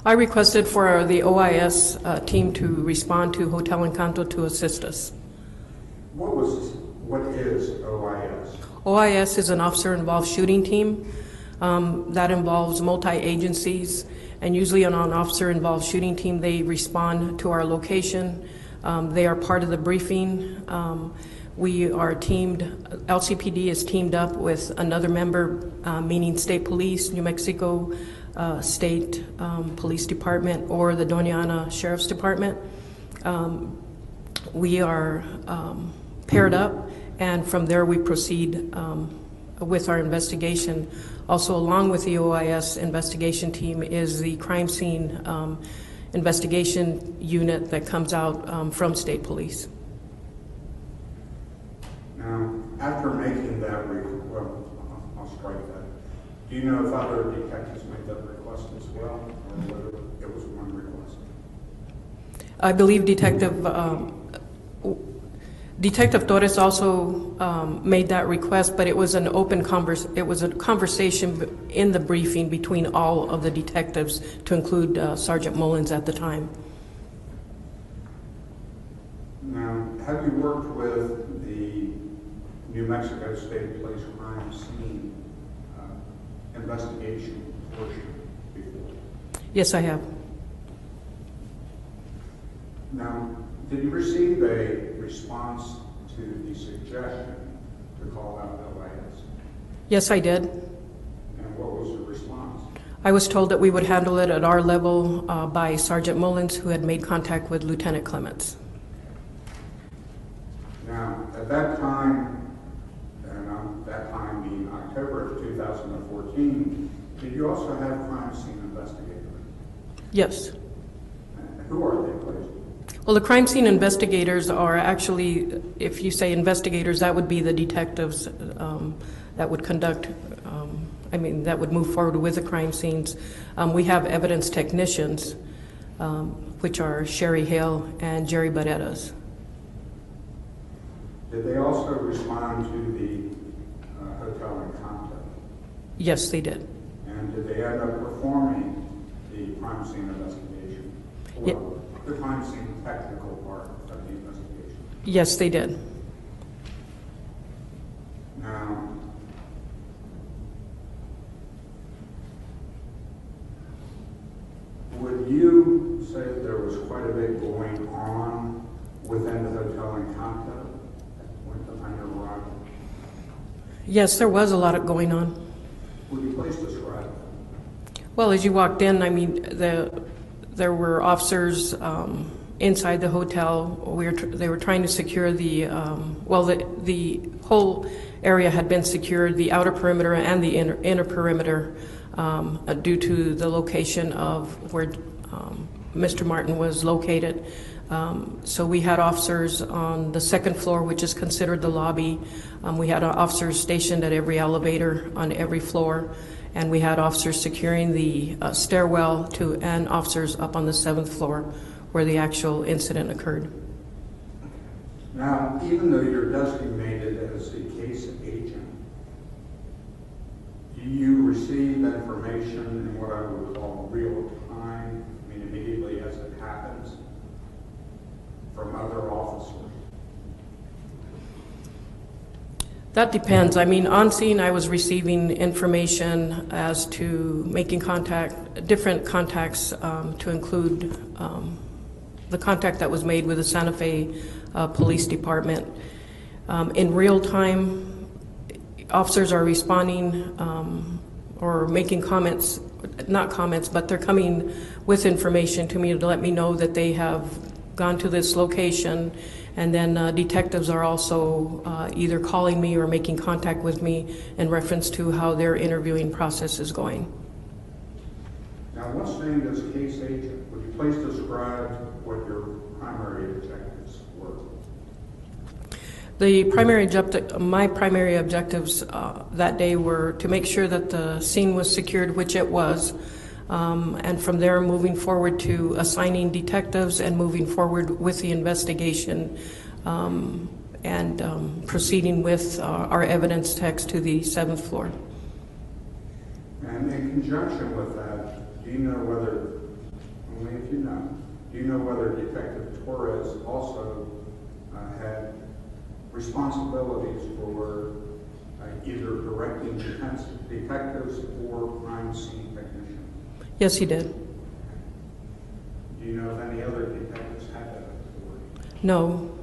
I requested for the OIS team to respond to Hotel Encanto to assist us. What is OIS? OIS is an officer-involved shooting team that involves multi-agencies, and usually on an officer-involved shooting team, they respond to our location. They are part of the briefing. We are teamed, LCPD is teamed up with another member, meaning State Police, New Mexico State Police Department, or the Doña Ana Sheriff's Department. We are paired up, and from there we proceed with our investigation. Also, along with the OIS investigation team is the crime scene investigation unit that comes out from State Police. Now, after making that request, well, I'll strike that. Do you know if other detectives made that request as well, or whether it was one request? I believe Detective Torres also made that request, but it was an open conversation in the briefing between all of the detectives, to include Sergeant Mullins at the time. Now, have you worked with the New Mexico State Police crime scene investigation portion before? Yes, I have. Now, did you receive a response to the suggestion to call out OIS? Yes, I did. And what was the response? I was told that we would handle it at our level by Sergeant Mullins, who had made contact with Lieutenant Clements. Now, at that time, and that time being October of 2014, did you also have crime scene investigators? Yes. And who are they, please? Well, the crime scene investigators are actually, if you say investigators, that would be the detectives that would conduct, that would move forward with the crime scenes. We have evidence technicians, which are Sherry Hale and Jerry Barretas. Did they also respond to the Hotel Encanto? Yes, they did. And did they end up performing the crime scene investigation? Yeah. The crime scene technical part of the investigation? Yes, they did. Now, would you say that there was quite a bit going on within the Hotel Encanto at the point of your arrival? Yes, there was a lot going on. Would you please describe it? Well, as you walked in, there were officers inside the hotel. They were trying to secure the whole area had been secured, the outer perimeter and the inner perimeter, due to the location of where Mr. Martin was located. So we had officers on the second floor, which is considered the lobby. We had officers stationed at every elevator on every floor. And we had officers securing the stairwell and officers up on the 7th floor where the actual incident occurred. Now, even though you're designated as the case agent, do you receive information in what I would call real time, immediately as it happens, from other officers? That depends. On scene, I was receiving information as to making different contacts, to include the contact that was made with the Santa Fe Police Department. In real time, officers are responding or making comments, not comments, but they're coming with information to me to let me know that they have gone to this location. And then detectives are also either calling me or making contact with me in reference to how their interviewing process is going. Now, once named as case agent, would you please describe what your primary objectives were? My primary objectives that day were to make sure that the scene was secured, which it was, and from there moving forward to assigning detectives and moving forward with the investigation, and proceeding with our evidence text to the 7th floor. And in conjunction with that, do you know whether only if you know, do you know whether Detective Torres also had responsibilities for either directing detectives or crime scene technicians? Yes, he did. Do you know if any other detectives had that authority? No.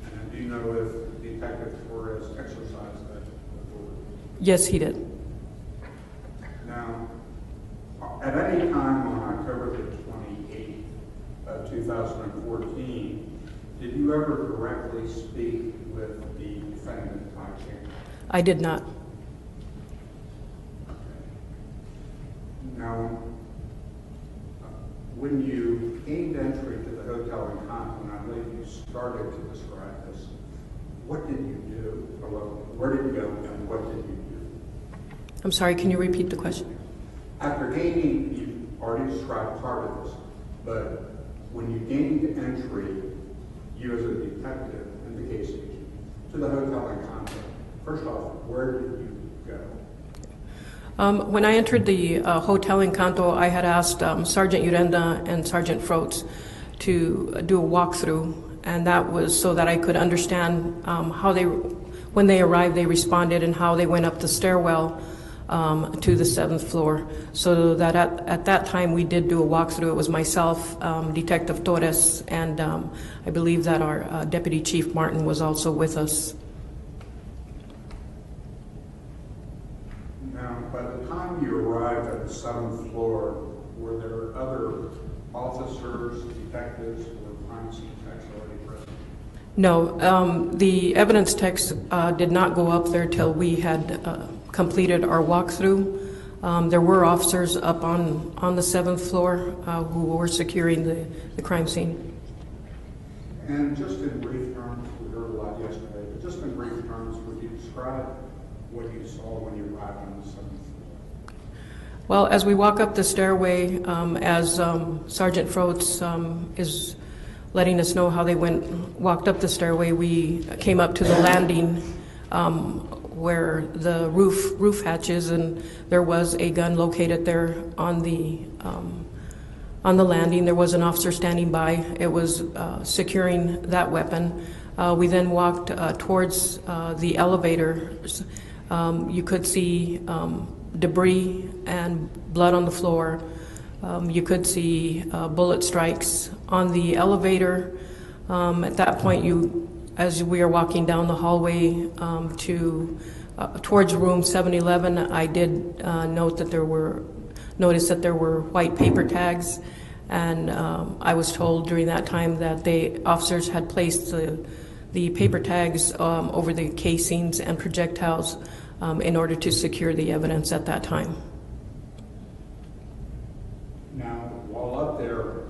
And do you know if Detective Torres exercised that authority? Yes, he did. Now, at any time on October the 28th of 2014, did you ever directly speak with the defendant, Todd King? I did not. Now, when you gained entry to the hotel in Compton, I believe you started to describe this. What did you do? Where did you go and what did you do? I'm sorry, can you repeat the question? After gaining, you already described part of this, but when you gained entry, you as a detective and the case agent, to the hotel in Compton, first off, where did you go? When I entered the hotel in Canto, I had asked Sergeant Urenda and Sergeant Froats to do a walkthrough, and that was so that I could understand how they, when they arrived, they responded and how they went up the stairwell to the 7th floor. So that at that time we did do a walkthrough. It was myself, Detective Torres, and I believe that our Deputy Chief Martin was also with us. Now, by the time you arrived at the 7th floor, were there other officers, detectives, or crime scene techs already present? No, the evidence techs did not go up there till we had completed our walkthrough. There were officers up on the 7th floor who were securing the crime scene. And just in brief terms, we heard a lot yesterday, but just in brief terms, would you describe what you saw when you arrived on the 7th floor? Well, as we walk up the stairway, as Sergeant Froats is letting us know how they walked up the stairway, we came up to the landing where the roof hatch is, and there was a gun located there on the landing. There was an officer standing by. It was securing that weapon. We then walked towards the elevators. You could see debris and blood on the floor. You could see bullet strikes on the elevator. At that point, as we are walking down the hallway towards room 711, I did notice that there were white paper tags, and I was told during that time that the officers had placed the paper tags over the casings and projectiles in order to secure the evidence at that time. Now, while up there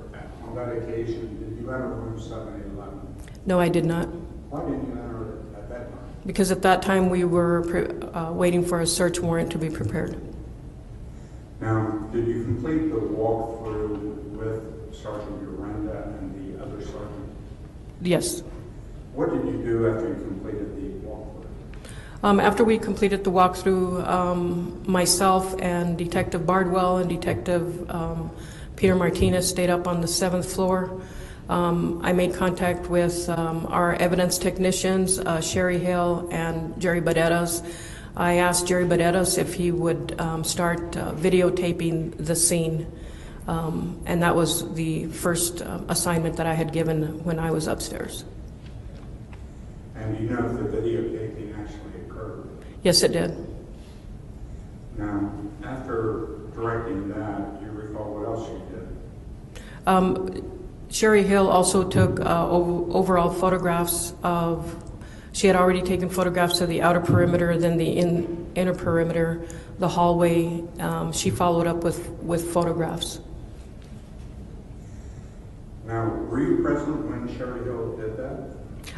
on that occasion, did you enter room 711? No, I did not. Why didn't you enter it at that time? Because at that time we were waiting for a search warrant to be prepared. Now, did you complete the walkthrough with Sergeant Urenda and the other sergeant? Yes. What did you do after you completed the walkthrough? After we completed the walkthrough, myself and Detective Bardwell and Detective Peter Martinez stayed up on the 7th floor. I made contact with our evidence technicians, Sherry Hale and Jerry Badetas. I asked Jerry Badetas if he would start videotaping the scene, and that was the first assignment that I had given when I was upstairs. And do you know if the videotaping actually occurred? Yes, it did. Now, after directing that, do you recall what else you did? Sherry Hill also took overall photographs of, she had already taken photographs of the outer perimeter, then the inner perimeter, the hallway. She followed up with photographs. Now, were you present when Sherry Hill did that?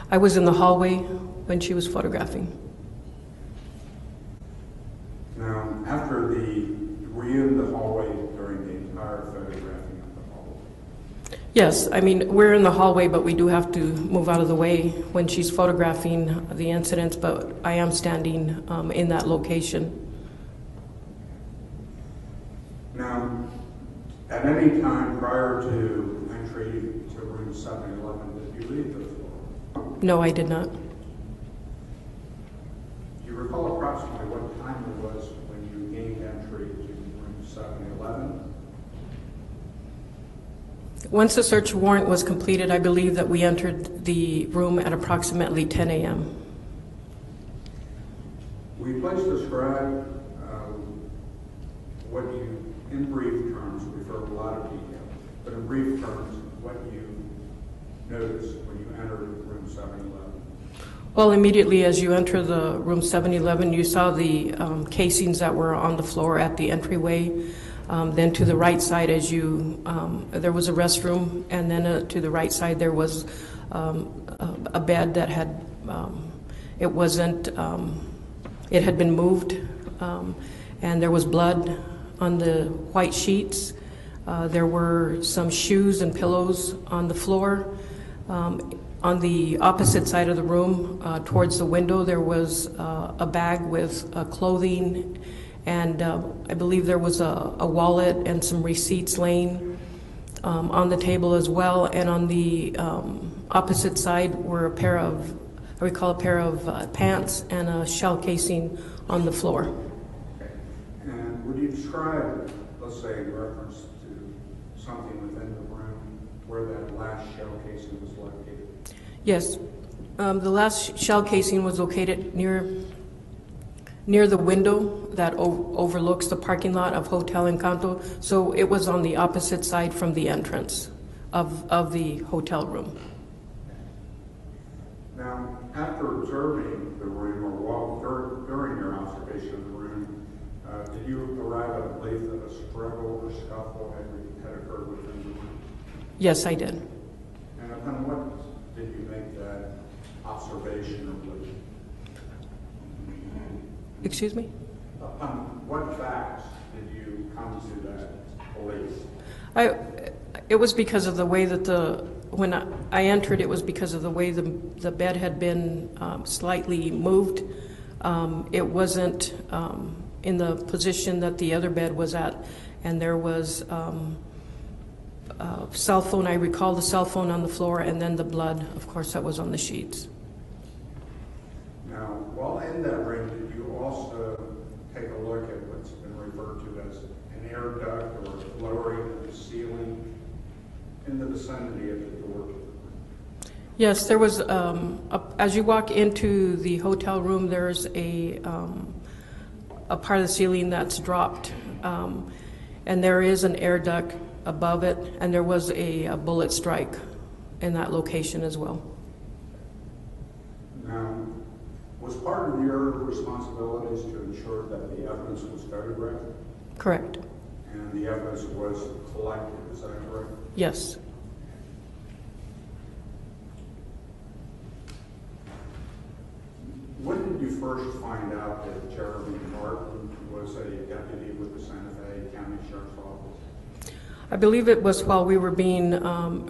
I was in the hallway when she was photographing. Now, were you in the hallway during the entire photographing of the hallway? Yes, I mean, we're in the hallway, but we do have to move out of the way when she's photographing the incidents, but I am standing in that location. Now, at At any time prior to entry to room 711, did you leave the floor? No, I did not. Do you recall approximately what time it was when you gained entry to room 711? Once the search warrant was completed, I believe that we entered the room at approximately 10 a.m. Will you please describe what you, in brief terms, we've heard a lot of detail, but in brief terms, what you noticed when you entered room 711? Well, immediately as you enter the room 711, you saw the casings that were on the floor at the entryway. Then to the right side, as you, there was a restroom, and then to the right side there was a bed that had, it wasn't, it had been moved, and there was blood on the white sheets. There were some shoes and pillows on the floor. On the opposite side of the room, towards the window, there was a bag with clothing, and I believe there was a wallet and some receipts laying on the table as well. And on the opposite side were a pair of, I recall a pair of pants and a shell casing on the floor. Okay. And would you describe, let's say, in reference to something within the room where that last shell casing was located? Yes. The last shell casing was located near the window that overlooks the parking lot of Hotel Encanto. So it was on the opposite side from the entrance of the hotel room. Now, after observing the room or during your observation of the room, did you arrive at a belief that a struggle or scuffle had occurred within the room? Yes, I did. And upon what did you make that observation or belief? Excuse me? Upon what facts did you come to that belief? It was because of the way that when I entered, it was because of the way the bed had been slightly moved. It wasn't in the position that the other bed was at, and there was a cell phone. I recall the cell phone on the floor, and then the blood, of course, that was on the sheets. Now, while in that room, did you also take a look at what's been referred to as an air duct or lowering of the ceiling in the vicinity of the door? Yes, there was, as you walk into the hotel room, there's a part of the ceiling that's dropped, and there is an air duct above it, and there was a bullet strike in that location as well. Now, was part of your responsibilities to ensure that the evidence was photographed? Correct. And the evidence was collected, is that correct? Yes. When did you first find out that Jeremy Martin was a deputy with the Santa Fe County Sheriff's Office? I believe it was while we were being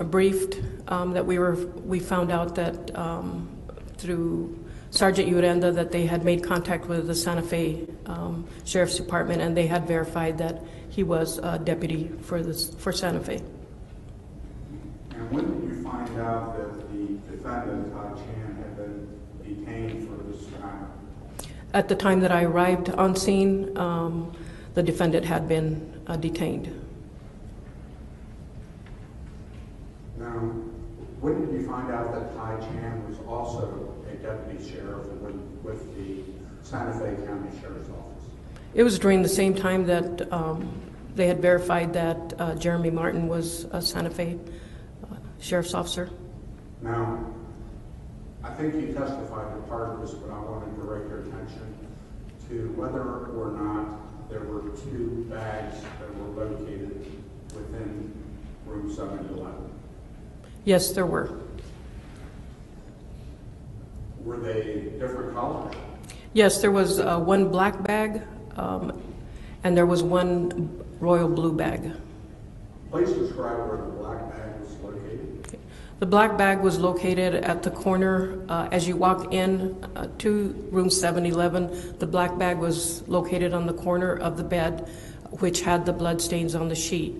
briefed that we found out that through Sergeant Urenda that they had made contact with the Santa Fe Sheriff's Department, and they had verified that he was a deputy for Santa Fe. And when did you find out that the defendant, Tai Chan, had been detained for this crime? At the time that I arrived on scene, the defendant had been detained. Now, when did you find out that Tai Chan was also a deputy sheriff with the Santa Fe County Sheriff's Office? It was during the same time that they had verified that Jeremy Martin was a Santa Fe Sheriff's officer. Now, I think you testified to part of this, but I want to direct your attention to whether or not there were two bags that were located within room 711. Yes, there were. Were they different colors? Yes, there was one black bag, and there was one royal blue bag. Please describe where the black bag was located. The black bag was located at the corner. As you walk in to room 711, the black bag was located on the corner of the bed, which had the blood stains on the sheet.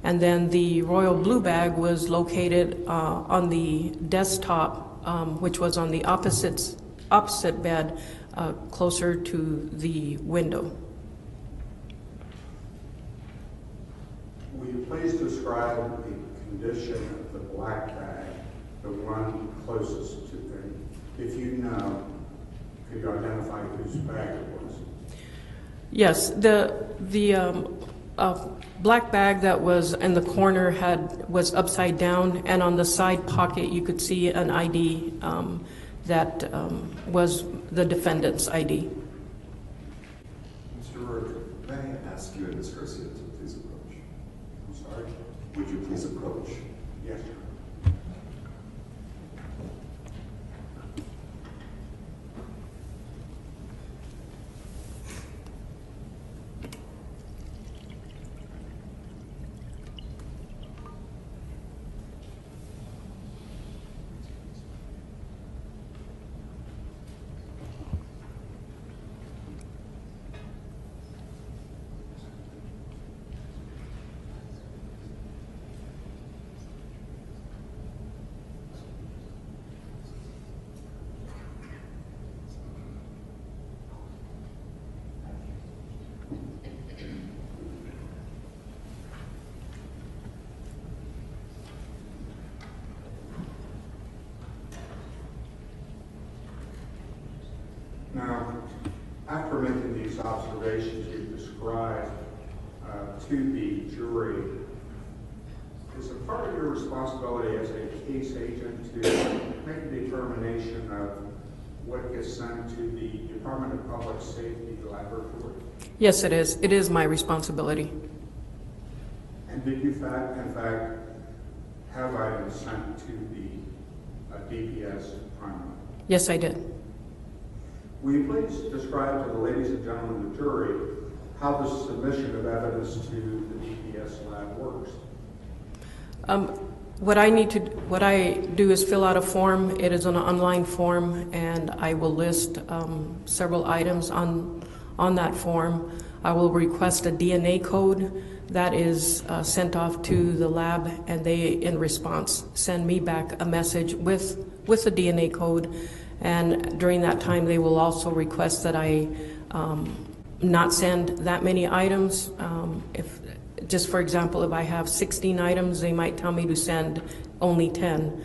And then the royal blue bag was located on the desktop, which was on the opposite bed, closer to the window. Will you please describe the condition of the black bag, the one closest to them? If you know, could you identify whose bag it was? Yes, the black bag that was in the corner was upside down, and on the side pocket you could see an ID that was the defendant's ID. Mr. Rourke, may I ask you and Ms. Garcia to please approach? I'm sorry? Would you please approach? Yes. Now, after making these observations you've described to the jury, is it part of your responsibility as a case agent to make a determination of what gets sent to the Department of Public Safety laboratory? Yes, it is. It is my responsibility. And did you, in fact, have items sent to the DPS primary? Yes, I did. Will you please describe to the ladies and gentlemen of the jury how the submission of evidence to the DPS lab works? What I do is fill out a form. It is an online form, and I will list several items on that form. I will request a DNA code that is sent off to the lab, and they, in response, send me back a message with the DNA code. And during that time, they will also request that I not send that many items. Just for example, if I have 16 items, they might tell me to send only 10.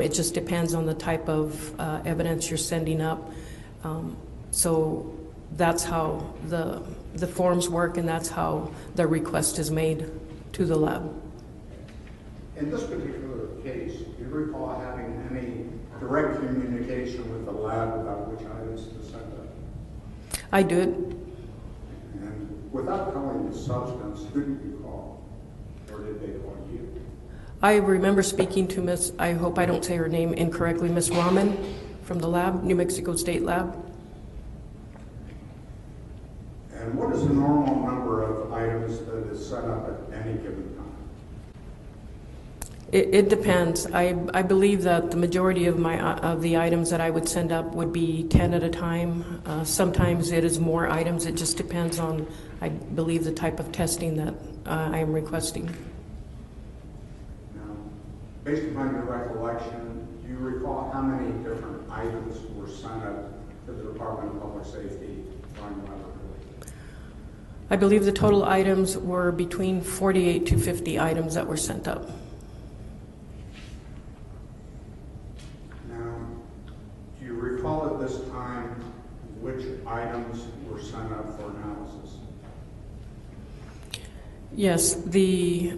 It just depends on the type of evidence you're sending up. So that's how the forms work, and that's how the request is made to the lab. In this particular case, do you recall having any direct communication with the lab about which items to send up? I do it. And without calling the substance, who did you call? Or did they call you? I remember speaking to Miss, I hope I don't say her name incorrectly, Miss Rahman from the lab, New Mexico State Lab. And what is the normal number of items that is sent up at any given time? It depends. I believe that the majority of the items that I would send up would be 10 at a time. Sometimes it is more items. It just depends on, I believe, the type of testing that I am requesting. Now, based upon your recollection, do you recall how many different items were sent up to the Department of Public Safety during the laboratory? I believe the total items were between 48 to 50 items that were sent up. Do you recall at this time which items were sent up for analysis? Yes, the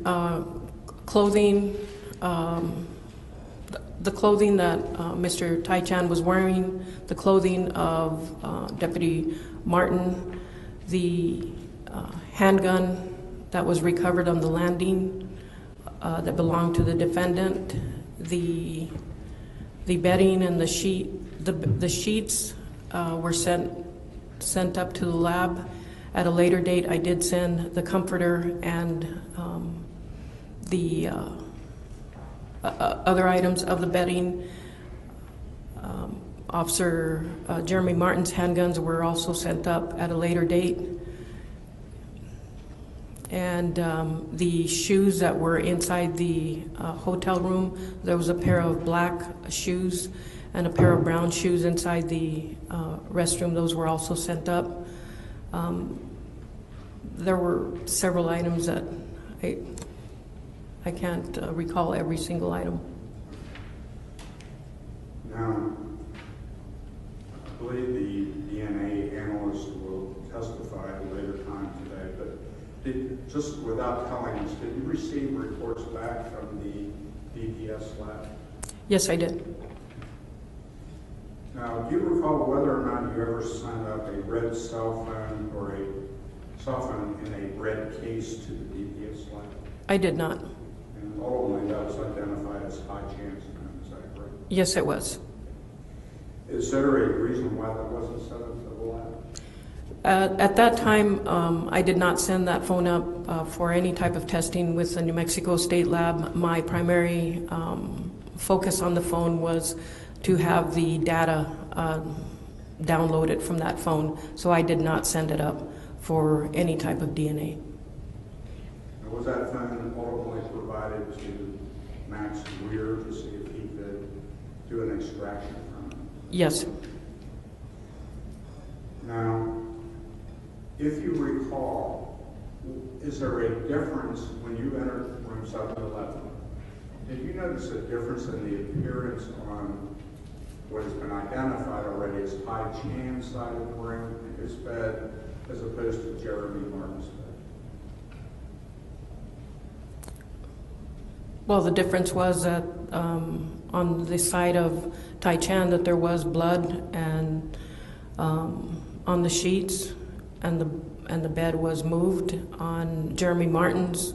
clothing, the clothing that Mr. Tai Chan was wearing, the clothing of Deputy Martin, the handgun that was recovered on the landing that belonged to the defendant, the bedding and the sheets were sent up to the lab. At a later date, I did send the comforter and the other items of the bedding. Officer Jeremy Martin's handguns were also sent up at a later date. And the shoes that were inside the hotel room, there was a pair of black shoes and a pair of brown shoes inside the restroom. Those were also sent up. There were several items that I can't recall every single item. Now, I believe the DNA analyst will testify at a later time today, but just without telling us, did you receive reports back from the DPS lab? Yes, I did. Now, do you recall whether or not you ever sent up a red cell phone or a cell phone in a red case to the DPS lab? I did not. And ultimately, that was identified as high chance phone, is that correct? Yes, it was. Is there a reason why that wasn't sent up to the lab? At that time, I did not send that phone up for any type of testing with the New Mexico State Lab. My primary focus on the phone was to have the data downloaded from that phone, so I did not send it up for any type of DNA. Now, was that phone ultimately provided to Max Weir to see if he could do an extraction from it? Yes. Now, if you recall, is there a difference when you entered room 711? Did you notice a difference in the appearance on what has been identified already as Ty Chan's side of the room in his bed as opposed to Jeremy Martin's bed? Well, the difference was that on the side of Tai Chan that there was blood and on the sheets, and the bed was moved. On Jeremy Martin's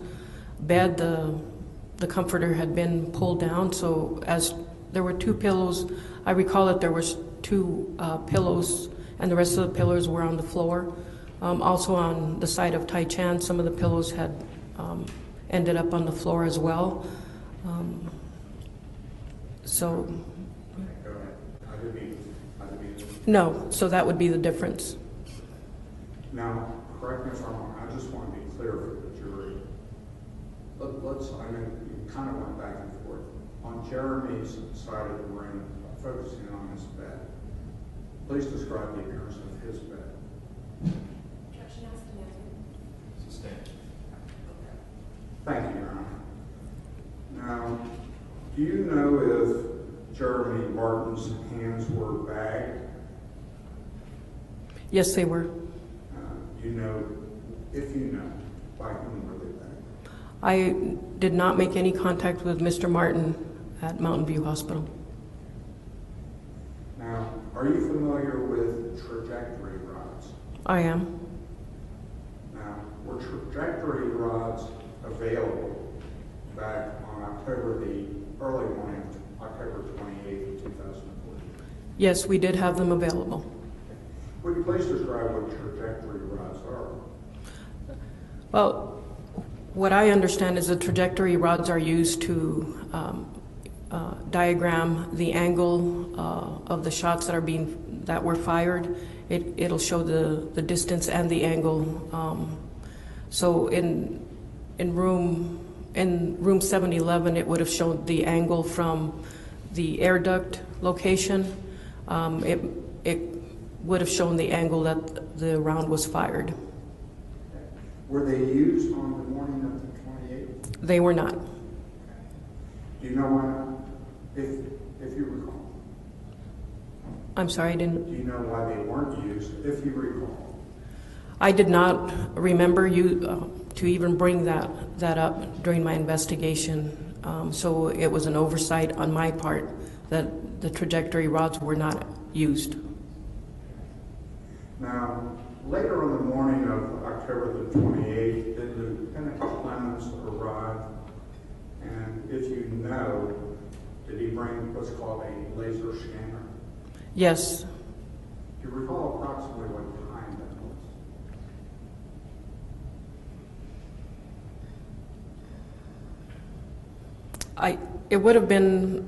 bed, the comforter had been pulled down, so as there were two pillows, I recall that there was two pillows, and the rest of the pillows were on the floor. Also on the side of Tai Chan, some of the pillows had ended up on the floor as well. So, Go ahead. I didn't mean. no, so that would be the difference. Now, correct me if I'm wrong, I just want to be clear for the jury. I mean, you kind of went back and forth. On Jeremy's side of the room, focusing on his bed, please describe the appearance of his bed. Sustained. Thank you, Your Honor. Now, do you know if Jeremy Martin's hands were bagged? Yes, they were. You know, if you know, by whom were they bagged? I did not make any contact with Mr. Martin at Mountain View Hospital. Now, are you familiar with trajectory rods? I am. Now, were trajectory rods available back on the early morning of October 28th of 2014? Yes, we did have them available. Would you please describe what trajectory rods are? Well, what I understand is the trajectory rods are used to diagram the angle of the shots that were fired. It'll show the distance and the angle. So in room 711, it would have shown the angle from the air duct location. It would have shown the angle that the round was fired. Were they used on the morning of the 28th? They were not. Do you know why not? If you recall. I'm sorry, I didn't. Do you know why they weren't used, if you recall? I did not remember you to even bring that up during my investigation. So it was an oversight on my part that the trajectory rods were not used. Now, later on the morning of October the 28th, did Lieutenant Clemens arrive? And if you know, did he bring what's called a laser scanner? Yes. Do you recall approximately what time that was? It would have been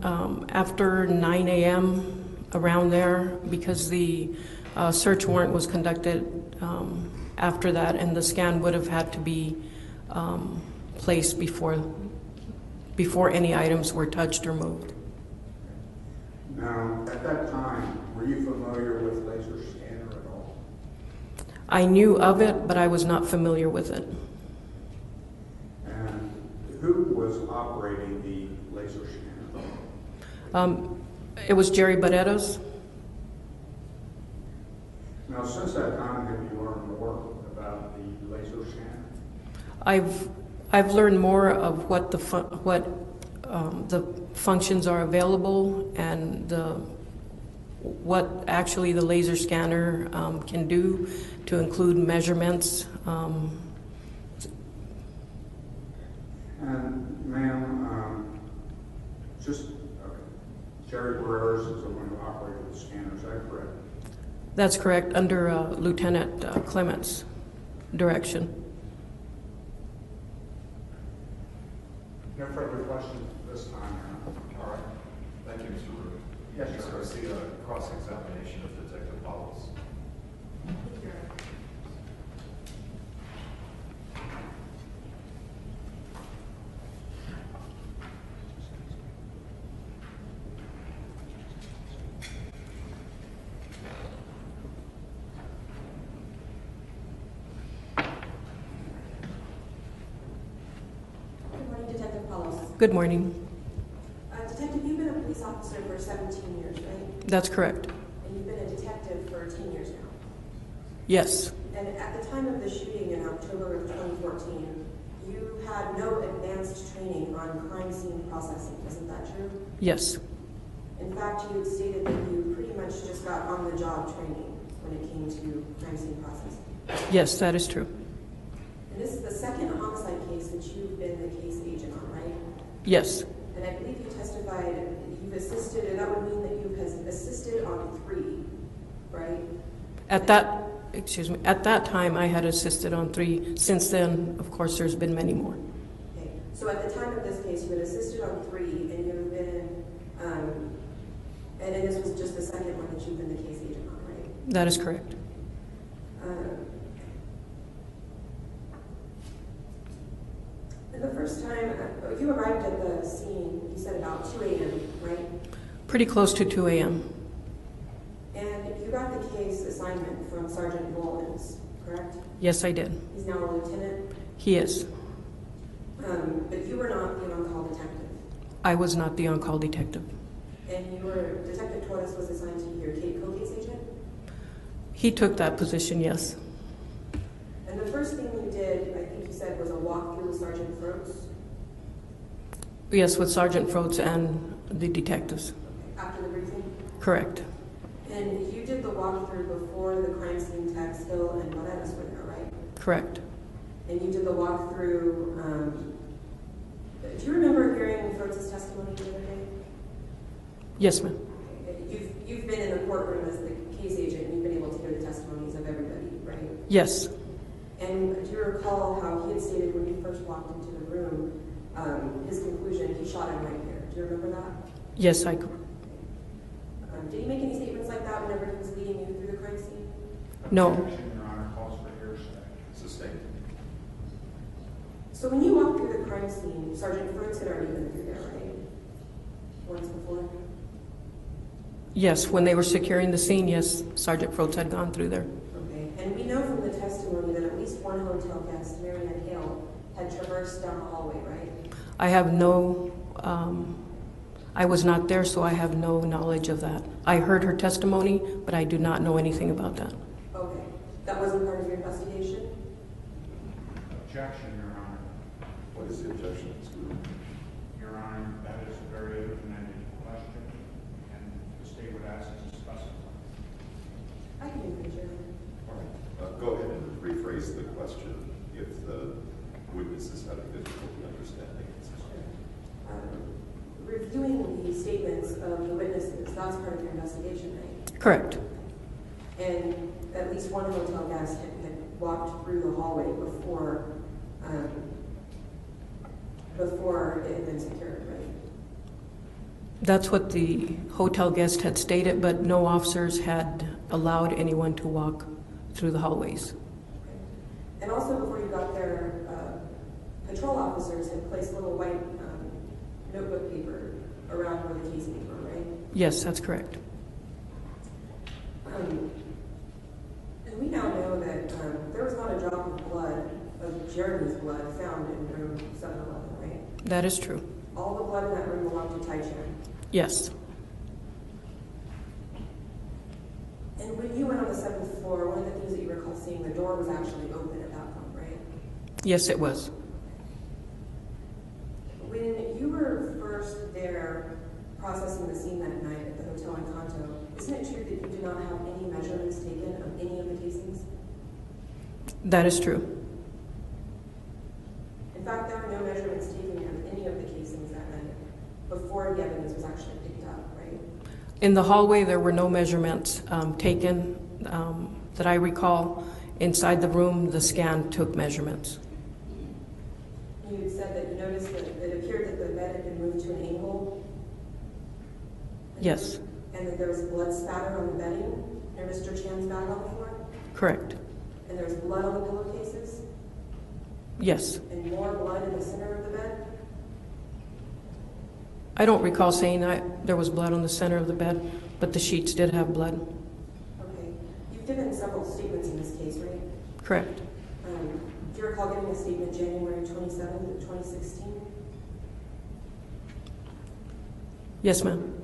after 9 a.m. around there, because the search warrant was conducted after that, and the scan would have had to be place before any items were touched or moved. Now, at that time, were you familiar with laser scanner at all? I knew of it, but I was not familiar with it. And who was operating the laser scanner? It was Jerry Barretos. Now, since that time, have you learned more about the laser scanner? I've learned more of what the functions are available and what actually the laser scanner can do, to include measurements. And ma'am, Jerry Barreras is the one who operated the scanner, is that correct? That's correct, under Lieutenant Clement's direction. No further questions at this time, All right. Thank you, Mr. Rubin. Yes, Next, sir. I see a cross-examination of Detective Palos. Good morning, Detective Palos. Good morning. Detective, you've been a police officer for 17 years, right? That's correct. And you've been a detective for 10 years now. Yes. And at the time of the shooting in October of 2014, you had no advanced training on crime scene processing. Isn't that true? Yes. In fact, you had stated that you pretty much just got on-the-job training when it came to crime scene processing. Yes, that is true. And this is the second homicide case that you've been the case agent on, right? Yes. And I believe you testified that you've assisted, and that would mean that you have assisted on 3, right? At that time, I had assisted on 3. Since then, of course, there's been many more. Okay. So at the time of this case, you had assisted on 3, and you've been, and then this was just the second one that you've been the case agent on, right? That is correct. And the first time you arrived at the scene, you said about 2 a.m., right? Pretty close to 2 a.m. And you got the case assignment from Sergeant Mullins, correct? Yes, I did. He's now a lieutenant. He is. But you were not the on-call detective. I was not the on-call detective. And Detective Torres was assigned to be your co-case agent? He took that position, yes. And the first thing you did, I think you said, was a walkthrough with Sergeant Froats? Yes, with Sergeant Froats and the detectives. After the briefing? Correct. And you did the walkthrough before the crime scene techs, Hill and Morenas were there, right? Correct. And you did the walkthrough, do you remember hearing Froats' testimony the other day? Yes, ma'am. You've been in the courtroom as the case agent, and you've been able to hear the testimonies of everybody, right? Yes. And do you recall how he had stated when you first walked into the room, his conclusion, he shot him right here. Do you remember that? Yes, I. Did he make any statements like that whenever he was leading you through the crime scene? No. Objection, Your Honor, calls for hearsay. Sustained. So when you walked through the crime scene, Sergeant Froats had already been through there, right? Once before? Yes, when they were securing the scene, yes, Sergeant Froats had gone through there. Okay. And we know from the testimony that at least one hotel guest, Marianne Hale, had traversed down the hallway, right? I have no, I was not there, so I have no knowledge of that. I heard her testimony, but I do not know anything about that. Okay. That wasn't part of your investigation? Objection, Your Honor. What is the objection, Mr. Rubin? Your Honor, that is a very open-ended question, and the state would ask us to specify. I can do it, Chair. All right. Go ahead and rephrase the question if the witness is having difficulty understanding it. Reviewing the statements of the witnesses, that's part of your investigation, right? Correct. And at least one hotel guest had walked through the hallway before it had been secured, right? That's what the hotel guest had stated, but no officers had allowed anyone to walk through the hallways. And also before you got there, patrol officers had placed little white notebook paper around where the casings were, right? Yes, that's correct. And we now know that there was not a drop of blood, of Jeremy's blood, found in room 711, right? That is true. All the blood in that room belonged to Tai Chan. Yes. And when you went on the 7th floor, one of the things that you recall seeing, the door was actually open at that point, right? Yes, it was. When you were first there processing the scene that night at the hotel in Kanto, isn't it true that you did not have any measurements taken of any of the casings? That is true. In fact, there were no measurements taken of any of the casings that night before the evidence was actually picked up, right? In the hallway, there were no measurements taken that I recall. Inside the room, the scan took measurements. You had said that you noticed that it appeared that the bed had been moved to an angle. Yes, And that there was blood spatter on the bedding near Mr. Chan's bag on the floor. correct. And there was blood on the pillowcases. Yes. And more blood in the center of the bed. I don't recall saying there was blood on the center of the bed, but the sheets did have blood. Okay. You've given several statements in this case, right? Correct. Do you recall giving a statement January 27th of 2016? Yes, ma'am.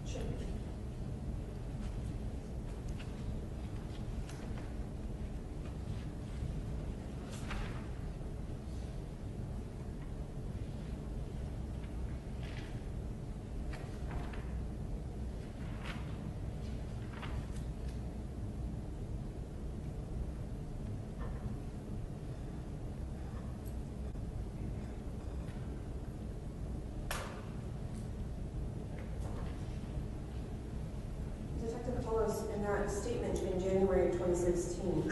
Sure. Detective Palos, in that statement in January 2016,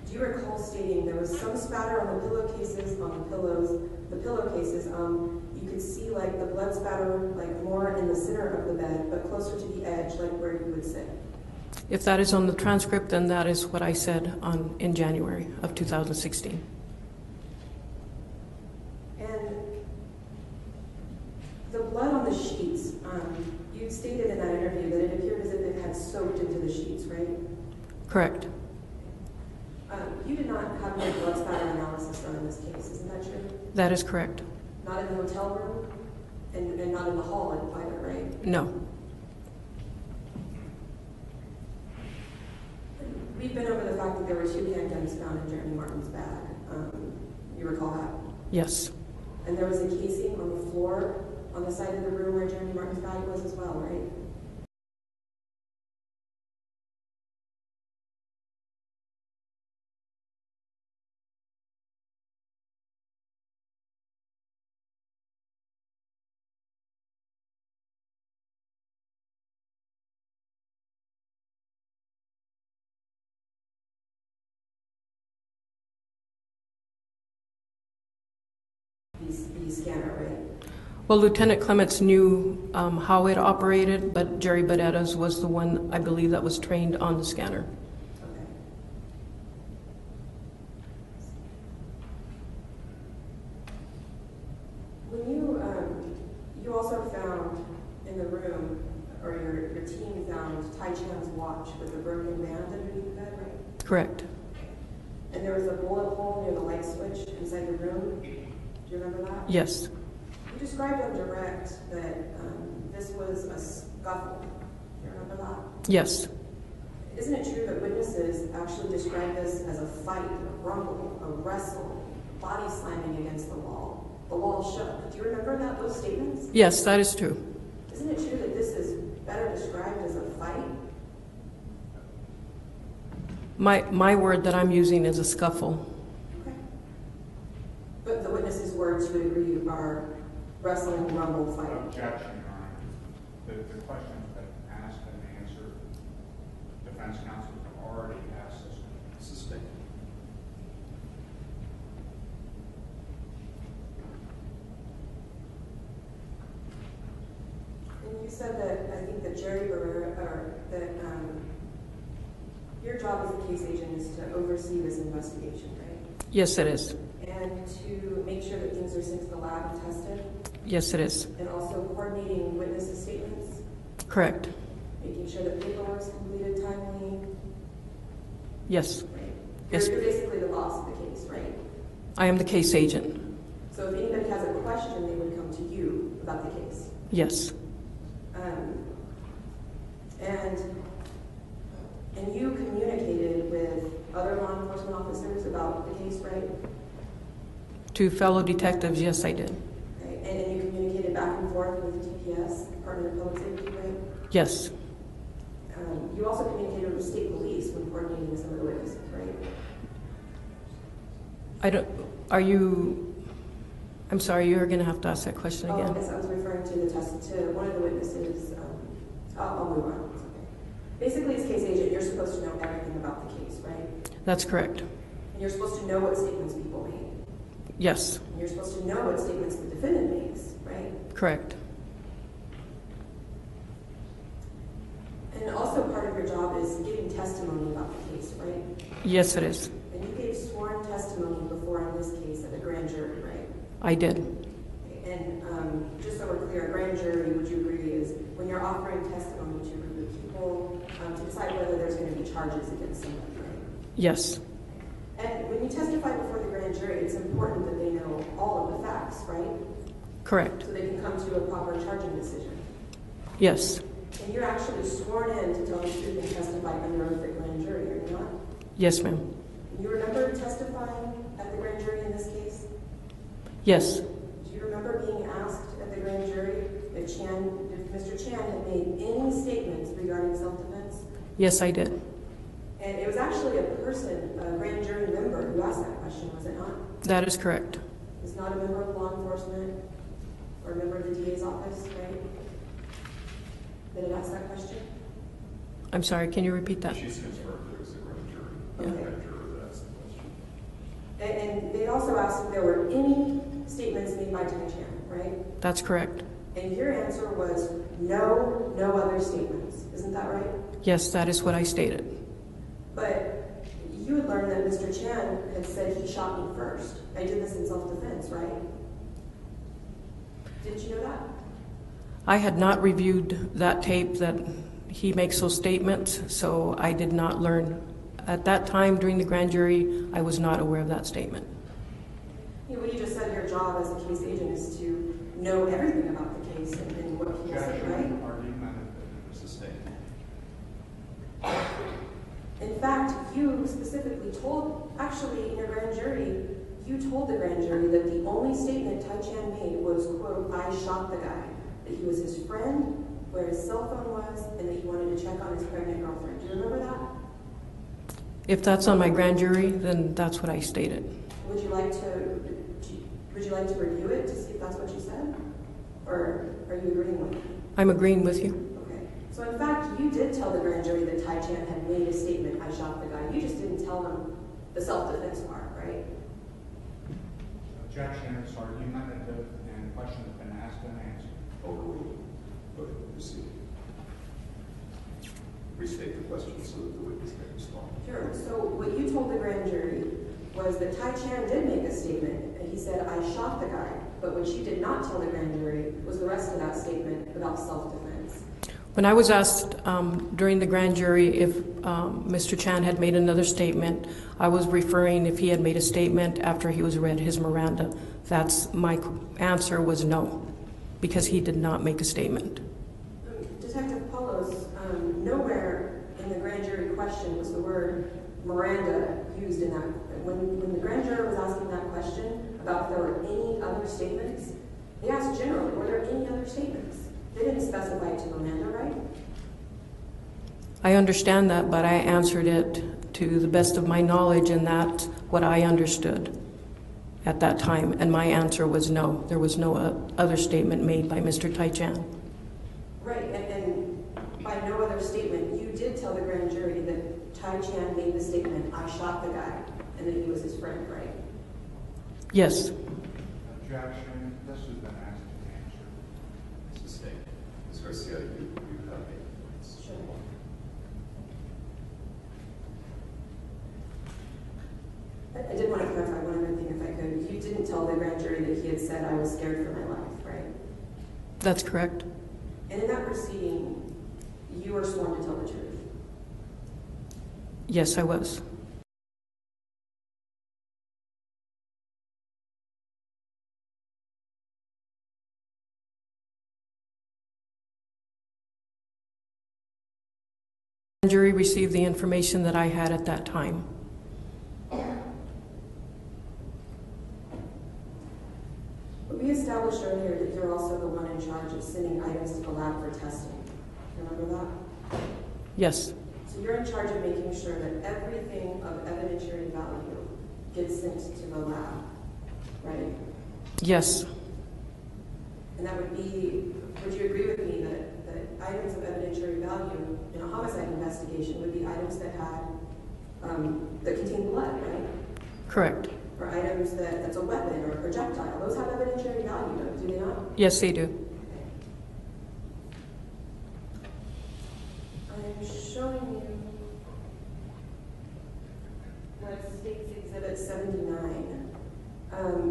do you recall stating there was some spatter on the pillowcases, on the pillowcases, you could see like the blood spatter like more in the center of the bed, but closer to the edge, like where you would sit? If that is on the transcript, then that is what I said in January of 2016. And the blood on the sheets, you stated in that interview that it appeared as if it had soaked into the sheets, right? Correct. You did not have any blood spatter analysis done in this case, isn't that true? That is correct. Not in the hotel room, and not in the hall either, right? No. We've been over the fact that there were 2 handguns found in Jeremy Martin's bag. You recall that? Yes. And there was a casing on the floor on the side of the room where Jeremy Martin's bag was as well, right? The scanner, right? Well, Lieutenant Clements knew how it operated, but Jerry Badetta's was the one, I believe, that was trained on the scanner. Okay. When you also found in the room, or your team found Tai Chan's watch with a broken band underneath the bed, right? Correct. And there was a bullet hole near the light switch inside the room. Do you remember that? Yes. You described on direct that this was a scuffle. Do you remember that? Yes. Isn't it true that witnesses actually described this as a fight, a rumble, a wrestle, body slamming against the wall? The wall shook. Do you remember those statements? Yes, that is true. Isn't it true that this is better described as a fight? My word that I'm using is a scuffle. Okay. But the witnesses' words, you would agree, are wrestling, rumble, fight. Objection, Your Honor. The question's been asked and answered. Defense counsel have already asked this. Sustained. You said that, I think that Jerry Barrera, or that your job as a case agent is to oversee this investigation, right? Yes, it is. And to make sure that things are sent to the lab and tested? Yes, it is. And also coordinating witnesses' statements? Correct. Making sure that paperwork is completed timely? Yes. Right. Yes. You're basically the boss of the case, right? I am the case agent. So if anybody has a question, they would come to you about the case? Yes. And you communicated with other law enforcement officers about the case, right? To fellow detectives, yes, I did. Okay. And you communicated back and forth with DPS, Department of Public Safety, right? Yes. You also communicated with state police when coordinating some of the witnesses, right? I'm sorry, you're going to have to ask that question again. Yes, I was referring to one of the witnesses. I'll move on. It's okay. Basically, as case agent, you're supposed to know everything about the case, right? That's correct. And you're supposed to know what statements people made. Yes. And you're supposed to know what statements the defendant makes, right? Correct. And also part of your job is giving testimony about the case, right? Yes, it is. And you gave sworn testimony before on this case at a grand jury, right? I did. And just so we're clear, a grand jury, would you agree, is when you're offering testimony to a group of people to decide whether there's going to be charges against somebody, right? Yes. And when you testify before the grand jury, it's important that they know all of the facts, right? Correct. So they can come to a proper charging decision. Yes. And you're actually sworn in to tell the truth and testify under oath at grand jury, are you not? Yes, ma'am. And you remember testifying at the grand jury in this case? Yes. Do you remember being asked at the grand jury if Mr. Chan had made any statements regarding self-defense? Yes, I did. And it was actually a grand jury member who asked that question, was it not? That is correct. It's not a member of law enforcement or a member of the DA's office, right? That had asked that question? I'm sorry, can you repeat that? She's confirmed it was a grand jury. Okay. A grand juror that asked the question. And they also asked if there were any statements made by Tai Chan, right? That's correct. And your answer was no other statements. Isn't that right? Yes, that is what I stated. But you had learned that Mr. Chan had said he shot me first. I did this in self-defense, right? Didn't you know that? I had not reviewed that tape that he makes those statements, so I did not learn. At that time during the grand jury, I was not aware of that statement. Yeah, well, you just said your job as a case agent is to know everything about the case and what people say, right? Sustained. In fact, you specifically actually in your grand jury, you told the grand jury that the only statement Tai Chan made was, quote, I shot the guy, that he was his friend, where his cell phone was, and that he wanted to check on his pregnant girlfriend. Do you remember that? If that's on my grand jury, then that's what I stated. Would you like to review it to see if that's what you said? Or are you agreeing with me? I'm agreeing with you. Okay. So in fact, you did tell the grand jury that Tai Chan had made a statement, I shot the guy. You just didn't tell them the self-defense part, right? Objection, it's argumentative, and question has been asked and answered. Overruled. Go ahead, proceed. Restate the question so that the witness can respond. Sure. So what you told the grand jury was that Tai Chan did make a statement, and he said, I shot the guy. But what you did not tell the grand jury was the rest of that statement about self-defense. When I was asked during the grand jury if Mr. Chan had made another statement, I was referring if he had made a statement after he was read his Miranda. That's my answer was no, because he did not make a statement. Detective Palos, nowhere in the grand jury question was the word Miranda used in that. When the grand jury was asking that question about if there were any other statements, they asked generally, were there any other statements? They didn't specify it to Miranda, right? I understand that, but I answered it to the best of my knowledge, and that's what I understood at that time. And my answer was no. There was no other statement made by Mr. Tai Chan. Right, and by no other statement, you did tell the grand jury that Tai Chan made the statement, I shot the guy, and that he was his friend, right? Yes. Objection, this has been asked and answered. Sustained. Ms. Garcia, you have any points? Sure. I did want to clarify one other thing, if I could. You didn't tell the grand jury that he had said I was scared for my life, right? That's correct. And in that proceeding, you were sworn to tell the truth. Yes, I was. The jury received the information that I had at that time. We established earlier that you're also the one in charge of sending items to the lab for testing. Remember that? Yes, So you're in charge of making sure that everything of evidentiary value gets sent to the lab, right? yes, And that would be, would you agree with me that items of evidentiary value in a homicide investigation would be items that had, that contain blood, right? correct. Or items that's a weapon or a projectile. Those have evidentiary value, do they not? Yes, they do. I'm showing you what State's Exhibit 79.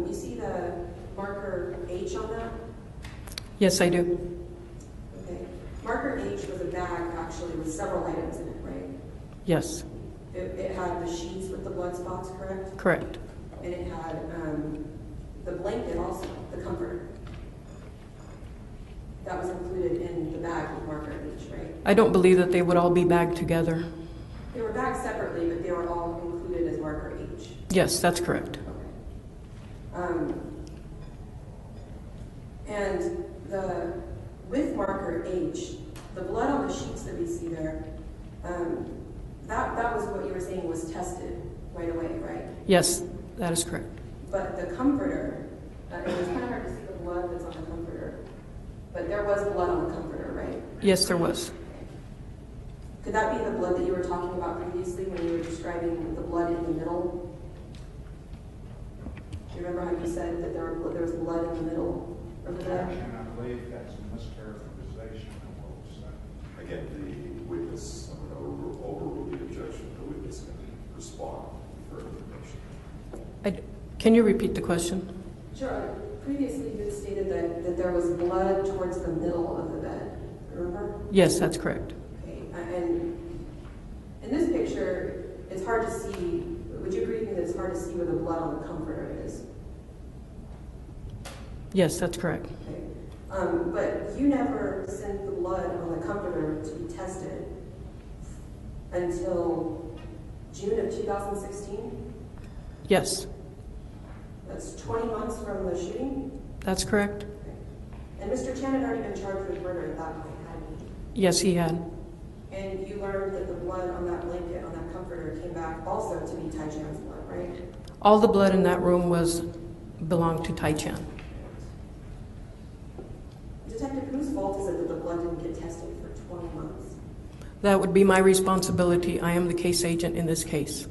You see the marker H on that? Yes, I do. Okay. Marker H was a bag actually with several items in it, right? Yes, It had the sheets with the blood spots, correct? correct. And it had the blanket also, the comforter. That was included in the bag with marker H, right? I don't believe that they would all be bagged together. They were bagged separately, but they were all included as marker H. Yes, that's correct. And with marker H, the blood on the sheets that we see there, that was what you were saying was tested right away, right? Yes, that is correct. But the comforter, it was kind of hard to see the blood that's on the comforter, but there was blood on the comforter, right? Yes, there was. Could that be the blood that you were talking about previously when you were describing the blood in the middle? Do you remember how you said that there was blood in the middle of the bed? And I believe that's a mischaracterization of what was said. Again, the witness, I'm going to overrule the objection. The witness can respond for information. Can you repeat the question? Sure. Previously, you had stated that there was blood towards the middle of the bed. Remember? Yes, that's correct. Okay. And in this picture, it's hard to see. Would you agree with me that it's hard to see where the blood on the comforter is? Yes, that's correct. Okay. But you never sent the blood on the comforter to be tested until June of 2016? Yes, That's 20 months from the shooting? that's correct. Okay. And Mr. Chan had already been charged with murder at that point, hadn't he? Yes, he had. And you learned that the blood on that blanket, on that comforter, came back also to be Tai Chan's blood, right? All the blood in that room belonged to Tai Chan. Detective, whose fault is it that the blood didn't get tested for 20 months? That would be my responsibility. I am the case agent in this case.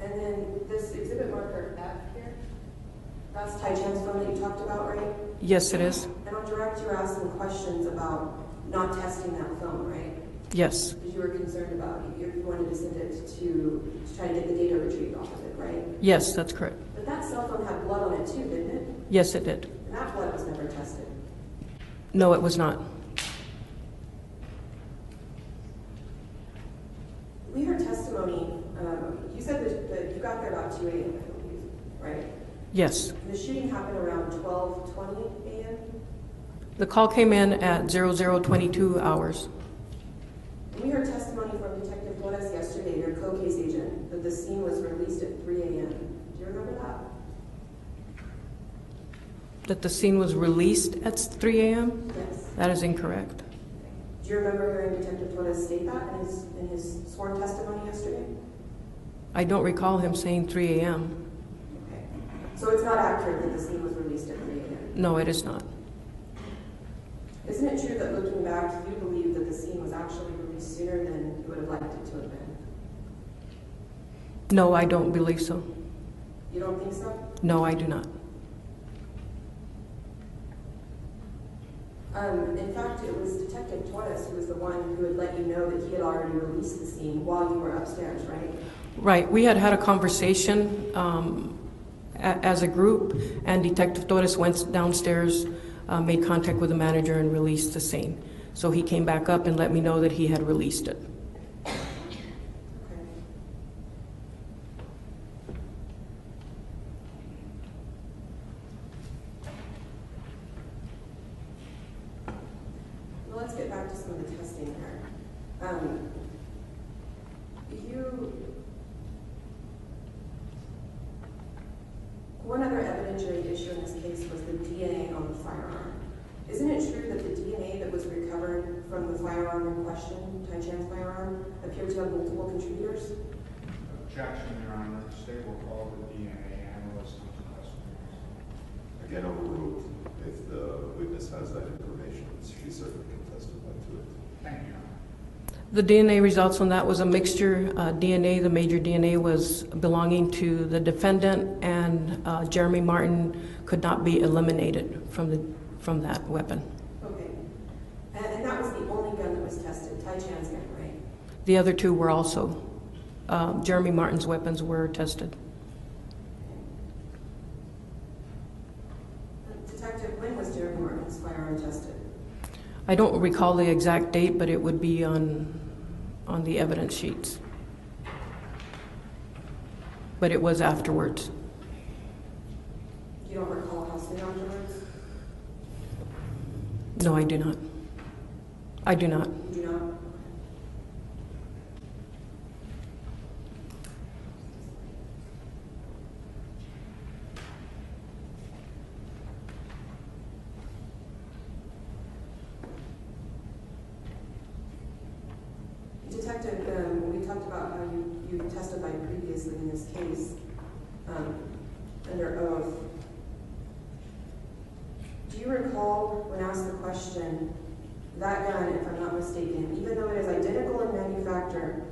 And then this exhibit marker F here, that's Tai Chan's phone that you talked about, right? Yes, it is. And on direct, you were asking questions about not testing that phone, right? Yes, Because you were concerned about, you wanted to send it to try to get the data retrieved off of it, right? yes, that's correct. But that cell phone had blood on it too, didn't it? Yes, it did. And that blood was never tested. No, it was not. We heard testimony, you said that you got there about 2 a.m., I believe, right? Yes. And the shooting happened around 12:20 a.m.? The call came in at 0022 hours. And we heard testimony from Detective Flores yesterday, your co-case agent, that the scene was released at 3 a.m. Do you remember that? That the scene was released at 3 a.m.? Yes. That is incorrect. Do you remember hearing Detective Flores state that in his sworn testimony yesterday? I don't recall him saying 3 a.m. Okay. So it's not accurate that the scene was released at 3 a.m.? No, it is not. Isn't it true that looking back, you believe that the scene was actually released sooner than you would have liked it to have been? No, I don't believe so. You don't think so? No, I do not. In fact, it was Detective Torres who was the one who had let you know that he had already released the scene while you were upstairs, right? Right. We had a conversation as a group, and Detective Torres went downstairs, made contact with the manager, and released the scene. So he came back up and let me know that he had released it. Okay. Well, let's get back to some of the testing there. One other evidentiary issue in this case was the DNA on the firearm. Isn't it true that the DNA that was recovered from the firearm in question, Tai Chan's firearm, appeared to have multiple contributors? Objection, Your Honor. The state will call the DNA analyst to testify. Again, overruled. If the witness has that information, she certainly can testify to it. Thank you, Your Honor. The DNA results on that was a mixture. DNA, the major DNA, was belonging to the defendant, and Jeremy Martin could not be eliminated from that weapon. Okay. And that was the only gun that was tested, Tai Chan's gun, right? The other two were also, Jeremy Martin's weapons were tested. Detective, when was Jeremy Martin's firearm tested? I don't recall the exact date, but it would be on the evidence sheets. But it was afterwards. You don't recall how soon afterwards? No, I do not. I do not. You do not? Detective, we talked about how you testified previously in this case under oath. Do you recall when asked the question, that gun, if I'm not mistaken, even though it is identical in manufacture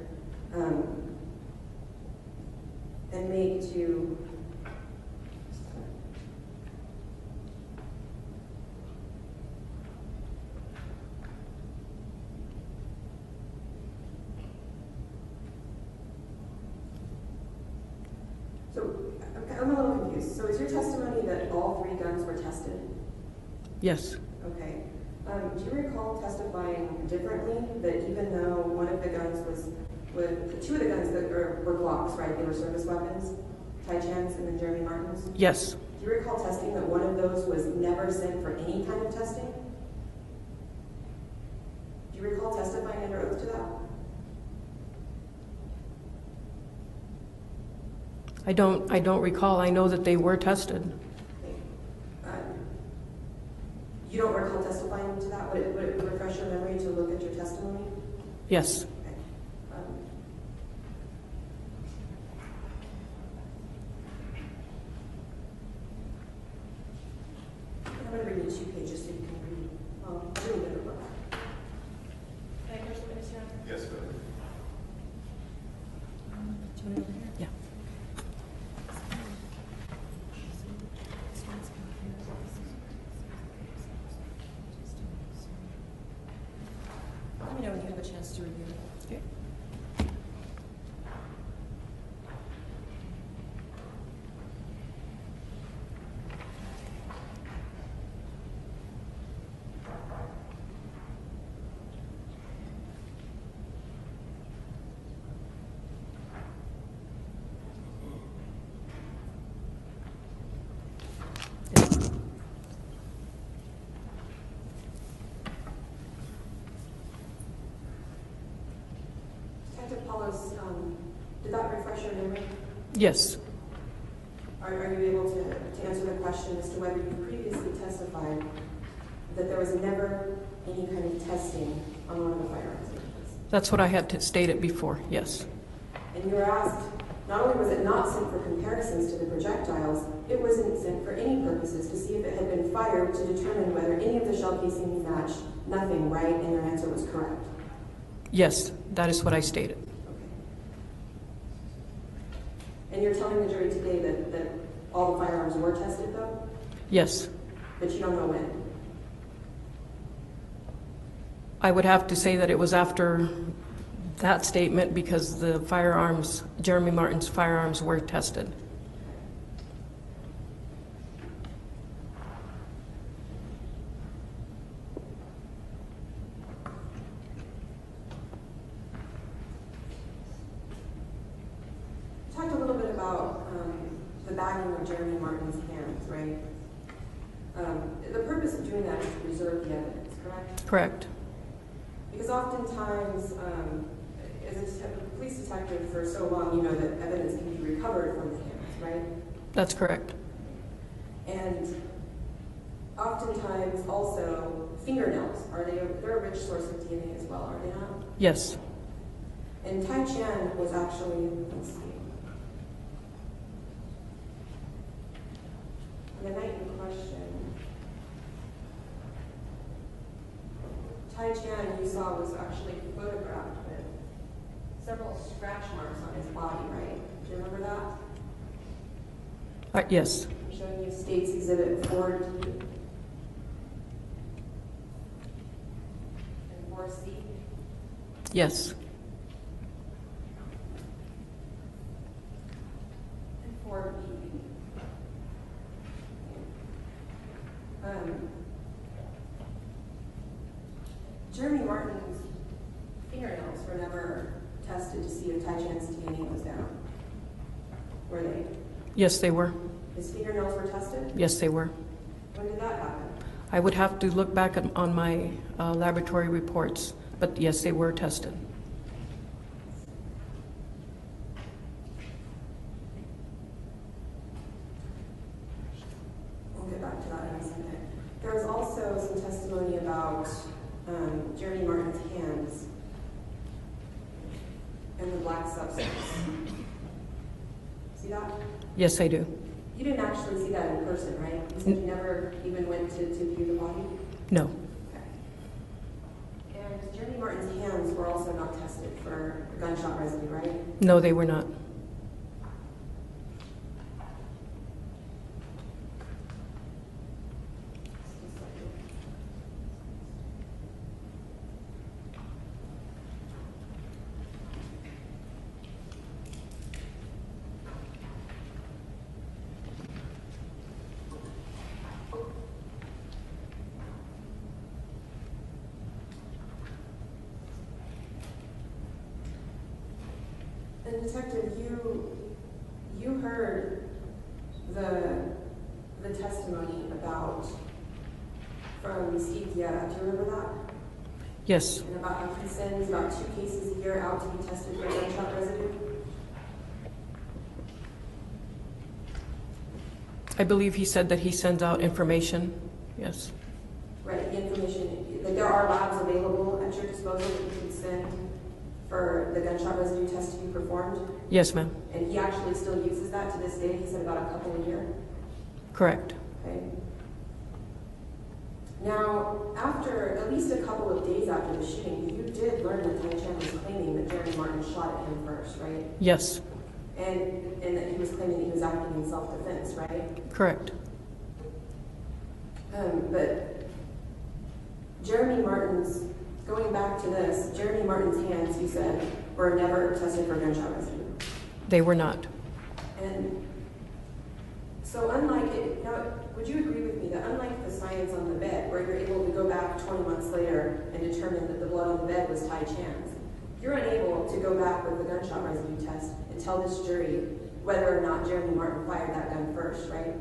and make to I'm a little confused. So is your testimony that all three guns were tested? Yes. Okay. Do you recall testifying differently that even though one of the guns was two of the guns that were Glocks, right? They were service weapons, Tai Chan's and then Jeremy Martin's? Yes. Do you recall testing that one of those was never sent for any kind of testing? Do you recall testifying under oath to that? I don't recall. I know that they were tested. Okay. You don't recall testifying to that? Would it refresh your memory to look at your testimony? Yes. Okay. I'm going to read you 2 pages so you can read. Do a better book. Can I push the witness down? Yes, go ahead. Do you want to go here? Yeah. Let me know when you have a chance to review it. Okay. Detective Palos, did that refresh your memory? Yes. Are you able to answer the question as to whether you previously testified that there was never any kind of testing on one of the firearms? That's what I had stated before. Yes. And you were asked, not only was it not sent for comparisons to the projectiles, it wasn't sent for any purposes to see if it had been fired to determine whether any of the shell casings matched. Nothing, right? And your answer was correct. Yes, that is what I stated. Okay. And you're telling the jury today that all the firearms were tested, though? Yes. But you don't know when? I would have to say that it was after that statement because the firearms, Jeremy Martin's firearms were tested. Talked a little bit about the bagging of Jeremy Martin's hands, right? The purpose of doing that is to preserve the evidence, correct? Correct. Because oftentimes, as a police detective for so long, you know that evidence can be recovered from the hands, right? That's correct. And oftentimes also fingernails, they're a rich source of DNA as well, are they not? Yes. And Tai Chan was actually, let's see, the night in question, Tai Chan, you saw, was actually photographed with several scratch marks on his body, right? Do you remember that? Yes. I'm showing you State's Exhibit 4D and 4C. Yes. And 4B. Jeremy Martin's fingernails were never tested to see if Tai Chan's DNA was down. Were they? Yes, they were. His fingernails were tested? Yes, they were. When did that happen? I would have to look back on my laboratory reports, but yes, they were tested. We'll get back to that in a second. There was also some testimony about Jeremy Martin's hands and the black substance. See that? Yes, I do. You didn't actually see that in person, right? You said you never even went to view the body? No. Okay. And Jeremy Martin's hands were also not tested for gunshot residue, right? No, they were not. And Detective, you heard the testimony from Steve Dieta. Do you remember that? Yes. And about how he sends about 2 cases a year out to be tested for gunshot residue? I believe he said that he sends out information. Yes. Right, the information, like there are labs available at your disposal that you can send for the gunshot residue test to be performed? Yes, ma'am. And he actually still uses that to this day? He said about a couple a year? Correct. Okay. Now, after at least a couple of days after the shooting, you did learn that Tai Chan was claiming that Jeremy Martin shot at him first, right? Yes. And that he was claiming that he was acting in self-defense, right? Correct. But Jeremy Martin's, going back to this, Jeremy Martin's hands, you said, were never tested for gunshot residue. They were not. And so unlike it, now, would you agree with me that unlike the science on the bed, where you're able to go back 20 months later and determine that the blood on the bed was Tai Chan's, you're unable to go back with the gunshot residue test and tell this jury whether or not Jeremy Martin fired that gun first, right?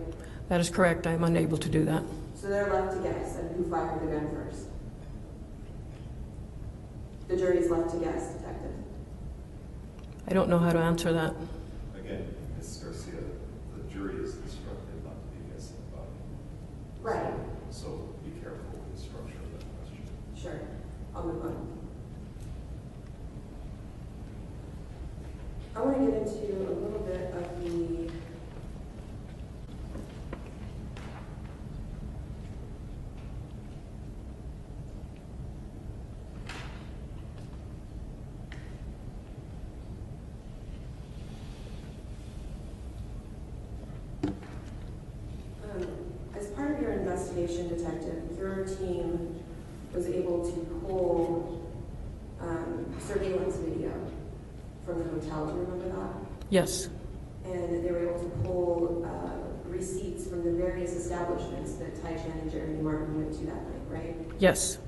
That is correct. I'm unable to do that. So they're left to guess on who fired the gun first. The jury's left to guess, Detective. I don't know how to answer that. Again, Ms. Garcia, the jury is instructed not to be guessing about it. Right. So be careful with the structure of that question. Sure. I'll move on. I want to get into a little bit of the as part of your investigation, Detective, your team was able to pull surveillance video from the hotel. Do you remember that? Yes. And they were able to pull receipts from the various establishments that Tai Chan and Jeremy Martin went to that night, right? Yes.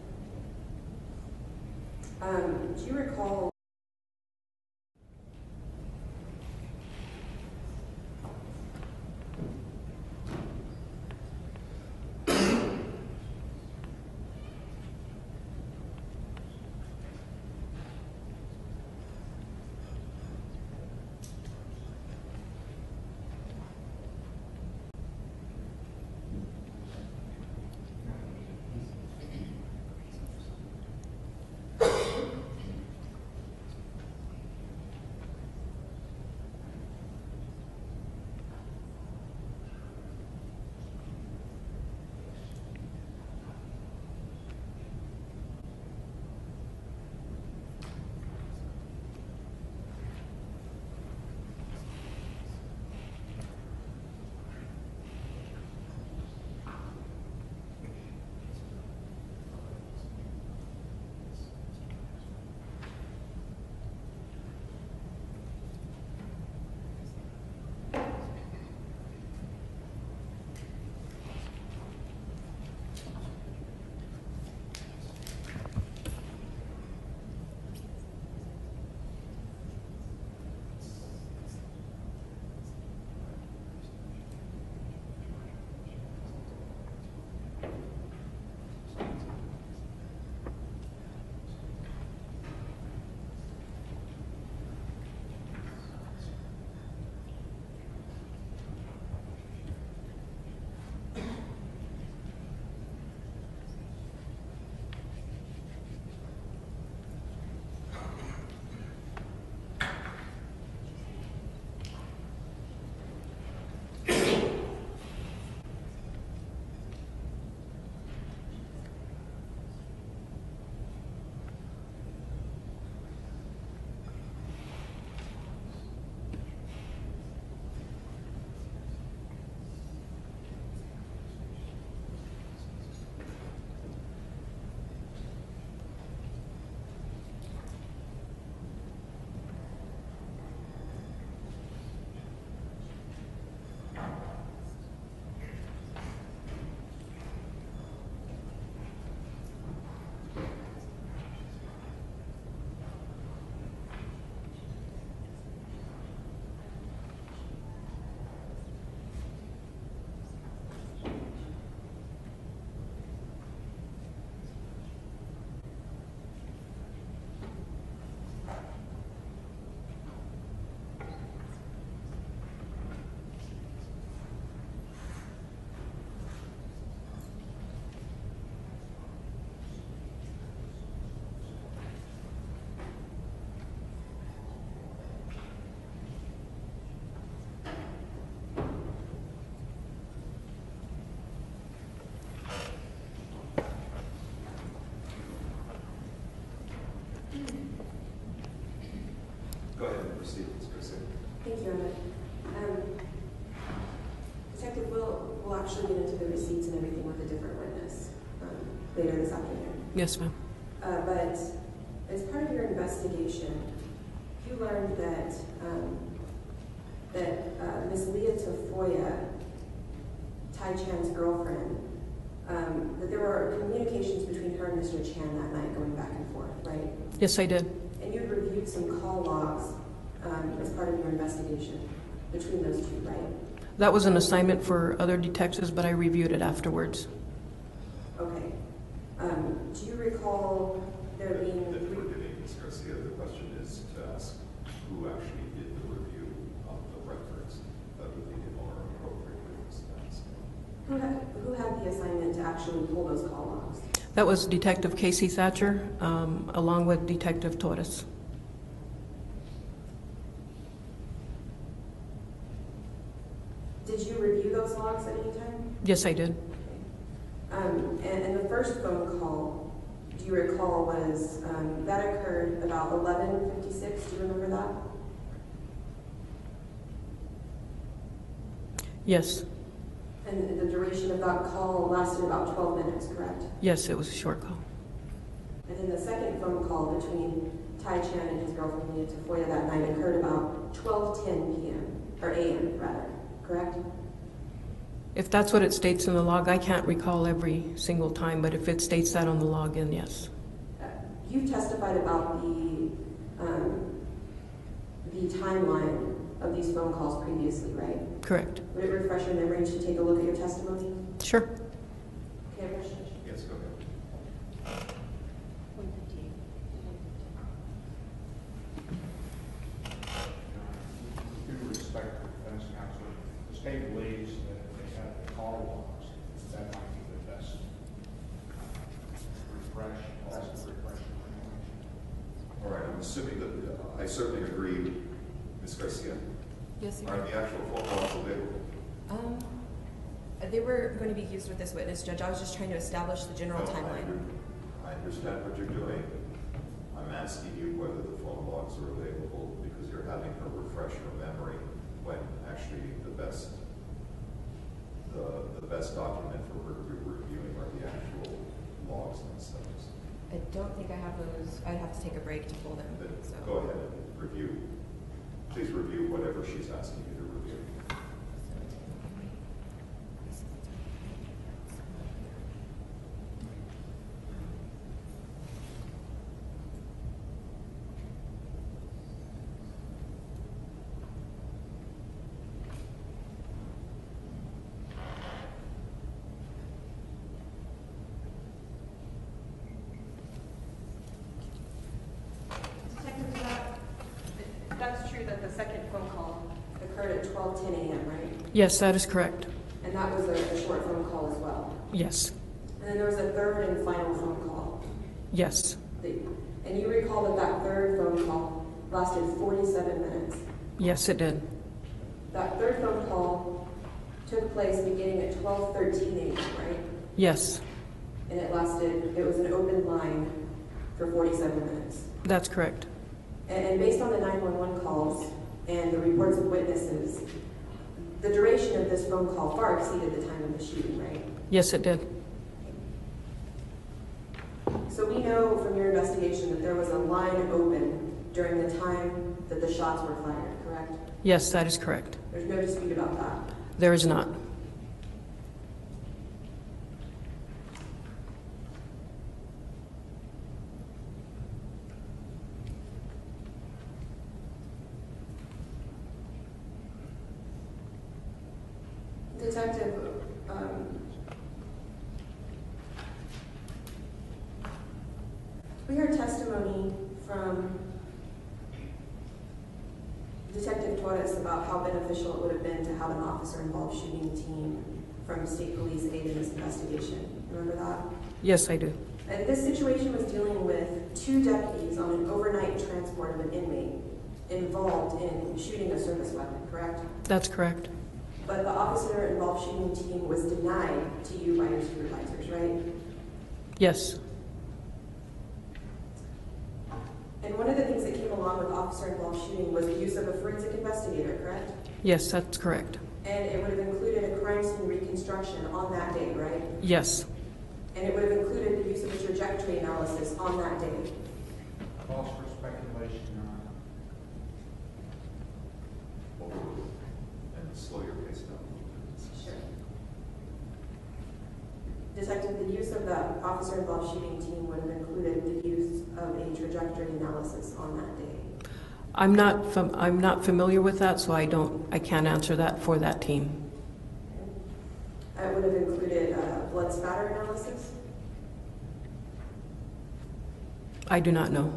Do you recall? Go ahead and proceed, Ms. Christie. Thank you, Emmett. Detective, we'll actually get into the receipts and everything with a different witness later this afternoon. Yes, ma'am. But as part of your investigation, you learned that Ms. Leah Tafoya, Tai Chan's girlfriend, that there were communications between her and Mr. Chan that night going back and forth, right? Yes, I did. And you reviewed some call logs as part of your investigation between those two, right? That was an assignment for other detectives, but I reviewed it afterwards. Okay. Do you recall there being... If we're getting Ms. Garcia, the question is to ask who actually did the review of the records that would be more appropriate witness to ask. Who had the assignment to actually pull those call logs? That was Detective Casey Thatcher, along with Detective Torres. Did you review those logs at any time? Yes, I did. And the first phone call, do you recall, was that occurred about 11:56? Do you remember that? Yes. And the duration of that call lasted about 12 minutes, correct? Yes, it was a short call. And then the second phone call between Tai Chan and his girlfriend Leah Tafoya that night occurred about 12:10 p.m. or a.m. rather, correct? If that's what it states in the log, I can't recall every single time, but if it states that on the login, yes. You've testified about the timeline of these phone calls previously, right? Correct. Would it refresh your memory to take a look at your testimony? Sure. Okay, question? Yes, go ahead. With due respect to the defense counsel, the state believes that if they have the call logs, that might be the best refresh information. All right, I'm assuming that, I certainly agree, Ms. Garcia. Yes, sir. Are the actual phone calls available? They were going to be used with this witness, Judge. I was just trying to establish the general No, timeline. I understand what you're doing. I'm asking you whether the phone logs are available because you're having her refresh her memory when actually the best document for her to be reviewing are the actual logs themselves. I don't think I have those. I'd have to take a break to pull them. But So. go ahead and review. Please review whatever she's asking you to review. That's true that the second phone call occurred at 12:10 a.m., right? Yes, that is correct. And that was a short phone call as well. Yes. And then there was a third and final phone call. Yes. And you recall that that third phone call lasted 47 minutes. Yes, it did. That third phone call took place beginning at 12:13 a.m., right? Yes, And it was an open line for 47 minutes. that's correct. And based on the 911 calls and the reports of witnesses, the duration of this phone call far exceeded the time of the shooting, right? Yes, it did. So we know from your investigation that there was a line open during the time that the shots were fired, correct? Yes, that is correct. There's no dispute about that. There is not. Detective, we heard testimony from Detective Torres about how beneficial it would have been to have an officer-involved shooting team from state police aid in this investigation. Remember that? Yes, I do. And this situation was dealing with 2 deputies on an overnight transport of an inmate involved in shooting a service weapon, correct? That's correct. But the officer-involved shooting team was denied to you by your supervisors, right? Yes. And one of the things that came along with officer-involved shooting was the use of a forensic investigator, correct? Yes, that's correct. And it would have included a crime scene reconstruction on that day, right? Yes. And it would have included the use of a trajectory analysis on that day. Calls for speculation, Your Honor. Overrule and slow your pace down a little bit. Sure. Detective, the use of the officer-involved shooting team would have included the use of a trajectory analysis on that day. I'm not familiar with that, so I can't answer that for that team. It would have included blood spatter analysis. I do not know.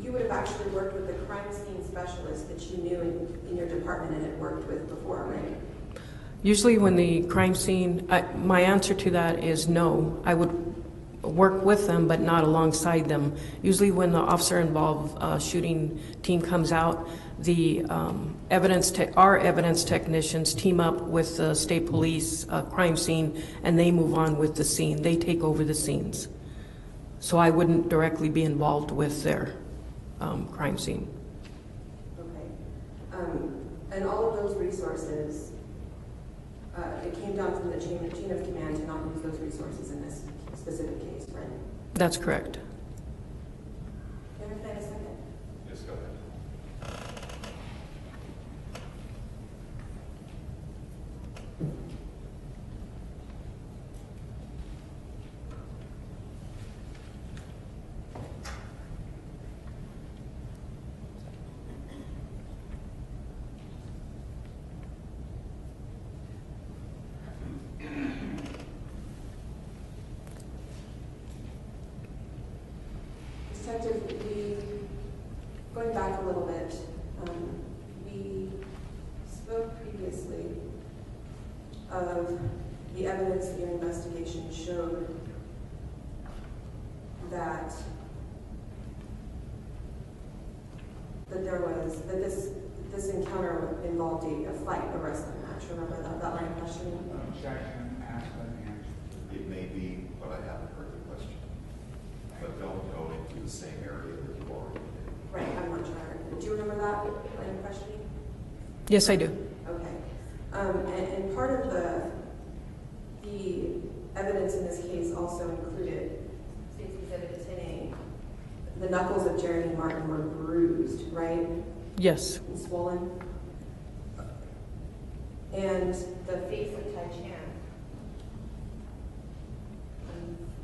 You would have actually worked with the crime scene specialist that you knew in your department and had worked with before, right? Usually when the crime scene, my answer to that is no. I would work with them, but not alongside them. Usually when the officer-involved shooting team comes out, the our evidence technicians team up with the state police crime scene, and they move on with the scene. They take over the scenes. So I wouldn't directly be involved with their crime scene. Okay. And all of those resources it came down from the chain of command to not use those resources in this specific case, right? That's correct. Can I have a second? Yes, go ahead. Detective, going back a little bit, we spoke previously of the evidence that your investigation showed that this encounter involved a fight, a wrestling match. Remember that line of questioning? Objection, asked and answered. It may be, but I haven't heard the question. But don't go into the same area that you already did. Right, I'm not sure. Do you remember that line of questioning? Yes, I do. Okay. And part of the evidence in this case also included State's Exhibit 10A. The knuckles of Jeremy Martin were bruised, right? Yes. And swollen. And the face of Tai Chan,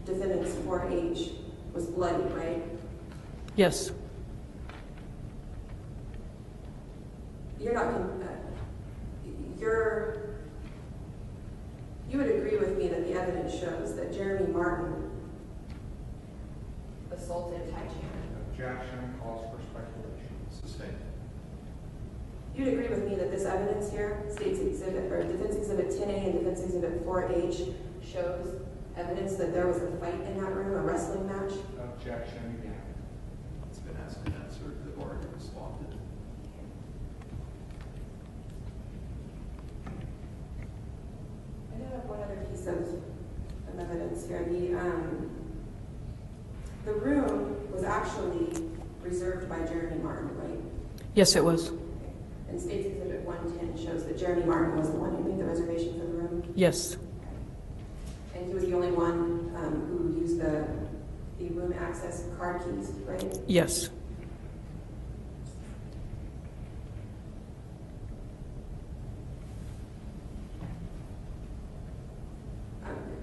defendant's 4H, was bloody, right? Yes. You would agree with me that the evidence shows that Jeremy Martin assaulted Tai Chan. Objection, calls for speculation. Sustained. You'd agree with me that this evidence here, State's Exhibit, or Defense Exhibit 10A and Defense Exhibit 4H, shows evidence that there was a fight in that room, a wrestling match? Objection again. It's been asked and answered. They've already responded. I do have one other piece of evidence here. The room was actually reserved by Jeremy Martin, right? Yes, it was. And State's Exhibit 110 shows that Jeremy Martin was the one who made the reservation for the room? Yes. And he was the only one who used the room access card keys, right? Yes.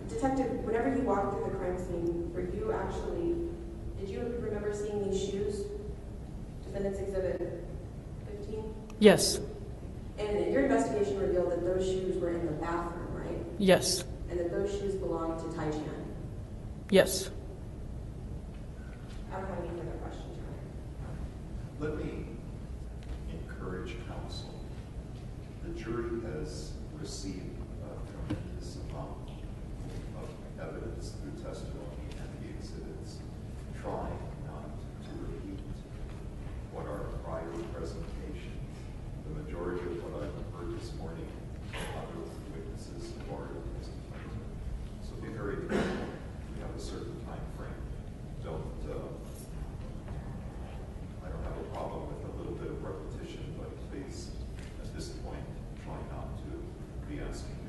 Detective, whenever you walked through the crime scene, did you remember seeing these shoes? Defendant's Exhibit 15? Yes. And your investigation revealed that those shoes were in the bathroom, right? Yes. And that those shoes belonged to Tai Chan? Yes. I don't have any further questions, Your Honor. Let me encourage counsel. The jury has received a tremendous amount of evidence through testimony and the exhibits, trying not to repeat what our prior presentation, the majority of what I've heard this morning, other witnesses have already testified to. So be very careful. We have a certain time frame. I don't have a problem with a little bit of repetition, but please, at this point, try not to be asking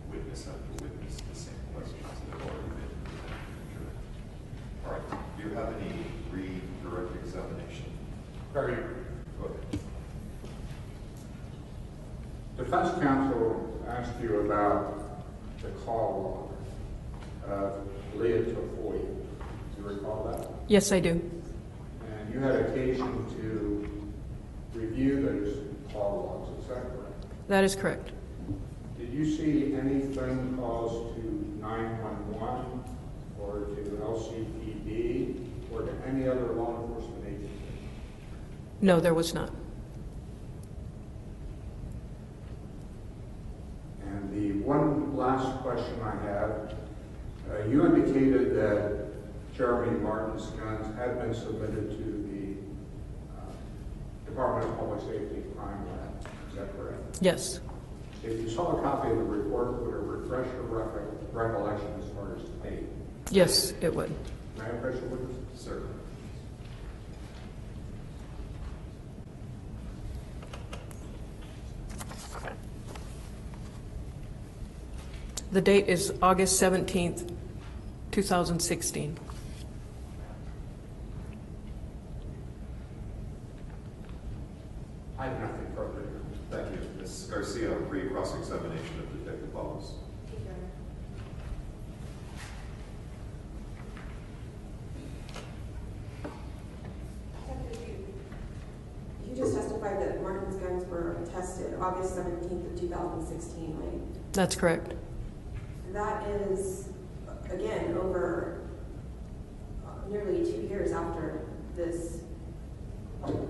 witness after witness the same questions that have already been presented. All right. Do you have any redirect examination? Very. Go ahead. Defense counsel asked you about the call log of Leah Tafoya. Do you recall that? Yes, I do. And you had occasion to review those call logs, is that correct? That is correct. Did you see any phone calls to 911 or to LCPD or to any other law enforcement agency? No, there was not. And the one last question I have, you indicated that Jeremy Martin's guns had been submitted to the Department of Public Safety Crime Lab. Is that correct? Yes. If you saw a copy of the report, would it refresh your recollection as far as the date? Yes, it would. May I refresh your witness? Certainly. The date is August 17th, 2016. I have nothing further. Thank you. Ms. Garcia, re-cross-examination of Detective Palos. You just testified that Martin's guns were tested August 17th of 2016, right? That's correct. That is, again, over nearly 2 years after this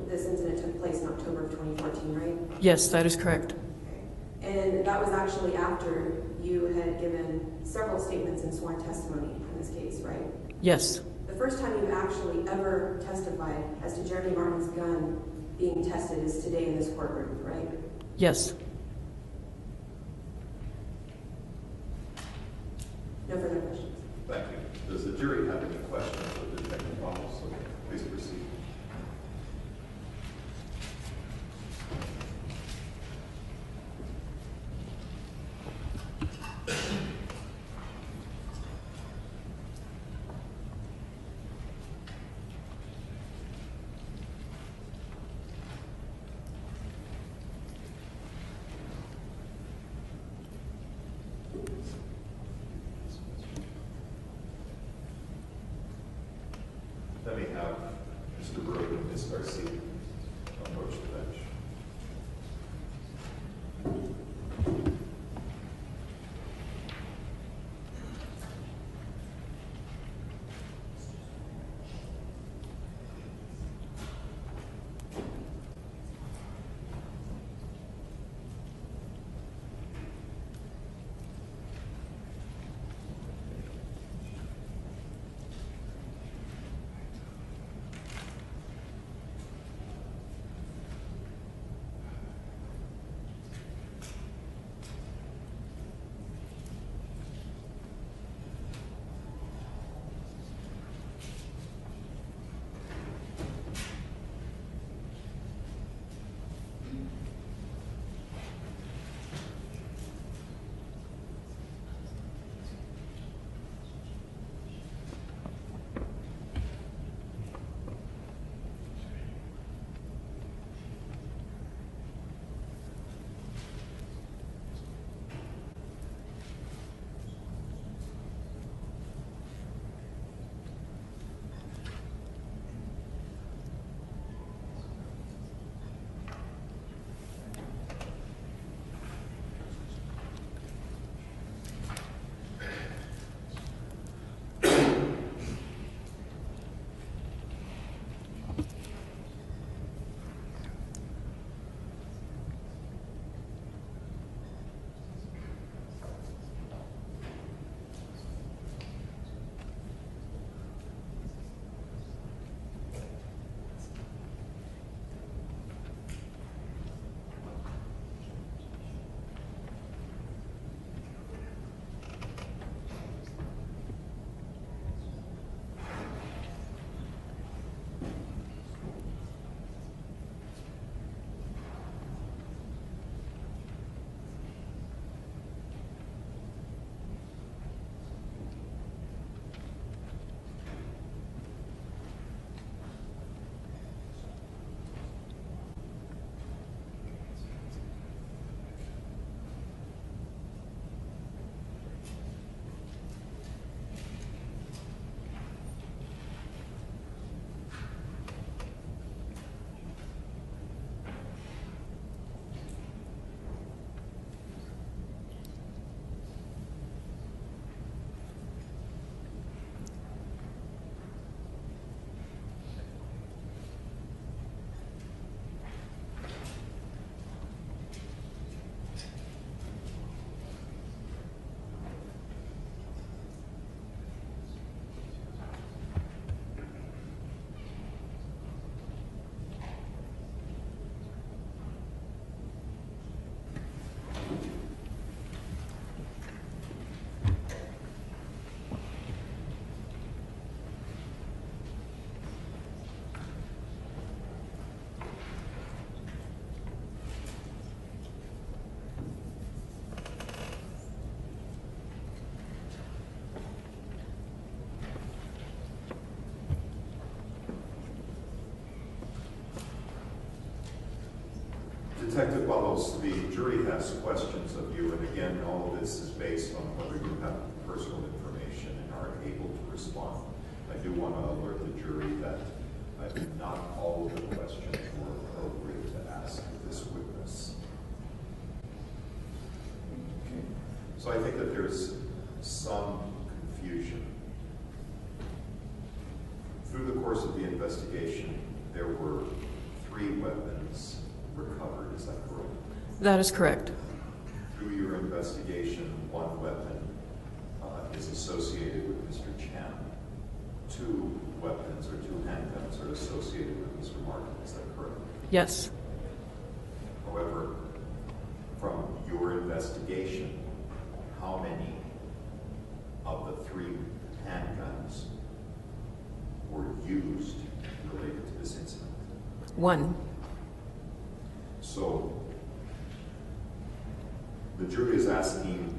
incident took place in October of 2014, right? Yes, that is correct. Okay. And that was actually after you had given several statements and sworn testimony in this case, right? Yes. The first time you actually ever testified as to Jeremy Martin's gun being tested is today in this courtroom, right? Yes. No further questions. Thank you. Does the jury have any questions of Detective Palos? Please proceed. Let me have Mr. Burrow and Ms. Garcia approach the bench. Detective Palos, the jury has questions of you, and again, all of this is based on whether you have personal information and are able to respond. I do want to alert the jury that not all of the questions were appropriate to ask this witness. So I think that there's some confusion. Through the course of the investigation, there were 3 weapons recovered, is that correct? That is correct. Through your investigation, 1 weapon is associated with Mr. Chan. 2 weapons or 2 handguns are associated with Mr. Martin, is that correct? Yes. However, from your investigation, how many of the 3 handguns were used related to this incident? 1. So the jury is asking,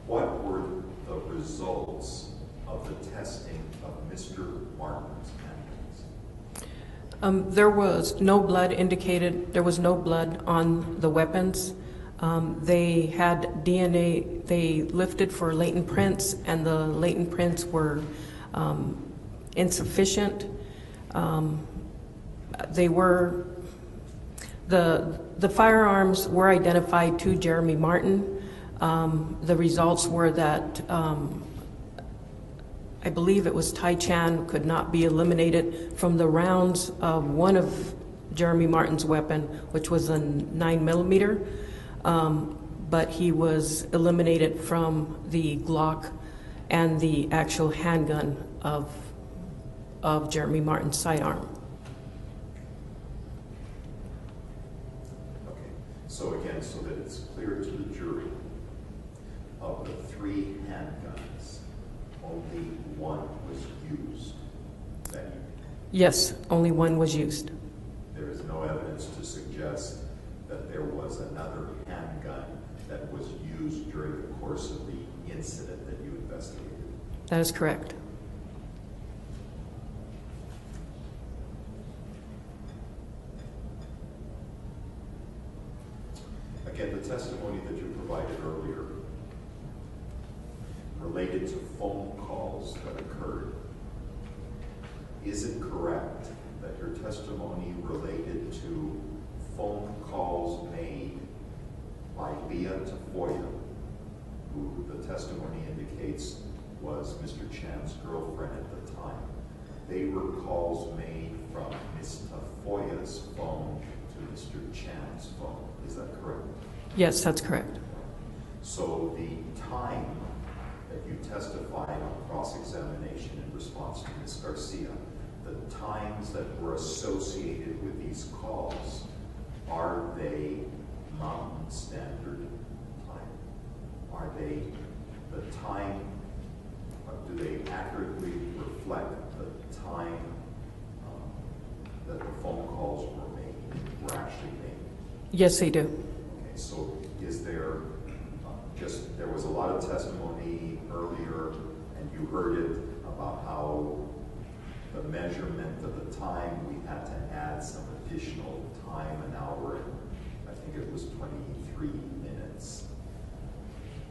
what were the results of the testing of Mr. Martin's handguns? There was no blood indicated. There was no blood on the weapons. They had DNA. They lifted for latent prints, and the latent prints were insufficient. They were the firearms were identified to Jeremy Martin. The results were that I believe it was Tai Chan could not be eliminated from the rounds of one of Jeremy Martin's weapon, which was a 9mm, but he was eliminated from the Glock and the actual handgun of Jeremy Martin's sidearm. Okay, so again, so that it's clear to the jury, of the 3 handguns, only 1 was used that evening. Yes, only 1 was used. There is no evidence to suggest that there was another handgun that was used during the course of the incident that you investigated. That is correct. Again, the testimony that you provided earlier related to phone calls that occurred. Is it correct that your testimony related to phone calls made by Leah Tafoya, who the testimony indicates was Mr. Chan's girlfriend at the time? They were calls made from Ms. Tafoya's phone to Mr. Chan's phone. Is that correct? Yes, that's correct. So the time that you testified on cross-examination in response to Ms. Garcia, the times that were associated with these calls, are they Mountain Standard Time? Are they the time, do they accurately reflect the time that the phone calls were actually made? Yes, they do. Okay, so is there there was a lot of testimony earlier, and you heard it about how the measurement of the time, we had to add some additional time, an hour, and I think it was 23 minutes.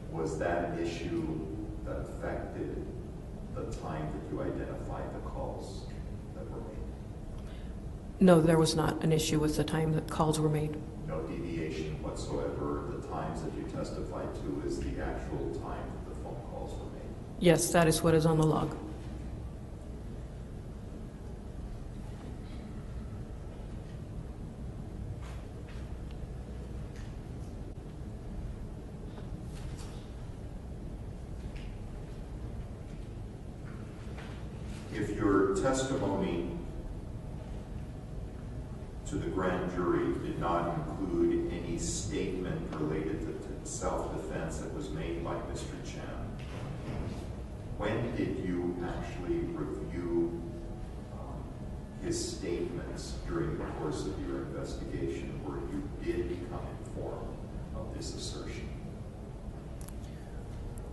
Was that an issue that affected the time that you identified the calls that were made? No, there was not an issue with the time that calls were made. No deviation whatsoever. The times that you testified to is the actual time that the phone calls were made. Yes, that is what is on the log. If your testimony to the grand jury did not include any statement related to self-defense that was made by Mr. Chan, when did you actually review his statements during the course of your investigation where you did become informed of this assertion?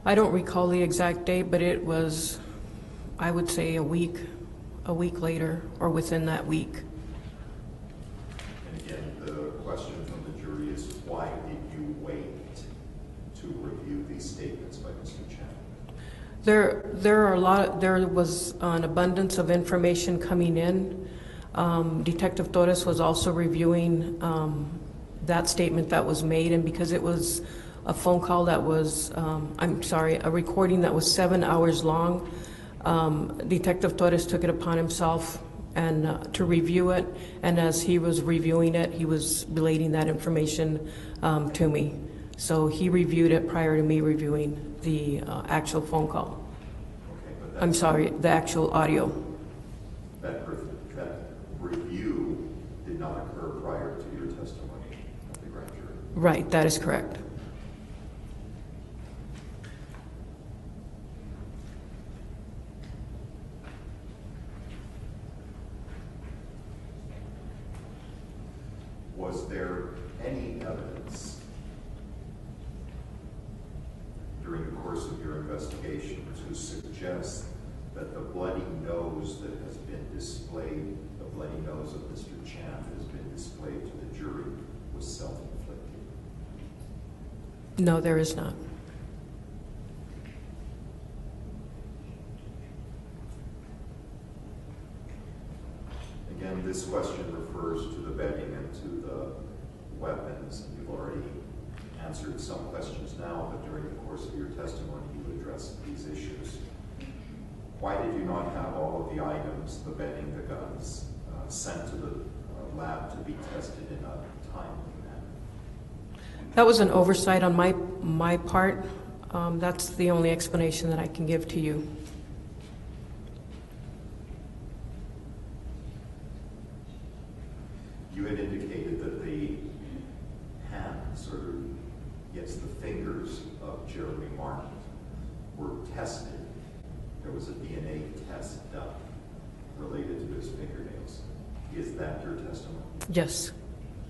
I don't recall the exact date, but it was, I would say, a week later, or within that week. And again, the question from the There was an abundance of information coming in. Detective Torres was also reviewing that statement that was made, and because it was a phone call that was, a recording that was 7 hours long, Detective Torres took it upon himself and to review it, and as he was reviewing it, he was relaying that information to me. So he reviewed it prior to me reviewing the actual phone call. Okay, but I'm sorry, the actual audio. that review did not occur prior to your testimony at the grand jury. Right, that is correct. Was there any evidence during the course of your investigation to suggest that the bloody nose that has been displayed, the bloody nose of Mr. Chan that has been displayed to the jury, was self-inflicted? No, there is not. Again, this question refers to the bedding and to the weapons. You've already answered some questions now, but during the course of your testimony, you addressed these issues. Why did you not have all of the items, the bedding, the guns, sent to the lab to be tested in a timely manner? That was an oversight on my part. That's the only explanation that I can give to you. You had indicated that the hands, or yes, the fingers of Jeremy Martin were tested. There was a DNA test done related to his fingernails. Is that your testimony? Yes.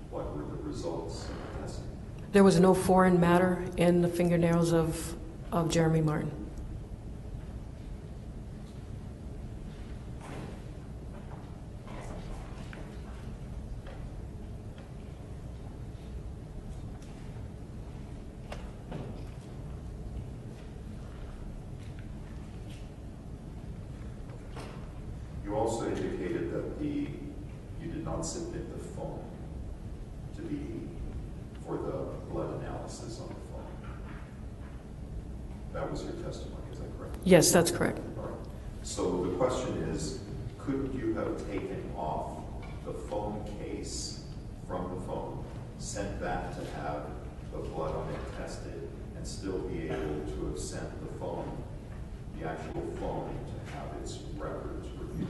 What were the results of the testing? There was no foreign matter in the fingernails of Jeremy Martin. You also indicated that you did not submit the phone for the blood analysis on the phone. That was your testimony, is that correct? Yes, that's correct. All right. So the question is, could you have taken off the phone case from the phone, sent that to have the blood on it tested, and still be able to have sent the phone, the actual phone, to have its records reviewed?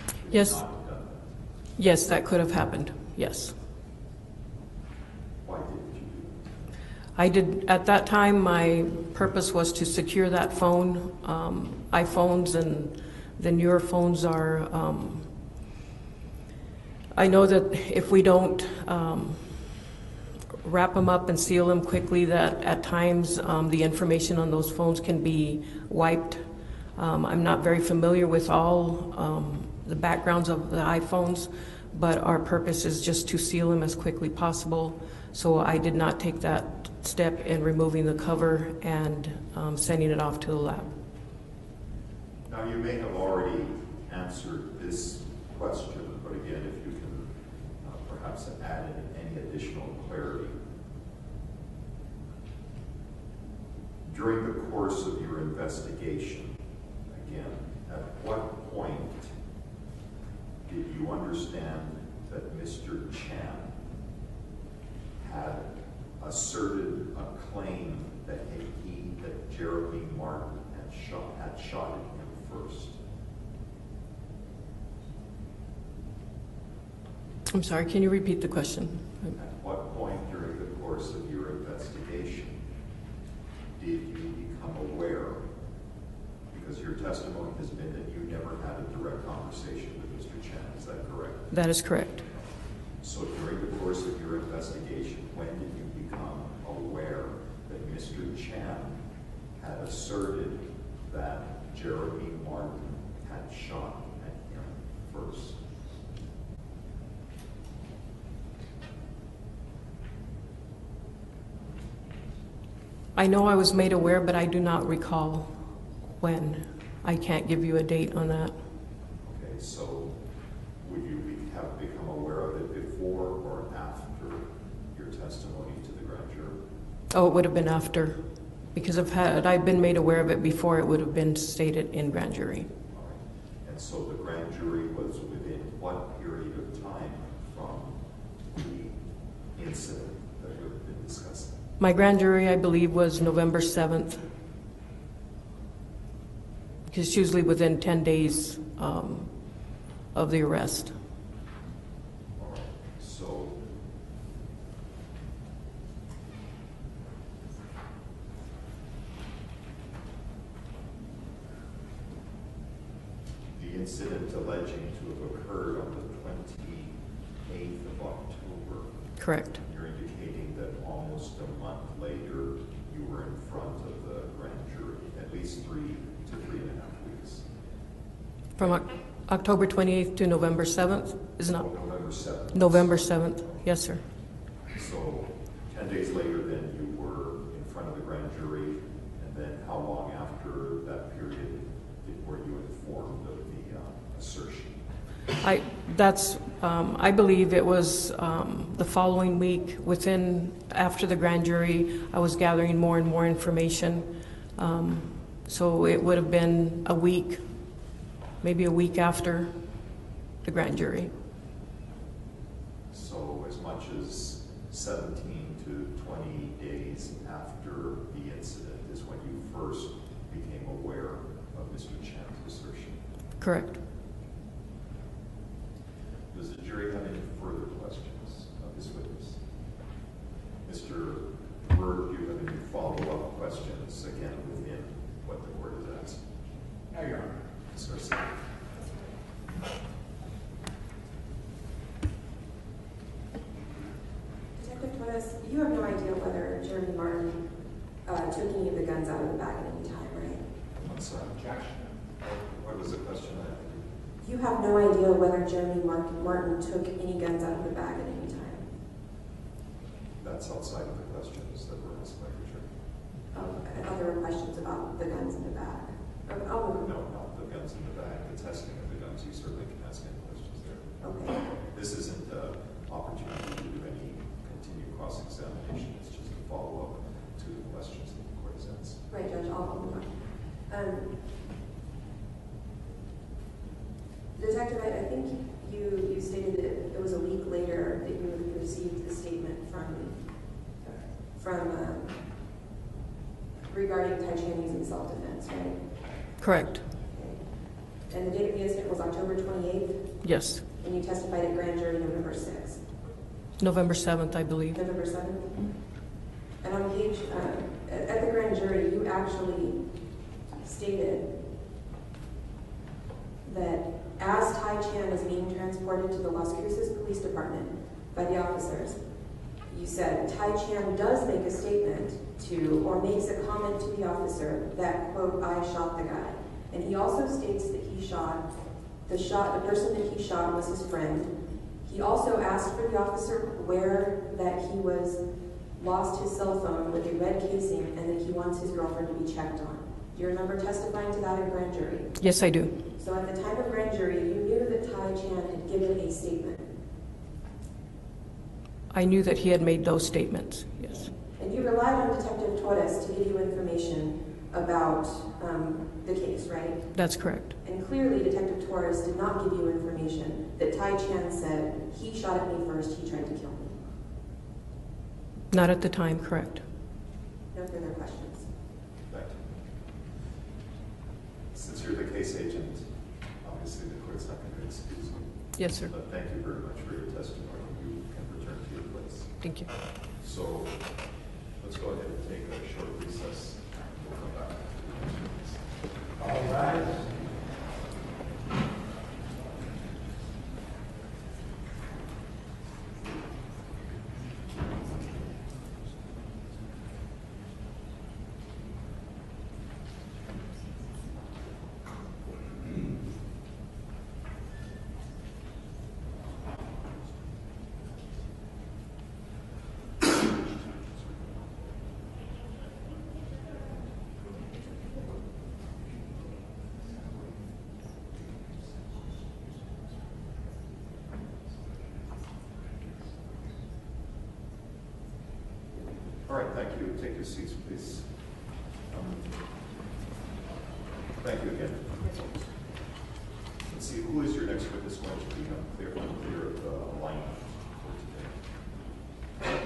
Could Yes. you not have done that? Yes, that could have happened. Yes. Why didn't you do that? I did, at that time, my purpose was to secure that phone. iPhones and the newer phones are, I know that if we don't wrap them up and seal them quickly, that at times the information on those phones can be wiped. I'm not very familiar with all the backgrounds of the iPhones, but our purpose is just to seal them as quickly possible. So I did not take that step in removing the cover and sending it off to the lab. Now, you may have already answered this question, but again, if you can perhaps add in any additional clarity. During the course of your investigation, again, at what point did you understand that Mr. Chan had asserted a claim that that Jeremy Martin had shot at him first? I'm sorry, can you repeat the question? At what point during the course of your investigation did you become aware, because your testimony has been that you never had a direct conversation with Mr. Chan, is that correct? That is correct. So during the course of your investigation, when did you become aware that Mr. Chan had asserted that Jeremy Martin had shot at him first? I know I was made aware, but I do not recall when. I can't give you a date on that. Okay, so would you have become aware of it before or after your testimony to the grand jury? Oh, it would have been after, because had I been made aware of it before, it would have been stated in grand jury. All right. And so the grand jury was within what period of time from the incident that would have been discussed? My grand jury, I believe, was November 7th. Because it's usually within 10 days of the arrest. All right. So the incident alleging to have occurred on the 28th of October. Correct. You're indicating that almost a month later you were in front of the grand jury, at least 3 to 3.5 weeks. From October 28th to November 7th? Is not November 7th. November 7th. Yes, sir. So 10 days later then you were in front of the grand jury, and then how long after that period were you informed of the assertion? I believe it was the following week. After the grand jury, I was gathering more and more information. So it would have been a week, maybe a week after the grand jury. So as much as 17 to 20 days after the incident is when you first became aware of Mr. Chan's assertion. Correct. Does the jury have any further questions of this witness? Mr. Bird, do you have any follow-up questions, again, within what the court has asked? No, Your Honor. Ms. Garcia. Detective Torres, you have no idea whether Jeremy Martin took any of the guns out of the bag at any time, right? I'm sorry. Objection. What was the question? You have no idea whether Jeremy Martin took any guns out of the bag at any time? That's outside of the questions that were asked by the jury. I thought there were questions about the guns in the bag. No, not the guns in the bag, the testing of the guns. You certainly can ask any questions there. Okay. This isn't an opportunity to do any continued cross-examination. It's just a follow-up to the questions that the court has asked. Right, Judge, I'll move on. Detective, I think you stated that it was a week later that you received the statement from regarding Tai Chan using self-defense, right? Correct. Okay. And the date of the incident was October 28th, Yes. and you testified at grand jury November 6th. November 7th, I believe. November 7th? And on page, at the grand jury, you actually stated that as Tai Chan is being transported to the Las Cruces Police Department by the officers, you said Tai Chan does make a statement to, or makes a comment to the officer that, quote, I shot the guy. And he also states that the person that he shot was his friend. He also asked for the officer where that he lost his cell phone with a red casing and that he wants his girlfriend to be checked on. Do you remember testifying to that at grand jury? Yes, I do. So at the time of grand jury, you knew that Tai Chan had given a statement. I knew that he had made those statements, yes. And you relied on Detective Torres to give you information about the case, right? That's correct. And clearly Detective Torres did not give you information that Tai Chan said, he shot at me first, he tried to kill me. Not at the time, correct. No further questions. Thank you. Since you're the case agent, obviously the court's not going to excuse you. Yes, sir. But thank you very much for your testimony. You can return to your place. Thank you. So let's go ahead and take a short recess. We'll come back. All right. thank you. Take your seats, please. Thank you again. Let's see, who is your next witness going to be? Clear of the alignment for today.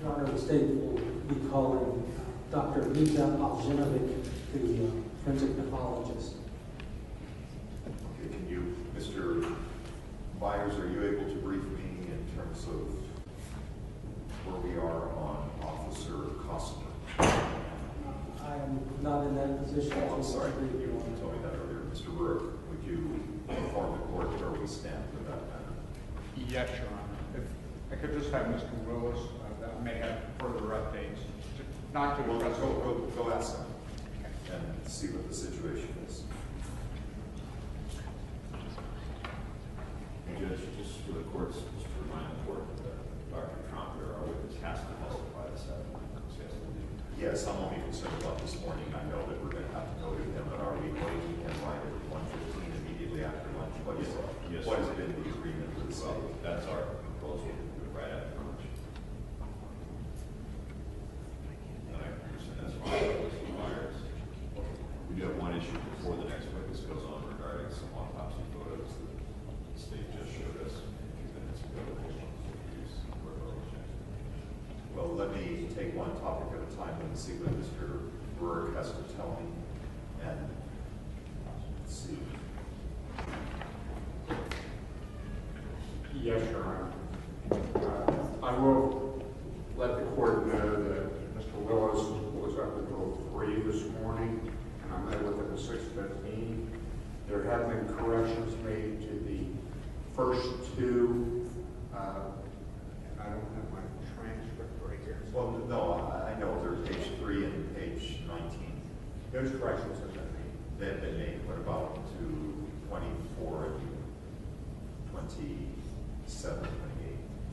Your Honor, the state will be calling Dr. Irma Palos, the forensic pathologist. Okay, can you, Mr. Byers, are you able to brief me in terms of where we are on Officer Costner? I am not in that position. Oh, I'm sorry, you told me that earlier. Mr. Rourke, would you inform the court where we stand with that matter? Yes, Your Honor. If I could just have Mr. Willis, that may have further updates. Not to Well, address. go ask him and see what the situation is. Judge, just for the courts, just to remind the court that Dr. Trump, our witness, has to testify this afternoon. Yes, I'm only concerned about this morning. I know that we're going to have to go to him, but are we going to invite at 1:15 immediately after lunch? What has been the agreement with the state? That's our proposal, to do it right after lunch. And I understand that's fine. Mr. Myers. We do have one issue before the next witness goes on regarding some autopsy photos that the state just showed us a few minutes ago. Well, let me take one topic at a time and see what Mr. Rourke has to tell me. And let's see. Yes, Your Honor. I will let the court know that Mr. Willis was up until 3 this morning, and I met with him at 6:15. There have been corrections made to the first two, and I don't have my transcript right here. Well, no, I know there's page 3 and page 19. Those corrections have been made. They have been made. What about to 24 and 27, 28?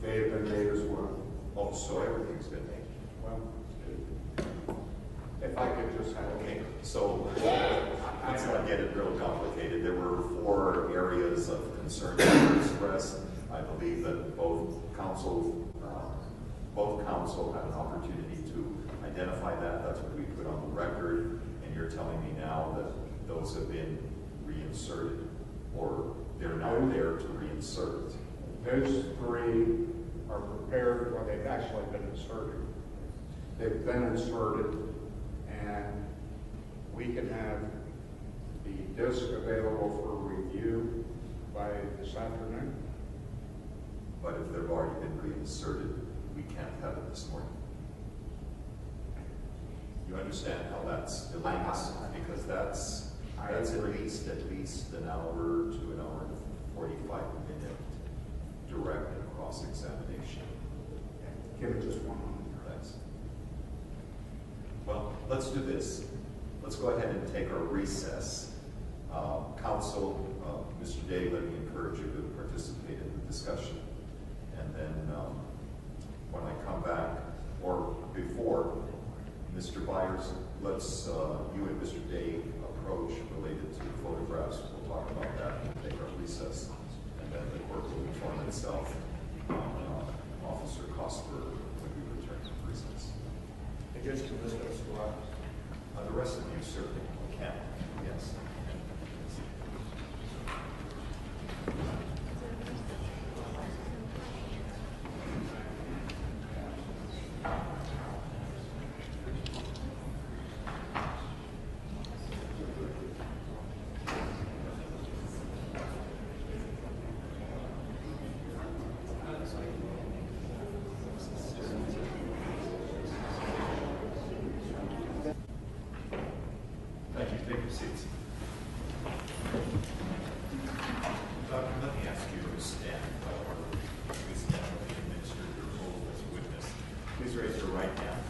They have been made as well. Oh, so everything's been made. Well, if I could just have. Okay, so let's not get it real complicated. There were 4 areas of concern that were expressed. I believe that both counsel had an opportunity to identify that. That's what we put on the record. And you're telling me now that those have been reinserted, or they're now there to reinsert. Those 3 are prepared, or they've actually been inserted. They've been inserted, and we can have the disc available for review by this afternoon. But if they've already been reinserted, we can't have it this morning. You understand how that's delaying us? Because that's at least an hour to an hour and 45-minute direct and cross-examination. Give it just 1 moment. Thanks. Well, let's do this. Let's go ahead and take our recess. Counsel, Mr. Day, let me encourage you to participate in the discussion. And then when I come back, or before, Mr. Byers, let's, you and Mr. Day approach related to photographs. We'll talk about that and take our recess. And then the court will inform itself on Officer Costner when we return to recess. It gets to this as well. The rest of you certainly can, yes. Thank you. Take your seats. Doctor, let me ask you to stand. We stand with the administrator role as a witness. Please raise your right hand.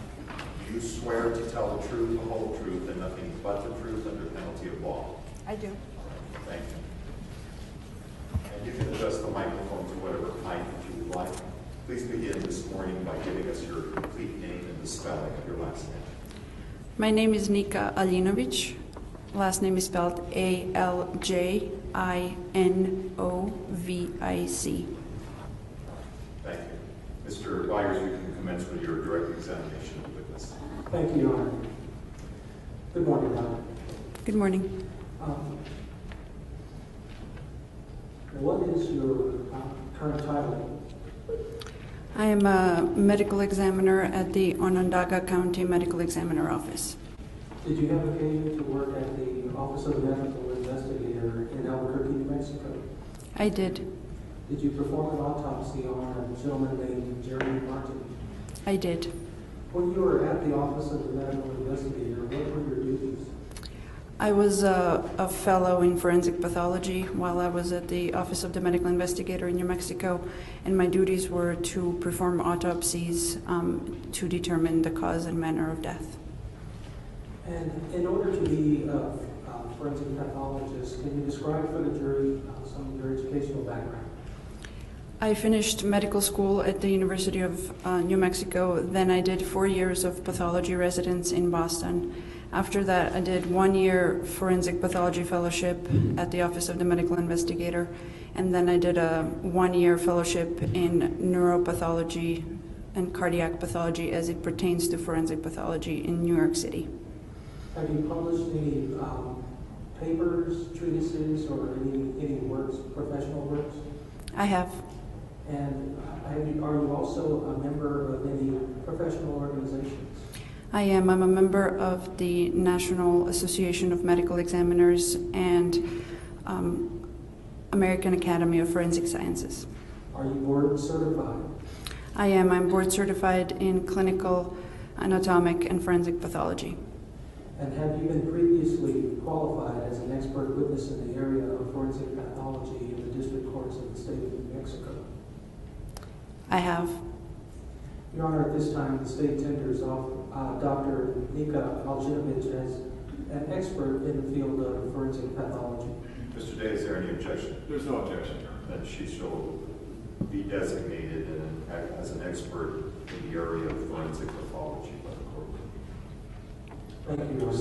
Do you swear to tell the truth, the whole truth, and nothing but the truth under penalty of law? I do. Thank you. And you can adjust the microphone to whatever height that you would like. Please begin this morning by giving us your complete name and the spelling of your last name. My name is Nika Alinovich. Last name is spelled Aljinovic. Thank you. Mr. Byers, you can commence with your direct examination of the witness. Thank you, Your Honor. Good morning, Your Honor. Good morning. What is your current title? I am a medical examiner at the Onondaga County Medical Examiner Office. Did you have occasion to work at the Office of the Medical Investigator in Albuquerque, New Mexico? I did. Did you perform an autopsy on a gentleman named Jeremy Martin? I did. When you were at the Office of the Medical Investigator, what were your duties? I was a fellow in forensic pathology while I was at the Office of the Medical Investigator in New Mexico, and my duties were to perform autopsies to determine the cause and manner of death. And in order to be a forensic pathologist, can you describe for the jury some of your educational background? I finished medical school at the University of New Mexico. Then I did 4 years of pathology residence in Boston. After that, I did 1 year forensic pathology fellowship at the Office of the Medical Investigator. And then I did a 1 year fellowship in neuropathology and cardiac pathology as it pertains to forensic pathology in New York City. Have you published any papers, treatises, or any works, professional works? I have. And are you also a member of any professional organizations? I am. I'm a member of the National Association of Medical Examiners and American Academy of Forensic Sciences. Are you board certified? I am. I'm board certified in clinical, anatomic, and forensic pathology. And have you been previously qualified as an expert witness in the area of forensic pathology in the district courts of the state of New Mexico? I have. Your Honor, at this time, the state tenders off Dr. Nika Aljinovich as an expert in the field of forensic pathology. Mr. Day, is there any objection? There's no objection. Then she shall be designated as an expert in the area of forensic pathology by the court. Thank you, Your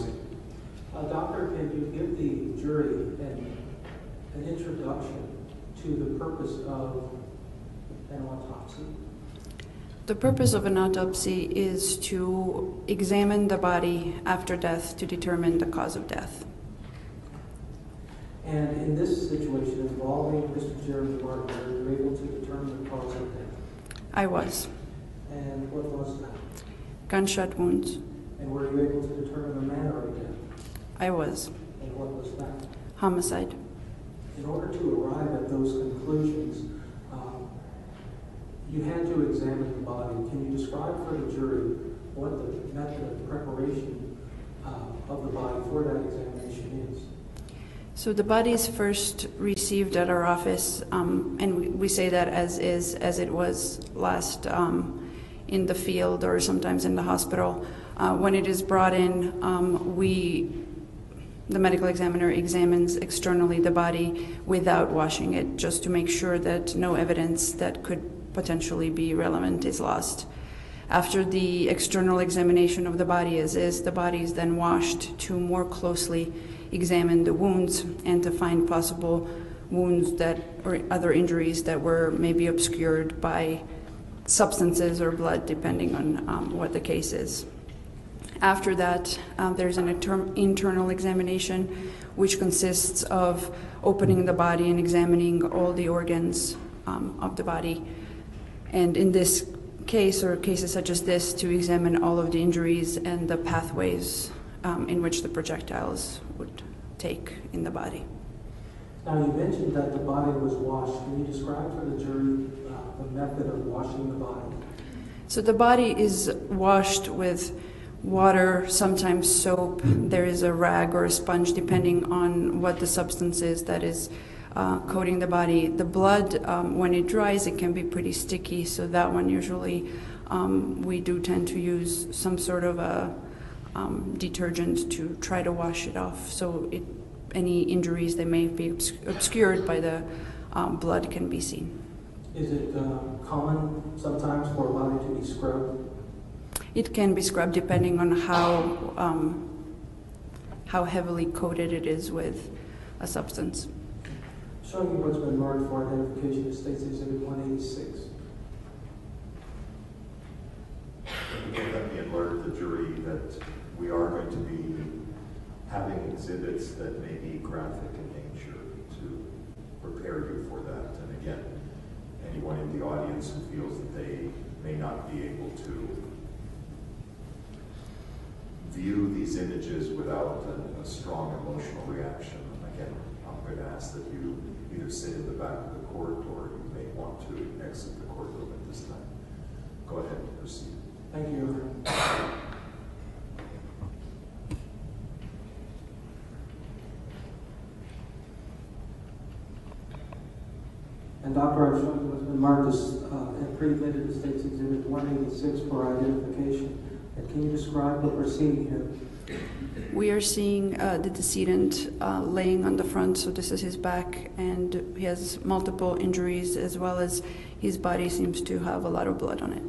Honor. Doctor, can you give the jury an introduction to the purpose of an autopsy? The purpose of an autopsy is to examine the body after death to determine the cause of death. And in this situation involving Mr. Jeremy Martin, were you able to determine the cause of death? I was. And what was that? Gunshot wounds. And were you able to determine the manner of death? I was. And what was that? Homicide. In order to arrive at those conclusions, you had to examine the body. Can you describe for the jury what the method of preparation of the body for that examination is? So the body is first received at our office, and we say that as it was last in the field or sometimes in the hospital. When it is brought in, the medical examiner examines externally the body without washing it, just to make sure that no evidence that could potentially be relevant is lost. After the external examination of the body the body is then washed to more closely examine the wounds and to find possible wounds or other injuries that were maybe obscured by substances or blood, depending on what the case is. After that, there's an internal examination, which consists of opening the body and examining all the organs of the body. And in this case, or cases such as this, to examine all of the injuries and the pathways in which the projectiles would take in the body. Now, you mentioned that the body was washed. Can you describe for the jury the method of washing the body? So the body is washed with water, sometimes soap. There is a rag or a sponge, depending on what the substance is that is coating the body. The blood, when it dries, it can be pretty sticky, so that one usually we do tend to use some sort of a detergent to try to wash it off, so any injuries that may be obscured by the blood can be seen. Is it common sometimes for a body to be scrubbed? It can be scrubbed depending on how heavily coated it is with a substance. Showing you what's been marked for identification of States Exhibit 186. jury that we are going to be having exhibits that may be graphic in nature to prepare you for that. And again, anyone in the audience who feels that they may not be able to view these images without a strong emotional reaction, again, I'm going to ask that you either sit in the back of the court or you may want to exit the courtroom at this time. Go ahead and proceed. Thank you. And Dr. I'm showing what's been marked as pre-admitted to State's Exhibit 186 for identification. And can you describe what we're seeing here? We are seeing the decedent laying on the front, so this is his back, and he has multiple injuries, as well as his body seems to have a lot of blood on it.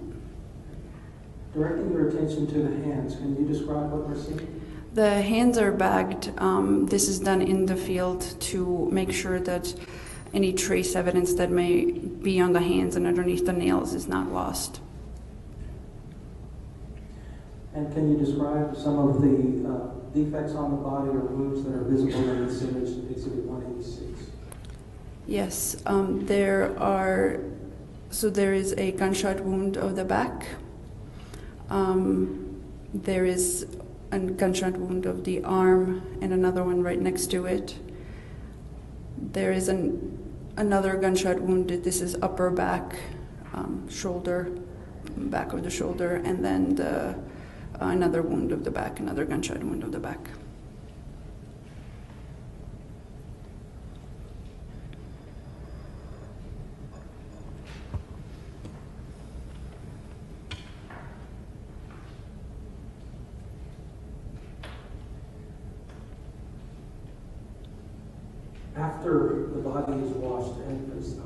Directing your attention to the hands, can you describe what we're seeing? The hands are bagged. This is done in the field to make sure that any trace evidence that may be on the hands and underneath the nails is not lost. And can you describe some of the defects on the body or wounds that are visible in this image, Exhibit 186? Yes, there is a gunshot wound of the back. There is a gunshot wound of the arm and another one right next to it. There is another gunshot wound. This is upper back, shoulder, back of the shoulder, and then another wound of the back, another gunshot wound of the back. After the body is washed,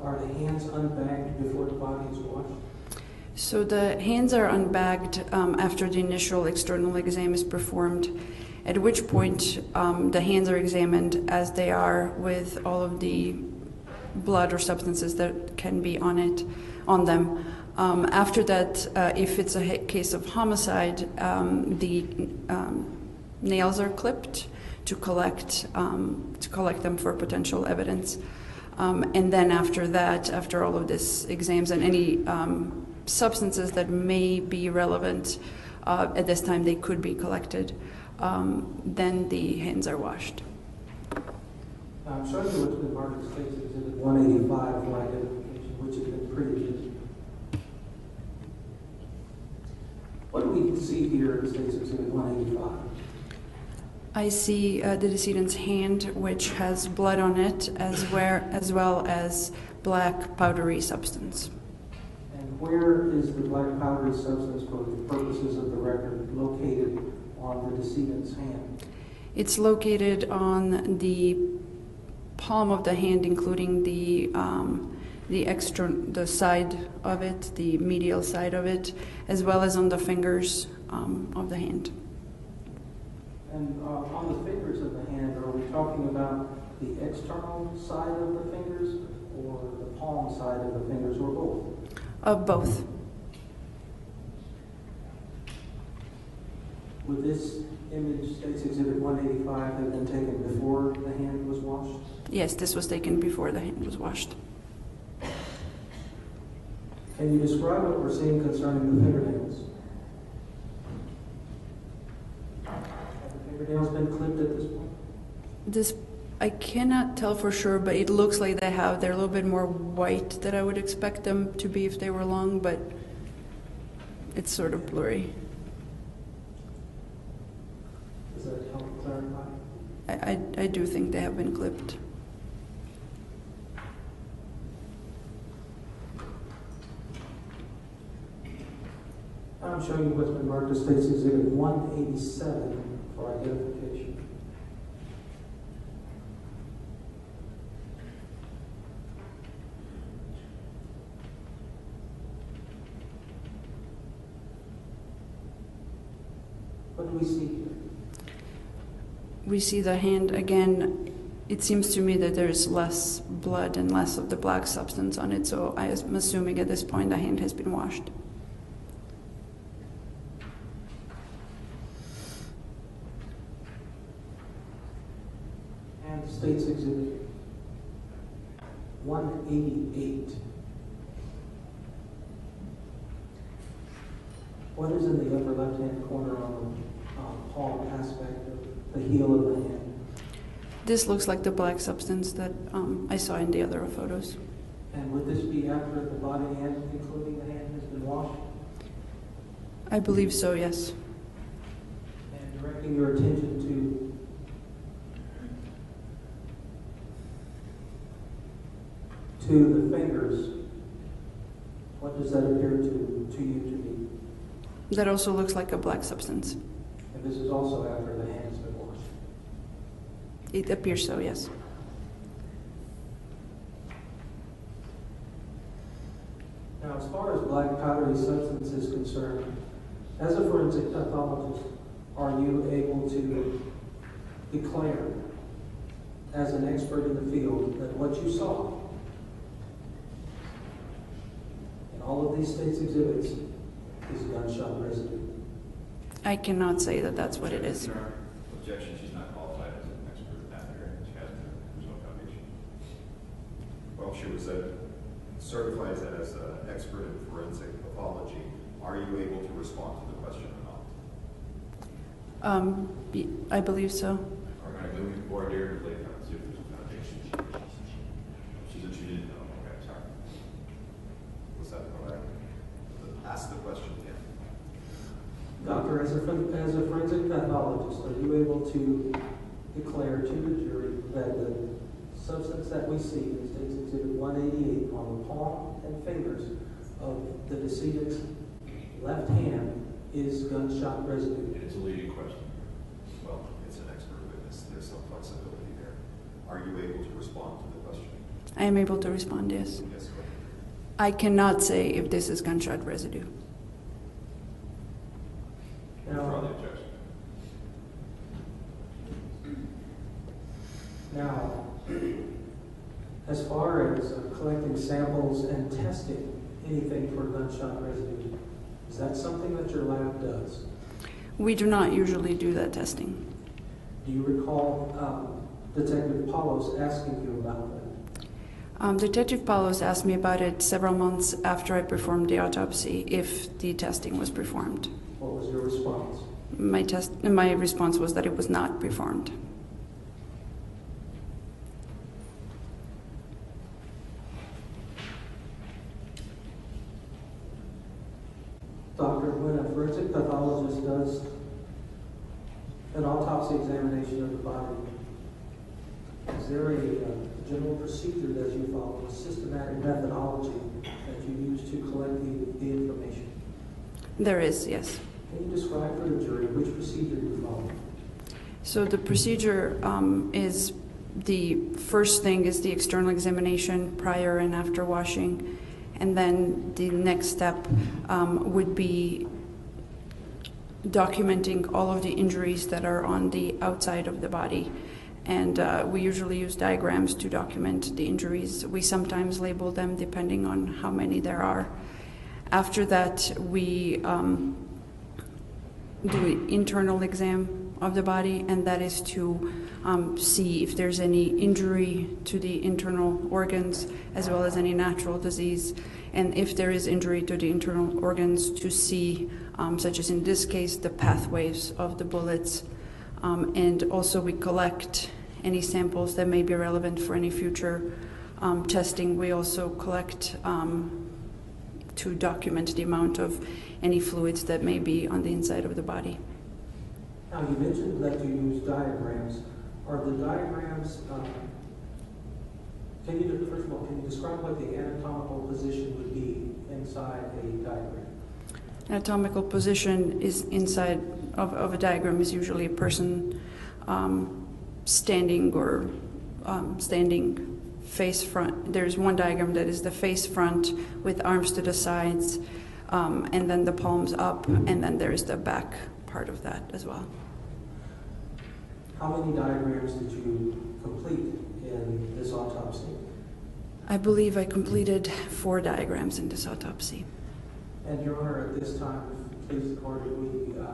are the hands unbagged before the body is washed? So the hands are unbagged after the initial external exam is performed, at which point the hands are examined as they are with all of the blood or substances that can be on them. After that, if it's a case of homicide, the nails are clipped to collect them for potential evidence. And then after that, after all of this exams and any substances that may be relevant at this time, they could be collected, then the hands are washed. I'm showing you what's been marked as State's Exhibit 185 for identification, which has been pre-admitted. What do we see here in State's Exhibit 185? I see the decedent's hand, which has blood on it, as well as black powdery substance. And where is the black powdery substance, for the purposes of the record, located on the decedent's hand? It's located on the palm of the hand, including the side of it, the medial side of it, as well as on the fingers of the hand. And on the fingers of the hand, are we talking about the external side of the fingers or the palm side of the fingers, or both? Both. Would this image, State's Exhibit 185, have been taken before the hand was washed? Yes, this was taken before the hand was washed. Can you describe what we're seeing concerning the fingernails? Fingernails been clipped at this point? I cannot tell for sure, but it looks like they have. They're a little bit more white than I would expect them to be if they were long, but it's sort of blurry. Does that help clarify? I do think they have been clipped. I'm showing you what's been marked as State's Exhibit 187 for identification. What do we see here? We see the hand again. It seems to me that there's less blood and less of the black substance on it, so I am assuming at this point the hand has been washed. and State's Exhibit 188. What is in the upper left-hand corner on the palm aspect of the heel of the hand? This looks like the black substance that I saw in the other photos. And would this be after the body and including the hand has been washed? I believe so, yes. And directing your attention to the fingers, what does that appear to you to be? That also looks like a black substance. And this is also after the hand has been washed? It appears so, yes. Now, as far as black powdery substance is concerned, as a forensic pathologist, are you able to declare, as an expert in the field, that what you saw in all of these state's exhibits is gunshot residue? I cannot say that that's what it is. Objection, she's not qualified as an expert in that area. She hasn't, there's no foundation. Well, she was certified as an expert in forensic pathology. Are you able to respond to the question or not? I believe so. All right, moving forward here, see if there's a foundation. She said she didn't know. Okay, sorry. Was that correct? Ask the question again. Doctor, as a forensic pathologist, are you able to declare to the jury that the substance that we see in State's Exhibit 188 on the palm and fingers of the decedent's left hand is gunshot residue? It's a leading question. Well, it's an expert witness. There's some flexibility there. Are you able to respond to the question? I am able to respond, yes. Yes, go ahead. I cannot say if this is gunshot residue. Withdraw the objection. Now, as far as collecting samples and testing anything for gunshot residue, is that something that your lab does? We do not usually do that testing. Do you recall Detective Palos asking you about that? Detective Palos asked me about it several months after I performed the autopsy, if the testing was performed. What was your response? My response was that it was not performed. Doctor, when a forensic pathologist does an autopsy examination of the body, is there a general procedure that you follow, a systematic methodology that you use to collect the information? There is, yes. Can you describe for the jury which procedure you follow? So the procedure is the first thing is the external examination prior and after washing. And then the next step would be documenting all of the injuries that are on the outside of the body. And we usually use diagrams to document the injuries. We sometimes label them depending on how many there are. After that, we do an internal exam of the body, and that is to see if there's any injury to the internal organs as well as any natural disease. And if there is injury to the internal organs, to see, such as in this case, the pathways of the bullets. And also we collect any samples that may be relevant for any future testing. We also collect to document the amount of any fluids that may be on the inside of the body. Now, you mentioned that you use diagrams. Are the diagrams, first of all, can you describe what the anatomical position would be inside a diagram? Anatomical position is inside of a diagram is usually a person standing or standing face front. There's one diagram that is the face front with arms to the sides, and then the palms up, and then there is the back part of that as well. How many diagrams did you complete in this autopsy? I believe I completed 4 diagrams in this autopsy. And Your Honor, at this time, please record if we could,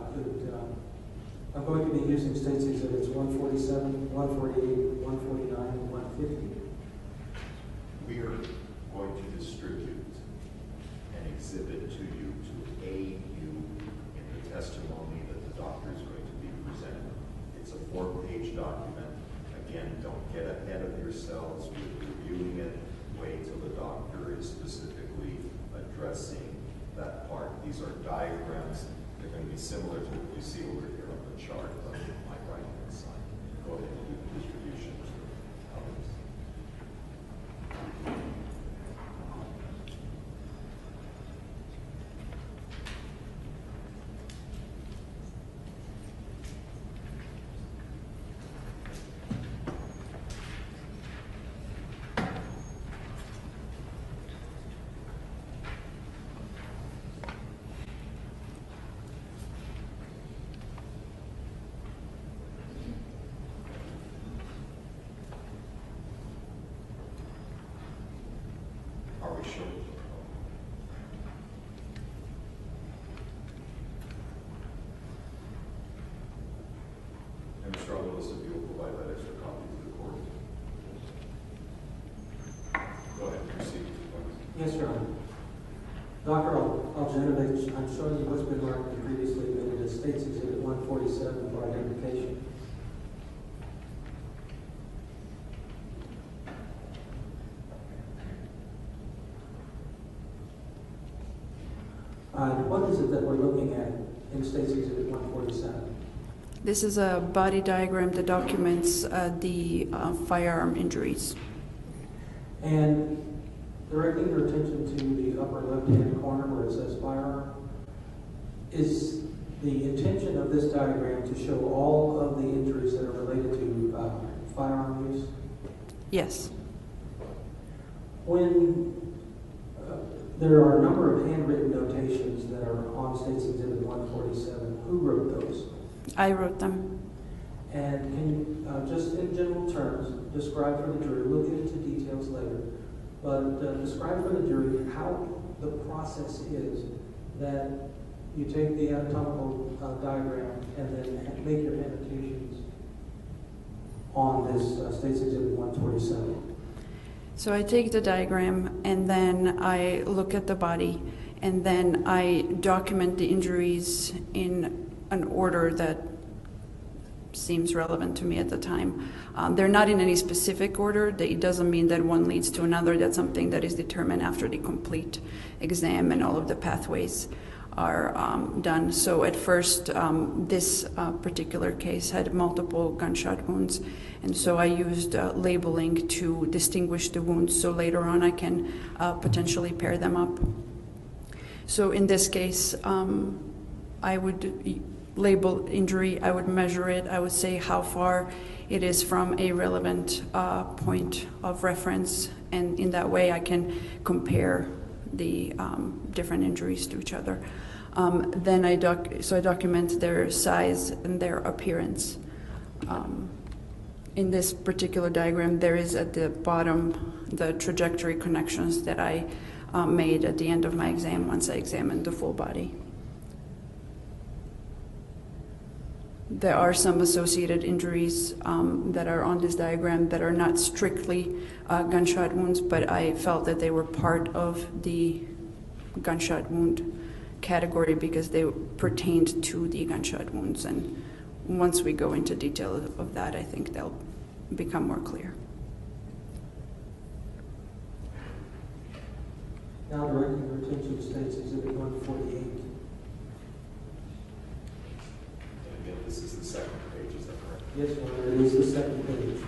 I'm going to be using State's Exhibits 147, 148, 149 and 150. We are going to distribute an exhibit to you to aid you in the testimony that the doctor is going to be presenting. It's a 4-page document. Again, don't get ahead of yourselves with reviewing it. Wait till the doctor is specifically addressing that part. These are diagrams. They're going to be similar to what we see over here on the chart on my right-hand side. Go ahead and do the distribution to others. Are we sure? And Mr. Alvarez, if you will provide that extra copy to the court. Go ahead and proceed. Yes, Your Honor. Dr. Algenovich, I'm showing you what's been marked and previously admitted as State's Exhibit 147 for identification. What is it that we're looking at in State's Exhibit 147? This is a body diagram that documents the firearm injuries. And directing your attention to the upper left-hand corner where it says firearm, is the intention of this diagram to show all of the injuries that are related to firearm use? Yes. When there are a number of handwritten notations that are on State's Exhibit 147, who wrote those? I wrote them. And can you, just in general terms, describe for the jury, we'll get into details later, but describe for the jury how the process is that you take the anatomical diagram and then make your annotations on this State's Exhibit 147. So I take the diagram and then I look at the body and then I document the injuries in an order that seems relevant to me at the time. They're not in any specific order. It doesn't mean that one leads to another. That's something that is determined after the complete exam and all of the pathways are done. So at first, this particular case had multiple gunshot wounds, and so I used labeling to distinguish the wounds, so later on I can potentially pair them up. So in this case, I would label injury, I would measure it, I would say how far it is from a relevant point of reference, and in that way I can compare the different injuries to each other. Then I document their size and their appearance. In this particular diagram, there is at the bottom the trajectory connections that I made at the end of my exam once I examined the full body. There are some associated injuries that are on this diagram that are not strictly gunshot wounds, but I felt that they were part of the gunshot wound category because they pertained to the gunshot wounds. And once we go into detail of that, I think they'll become more clear. Now directing your attention to State's Exhibit 148. Again, this is the second page, is that correct? Yes, Your Honor, it is the second page.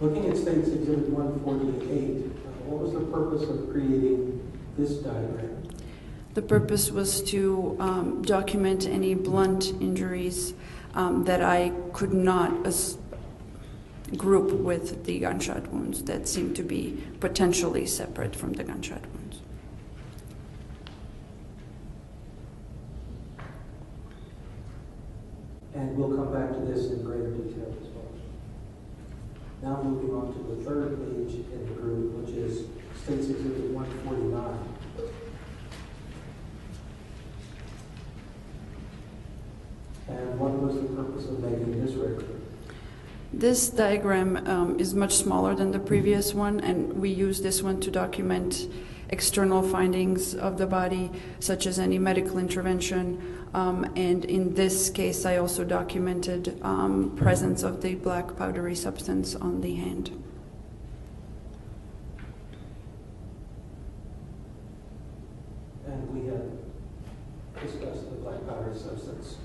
Looking at State's Exhibit 148, what was the purpose of creating this diagram? The purpose was to document any blunt injuries that I could not group with the gunshot wounds that seemed to be potentially separate from the gunshot wounds. And we'll come back to this in greater detail as well. Now moving on to the third page in the group, which is State's Exhibit 149. And what was the purpose of making this record? This diagram is much smaller than the previous one, and we use this one to document external findings of the body, such as any medical intervention. And in this case, I also documented presence of the black powdery substance on the hand. And we have discussed the black powdery substance.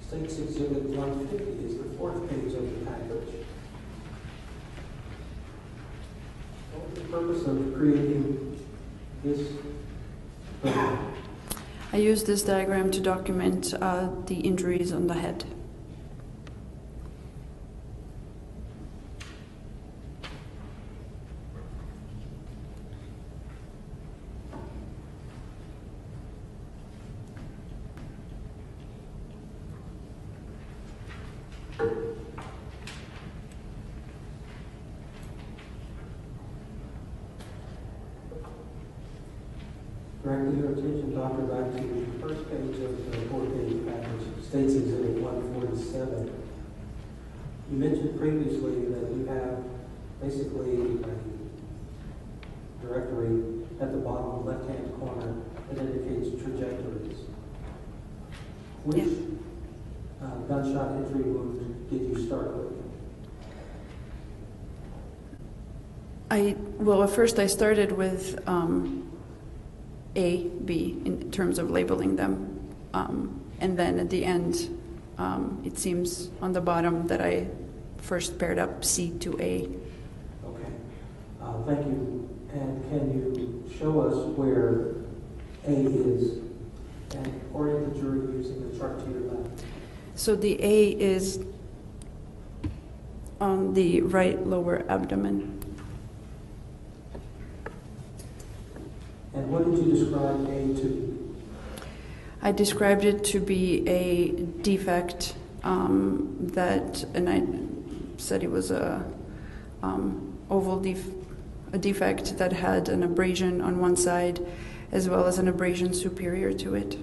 State's Exhibit 150 is the fourth page of the package. What was the purpose of creating this diagram? I used this diagram to document the injuries on the head. Directing your attention, Doctor, back to the first page of the four-page package, State's Exhibit 147. You mentioned previously that you have basically a directory at the bottom left-hand corner that indicates trajectories. Which gunshot injury wound did you start with? Well, at first I started with A, B, in terms of labeling them. And then at the end, it seems on the bottom that I first paired up C to A. Okay. Thank you. And can you show us where A is and orient the jury using the chart to your left? So the A is on the right lower abdomen. And what did you describe A to be? I described it to be a defect and I said it was a defect that had an abrasion on one side as well as an abrasion superior to it.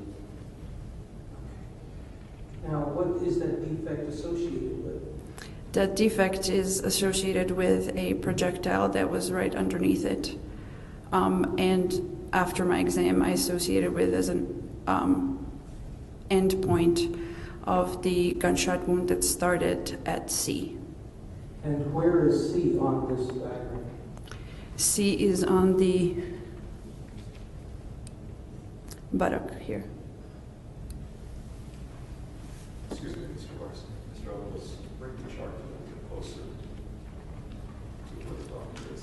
Now, what is that defect associated with? That defect is associated with a projectile that was right underneath it. And after my exam, I associated with as an end point of the gunshot wound that started at C. And where is C on this diagram? C is on the buttock here. Excuse me, Mr. Larson. Mr. Ellis, bring the chart a little bit closer to where the doctor is.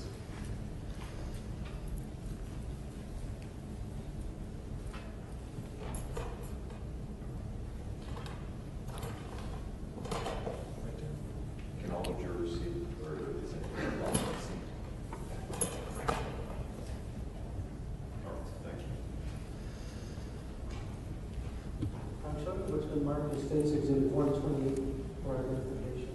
Can all the jurors see, or is it? All right, thank you. I'm showing what's been marked as State's Exhibit 128 for identification.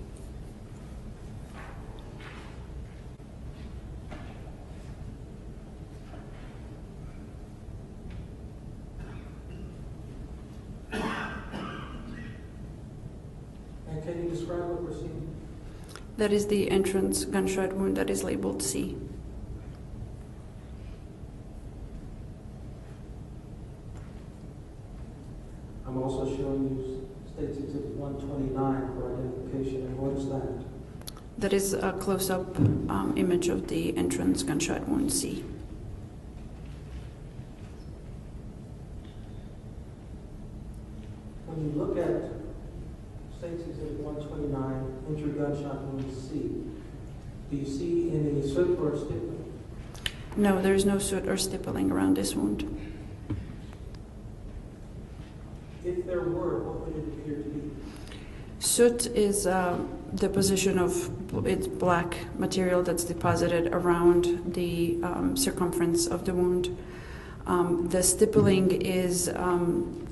And can you describe what we're seeing? That is the entrance gunshot wound that is labeled C. I'm also showing you State's Exhibit 129 for identification. And what is that? That is a close-up image of the entrance gunshot wound C. When you look at State's Exhibit 129, entry gunshot wound C, do you see any soot or stippling? No, there is no soot or stippling around this wound. If there were, what would it appear to be? Soot is deposition of it's black material that's deposited around the circumference of the wound. The stippling is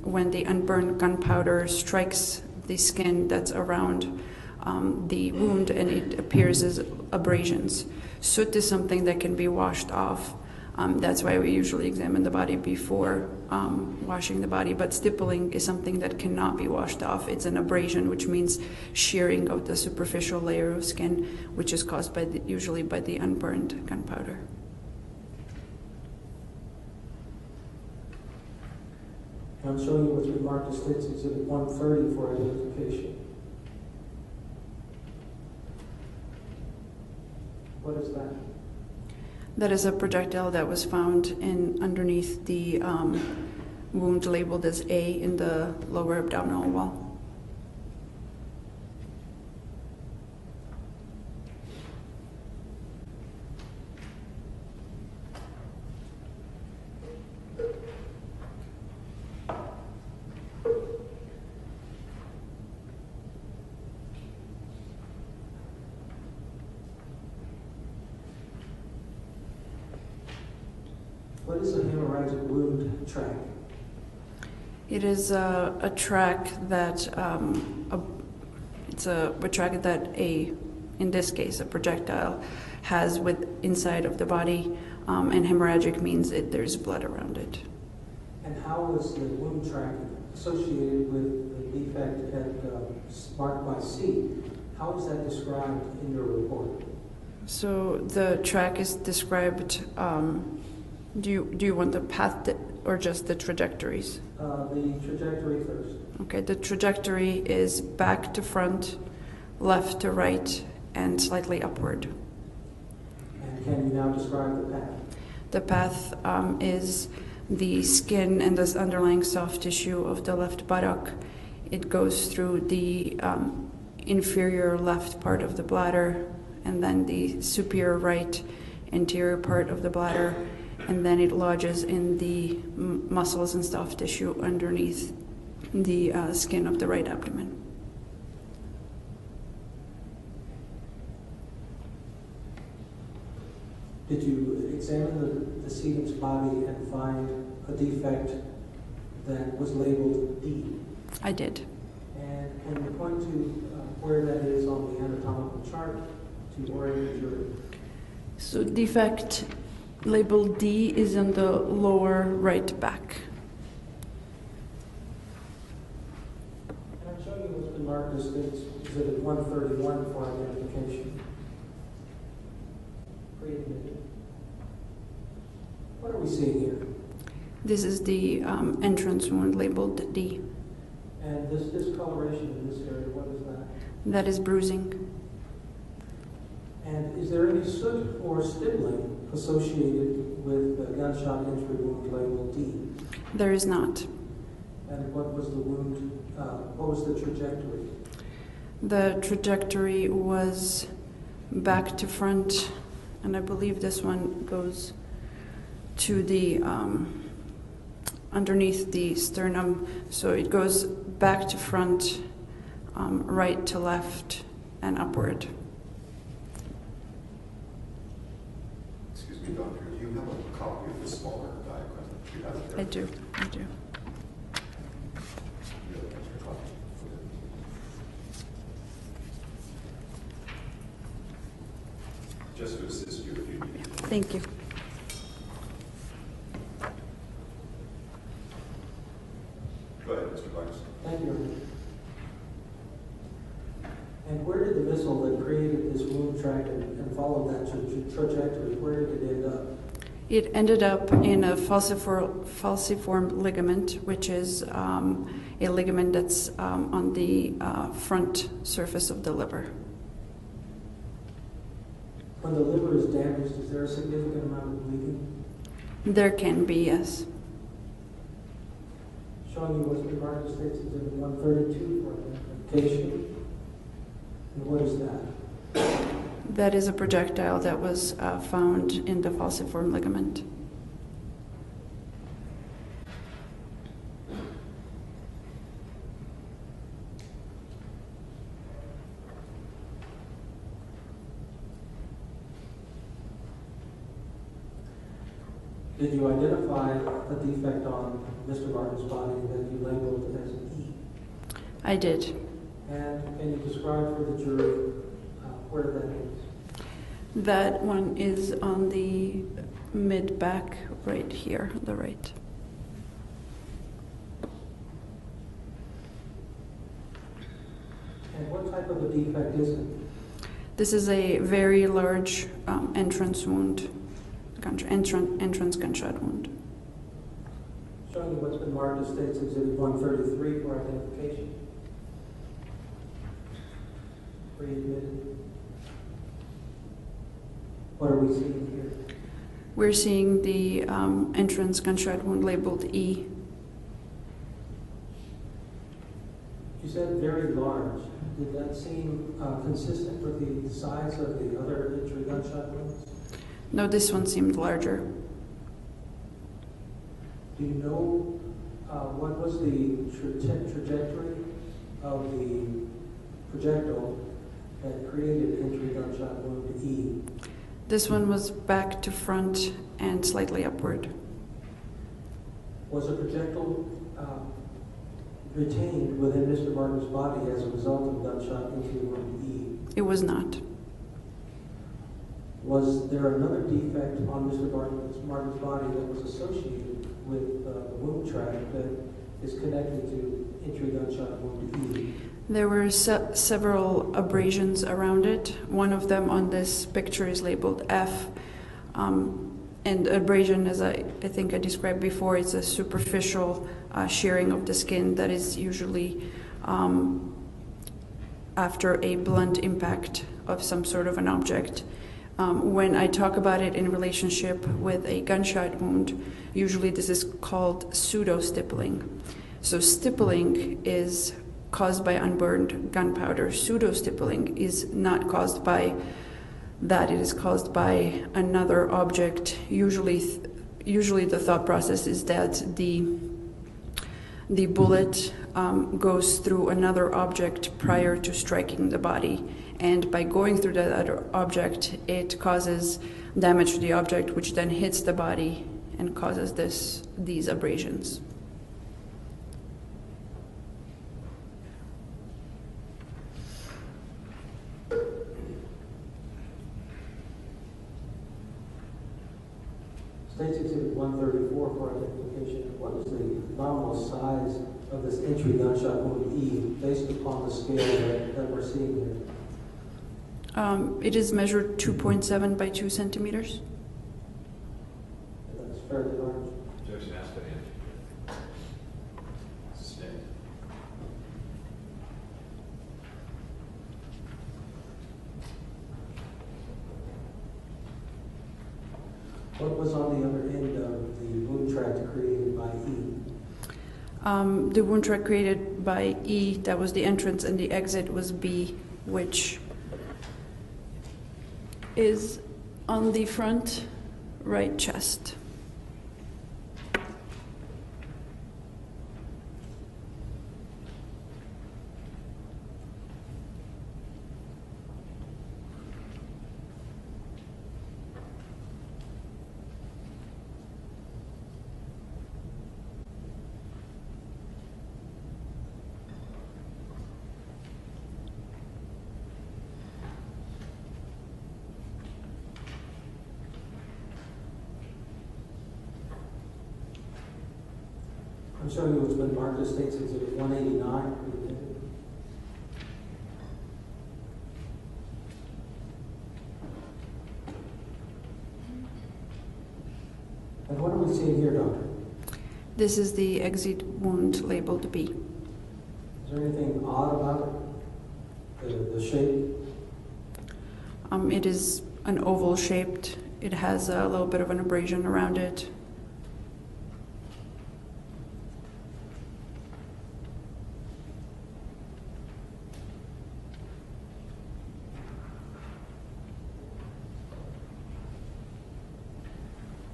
when the unburned gunpowder strikes the skin that's around the wound and it appears as abrasions. Soot is something that can be washed off That's why we usually examine the body before washing the body. But stippling is something that cannot be washed off. It's an abrasion, which means shearing of the superficial layer of skin, which is caused usually by the unburned gunpowder. I'm showing you what's been marked as State's Exhibit 130 for identification. What is that? That is a projectile that was found underneath the wound labeled as A in the lower abdominal wall. What is a hemorrhagic wound track? It is a track that in this case, a projectile has inside of the body, and hemorrhagic means there's blood around it. And how was the wound track associated with the defect marked by C? How is that described in your report? So the track is described. Do you want the path or just the trajectories? The trajectory first. Okay, the trajectory is back to front, left to right, and slightly upward. And can you now describe the path? The path is the skin and this underlying soft tissue of the left buttock. It goes through the inferior left part of the bladder, and then the superior right anterior part of the bladder, and then it lodges in the muscles and soft tissue underneath the skin of the right abdomen. Did you examine the decedent's body and find a defect that was labeled D? I did. And can you point to where that is on the anatomical chart to orient the jury? So defect labeled D is on the lower right back. And I'm showing you what's been marked as State's Exhibit 131 for identification. What are we seeing here? This is the entrance wound labeled D. And this discoloration in this area, what is that? That is bruising. And is there any soot or stippling associated with the gunshot entry wound labeled D? There is not. And what was the wound, what was the trajectory? The trajectory was back to front, and I believe this one goes to the underneath the sternum, so it goes back to front, right to left, and upward. Excuse me, doctor, do you have a copy of the smaller diagram? Do you have it there? I do. You have an extra copy? Just to assist you if you need it. Thank you. Go ahead, Mr. Barnes. Thank you. And where did the missile that created this wound track and followed that trajectory, where did it end up? It ended up in a falciform ligament, which is a ligament that's on the front surface of the liver. When the liver is damaged, is there a significant amount of bleeding? There can be, yes. Showing you what's been marked as State's Exhibit 132 for identification. And what is that? That is a projectile that was found in the falciform ligament. Did you identify a defect on Mr. Martin's body that you labeled as E? I did. And can you describe for the jury where that is? That one is on the mid-back right here, on the right. And what type of a defect is it? This is a very large entrance wound, entrance gunshot wound. Showing you what's been marked as State's Exhibit 133 for identification. Pre-admitted. What are we seeing here? We're seeing the entrance gunshot wound labeled E. You said very large. Did that seem consistent with the size of the other entry gunshot wounds? No, this one seemed larger. Do you know what was the trajectory of the projectile that created entry gunshot wound E? This one was back to front and slightly upward. Was a projectile retained within Mr. Martin's body as a result of gunshot entry wound E? It was not. Was there another defect on Mr. Martin's body that was associated with the wound track that is connected to entry gunshot wound E? There were several abrasions around it. One of them on this picture is labeled F. And abrasion, as I think I described before, it's a superficial shearing of the skin that is usually after a blunt impact of some sort of an object. When I talk about it in relationship with a gunshot wound, usually this is called pseudo-stippling. So stippling is caused by unburned gunpowder. Pseudo-stippling is not caused by that. It is caused by another object. Usually the thought process is that the bullet goes through another object prior to striking the body. And by going through that other object, it causes damage to the object, which then hits the body and causes these abrasions. State's Exhibit 134 for identification. What is the nominal size of this entry gunshot wound E based upon the scale that we're seeing here? It is measured 2.7 by 2 centimeters. That's fairly large. Objection asked to answer. Sustained. What was on the other end of the wound tract created by E? The wound track created by E, that was the entrance, and the exit was B, which is on the front right chest. I'm showing you what's been marked as State's Exhibit 189. And what are we seeing here, Doctor? This is the exit wound labeled B. Is there anything odd about it? The shape? It is an oval shaped. It has a little bit of an abrasion around it.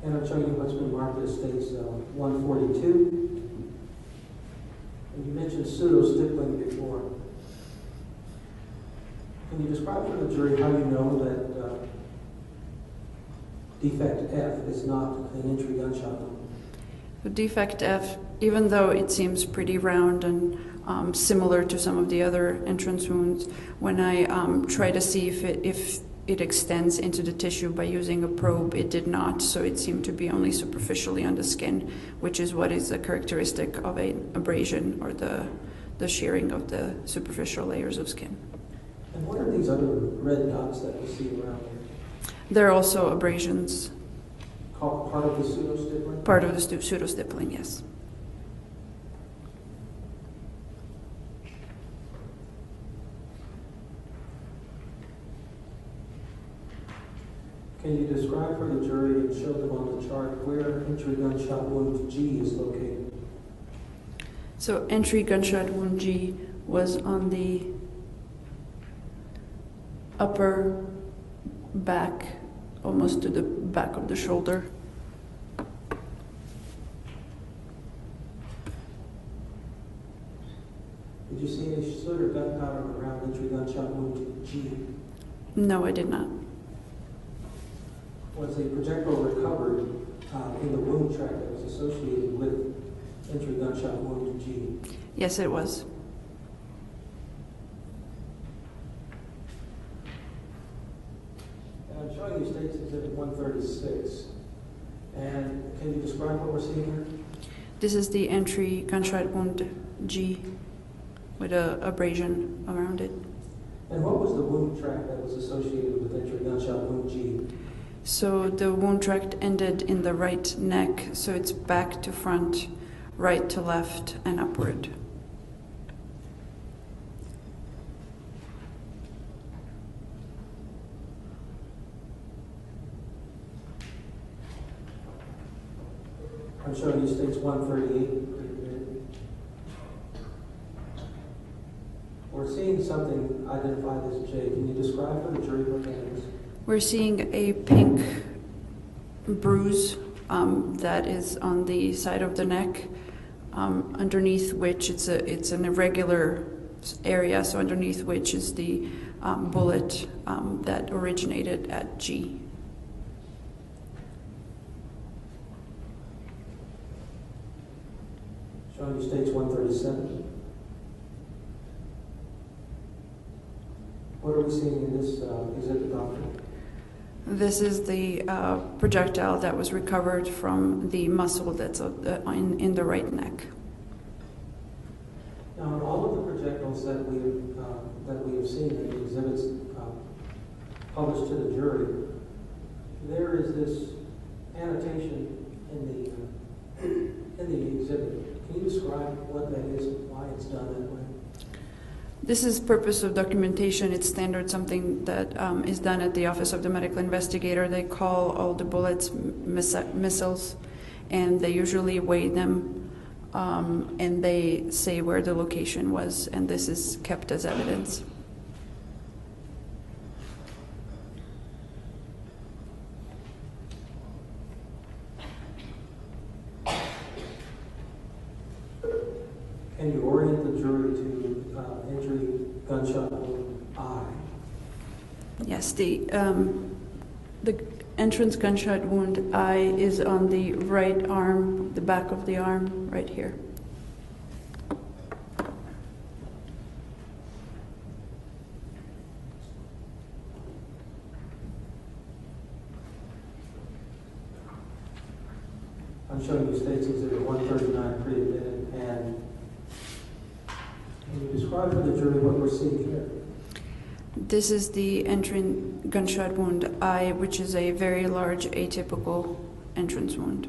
And I'm showing you what's been marked as State's 142. And you mentioned pseudo-stippling before. Can you describe for the jury how you know that defect F is not an entry gunshot wound? The defect F, even though it seems pretty round and similar to some of the other entrance wounds, when I try to see if it extends into the tissue by using a probe. It did not, so it seemed to be only superficially on the skin, which is what is a characteristic of an abrasion, or the shearing of the superficial layers of skin. And what are these other red dots that we see around here? They're also abrasions, Part of the pseudostippling? part of the pseudostippling, yes. Can you describe for the jury and show them on the chart where entry gunshot wound G is located? So entry gunshot wound G was on the upper back, almost to the back of the shoulder. Did you see any soot or gunpowder around entry gunshot wound G? No, I did not. Was a projectile recovered in the wound tract that was associated with entry gunshot wound G? Yes, it was. And I'm showing you State's Exhibit 136. And can you describe what we're seeing here? This is the entry gunshot wound G with a abrasion around it. And what was the wound tract that was associated with entry gunshot wound G? So the wound tract ended in the right neck, so it's back to front, right to left, and upward. I'm showing you States 138. We're seeing something identified as J. Can you describe for the jury what that is? We're seeing a pink bruise that is on the side of the neck, underneath which it's an irregular area, so underneath which is the bullet that originated at G. Showing you States 137. What are we seeing in this exhibit, Doctor? This is the projectile that was recovered from the muscle that's in the right neck. Now, in all of the projectiles that we have seen in the exhibits published to the jury, there is this annotation in the exhibit. Can you describe what that is and why it's done that way? This is purpose of documentation. It's standard, something that is done at the Office of the Medical Investigator. They call all the bullets missiles, and they usually weigh them, and they say where the location was, and this is kept as evidence. Can you orient the jury to entry gunshot wound I? Yes, the entrance gunshot wound I is on the right arm, the back of the arm, right here. I'm showing you States Exhibit 139 pre-admitted, and can you describe for the jury what we're seeing here? This is the entrance gunshot wound I, which is a very large atypical entrance wound.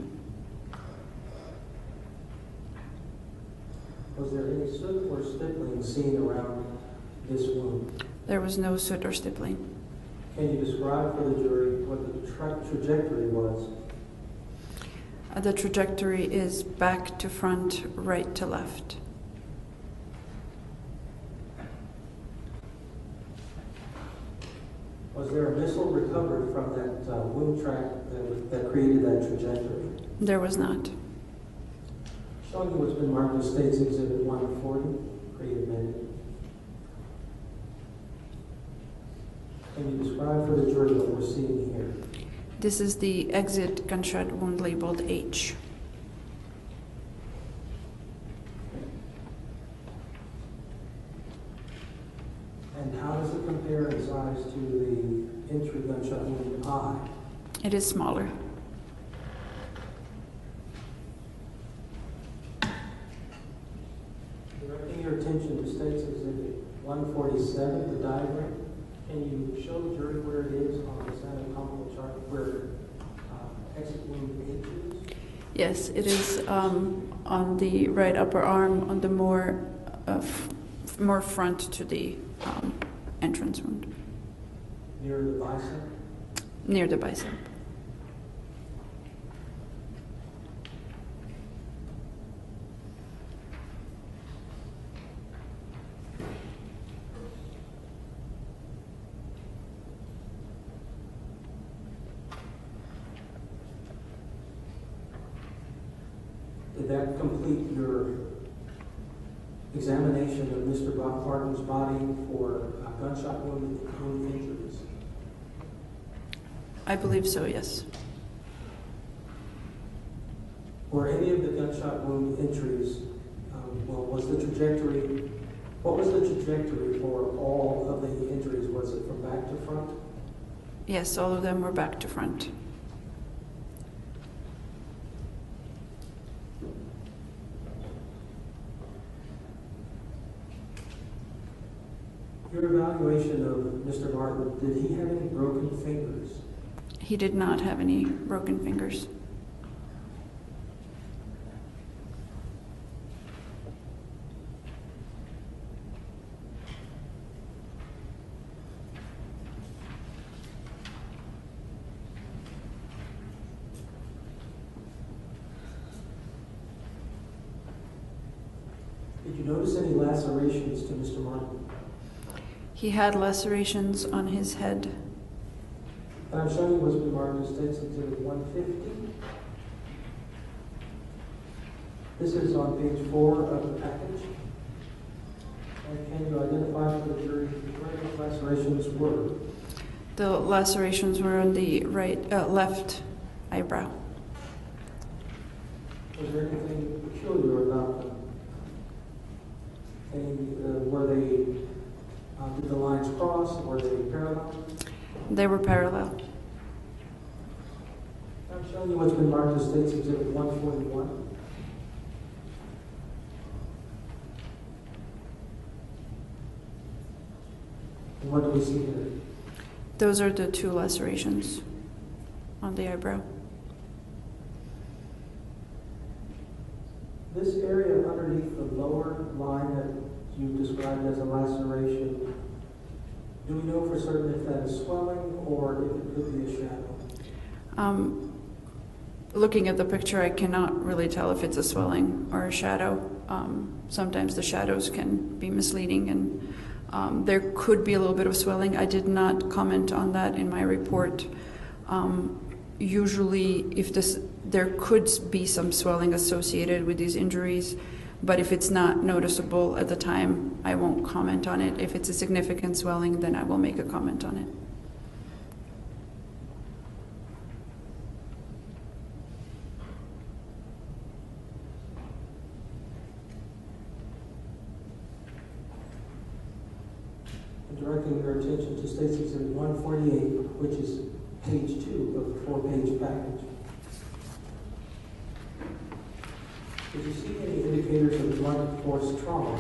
Was there any soot or stippling seen around this wound? There was no soot or stippling. Can you describe for the jury what the trajectory was? The trajectory is back to front, right to left. Was there a missile recovered from that wound tract that created that trajectory? There was not. Showing you what's been marked as States Exhibit 140, pre-admitted. Can you describe for the jury what we're seeing here? This is the exit gunshot wound labeled H. And how does it compare in size to entry gunshot wound in the eye. It is smaller. Directing your attention to State's Exhibit 147, the diagram. Can you show the jury where it is on this anatomical chart where exit wound H is? Yes, it is on the right upper arm, on the more front to the entrance wound. Near the bicep? Near the bicep. Did that complete your examination of Mr. Barton's body for gunshot wound injuries? I believe so, yes. Were any of the gunshot wound injuries, what was the trajectory for all of the injuries? Was it from back to front? Yes, all of them were back to front. Your evaluation of Mr. Martin, did he have any broken fingers? He did not have any broken fingers. Did you notice any lacerations to Mr. Martin? He had lacerations on his head. And I'm showing you what's been marked as State's Exhibit 150. This is on page 4 of the package. And can you identify for the jury where the lacerations were? The lacerations were on the left eyebrow. Was there anything peculiar about them? Were they, did the lines cross? Were they parallel? They were parallel. I'm showing you what's been marked as State's Exhibit 141. And what do we see here? Those are the two lacerations on the eyebrow. This area underneath the lower line that you described as a laceration, do we know for certain if that is swelling or if it could be a shadow? Looking at the picture, I cannot really tell if it's a swelling or a shadow. Sometimes the shadows can be misleading, and there could be a little bit of swelling. I did not comment on that in my report. Usually, there could be some swelling associated with these injuries, but if it's not noticeable at the time, I won't comment on it. If it's a significant swelling, then I will make a comment on it. Directing your attention to State's Exhibit 148, which is page 2 of the 4-page package. Did you see any indicators of blunt force trauma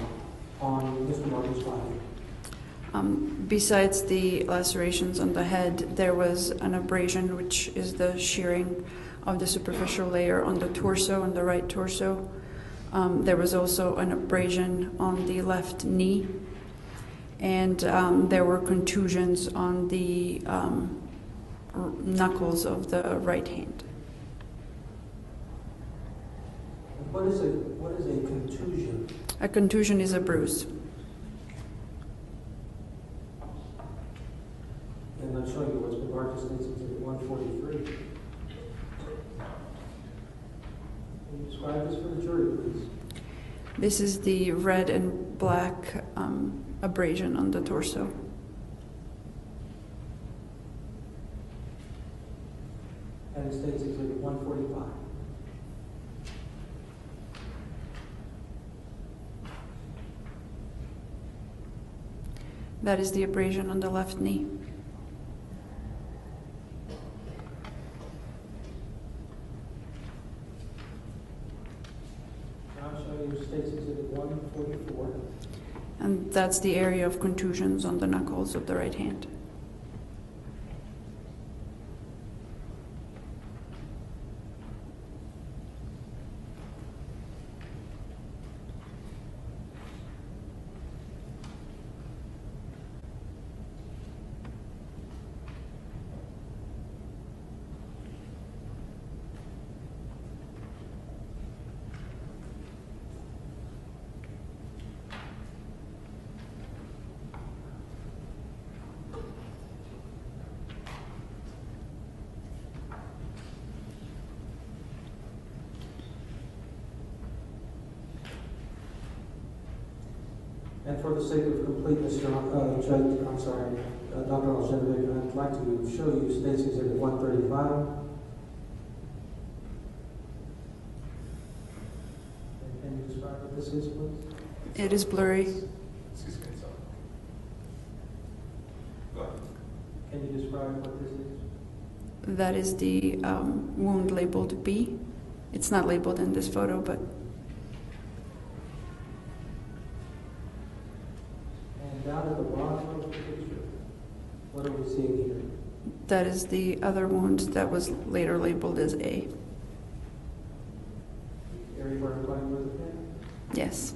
on Mr. Martin's body? Besides the lacerations on the head, there was an abrasion, which is the shearing of the superficial layer on the torso, on the right torso. There was also an abrasion on the left knee, and there were contusions on the knuckles of the right hand. What is a contusion? A contusion is a bruise. And I'm showing you what's been marked as State's Exhibit 143. Can you describe this for the jury, please? This is the red and black abrasion on the torso. And State's Exhibit 145. That is the abrasion on the left knee. And that's the area of contusions on the knuckles of the right hand. And for the sake of completeness, Dr. Algenevic, I'd like to show you State's Exhibit 135. Can you describe what this is, please? It is blurry. Excuse me, sorry. Go ahead. Can you describe what this is? That is the wound labeled B. It's not labeled in this photo, but Down at the bottom of the picture, what are we seeing here? that is the other wound that was later labeled as A. Area where I'm playing with the pen? Yes.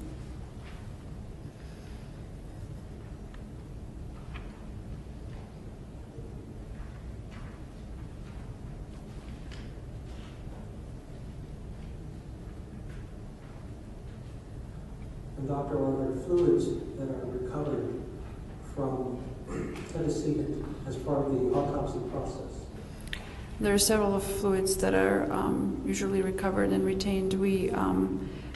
And doctor, are there fluids that are recovered from the decedent as part of the autopsy process? There are several fluids that are usually recovered and retained. We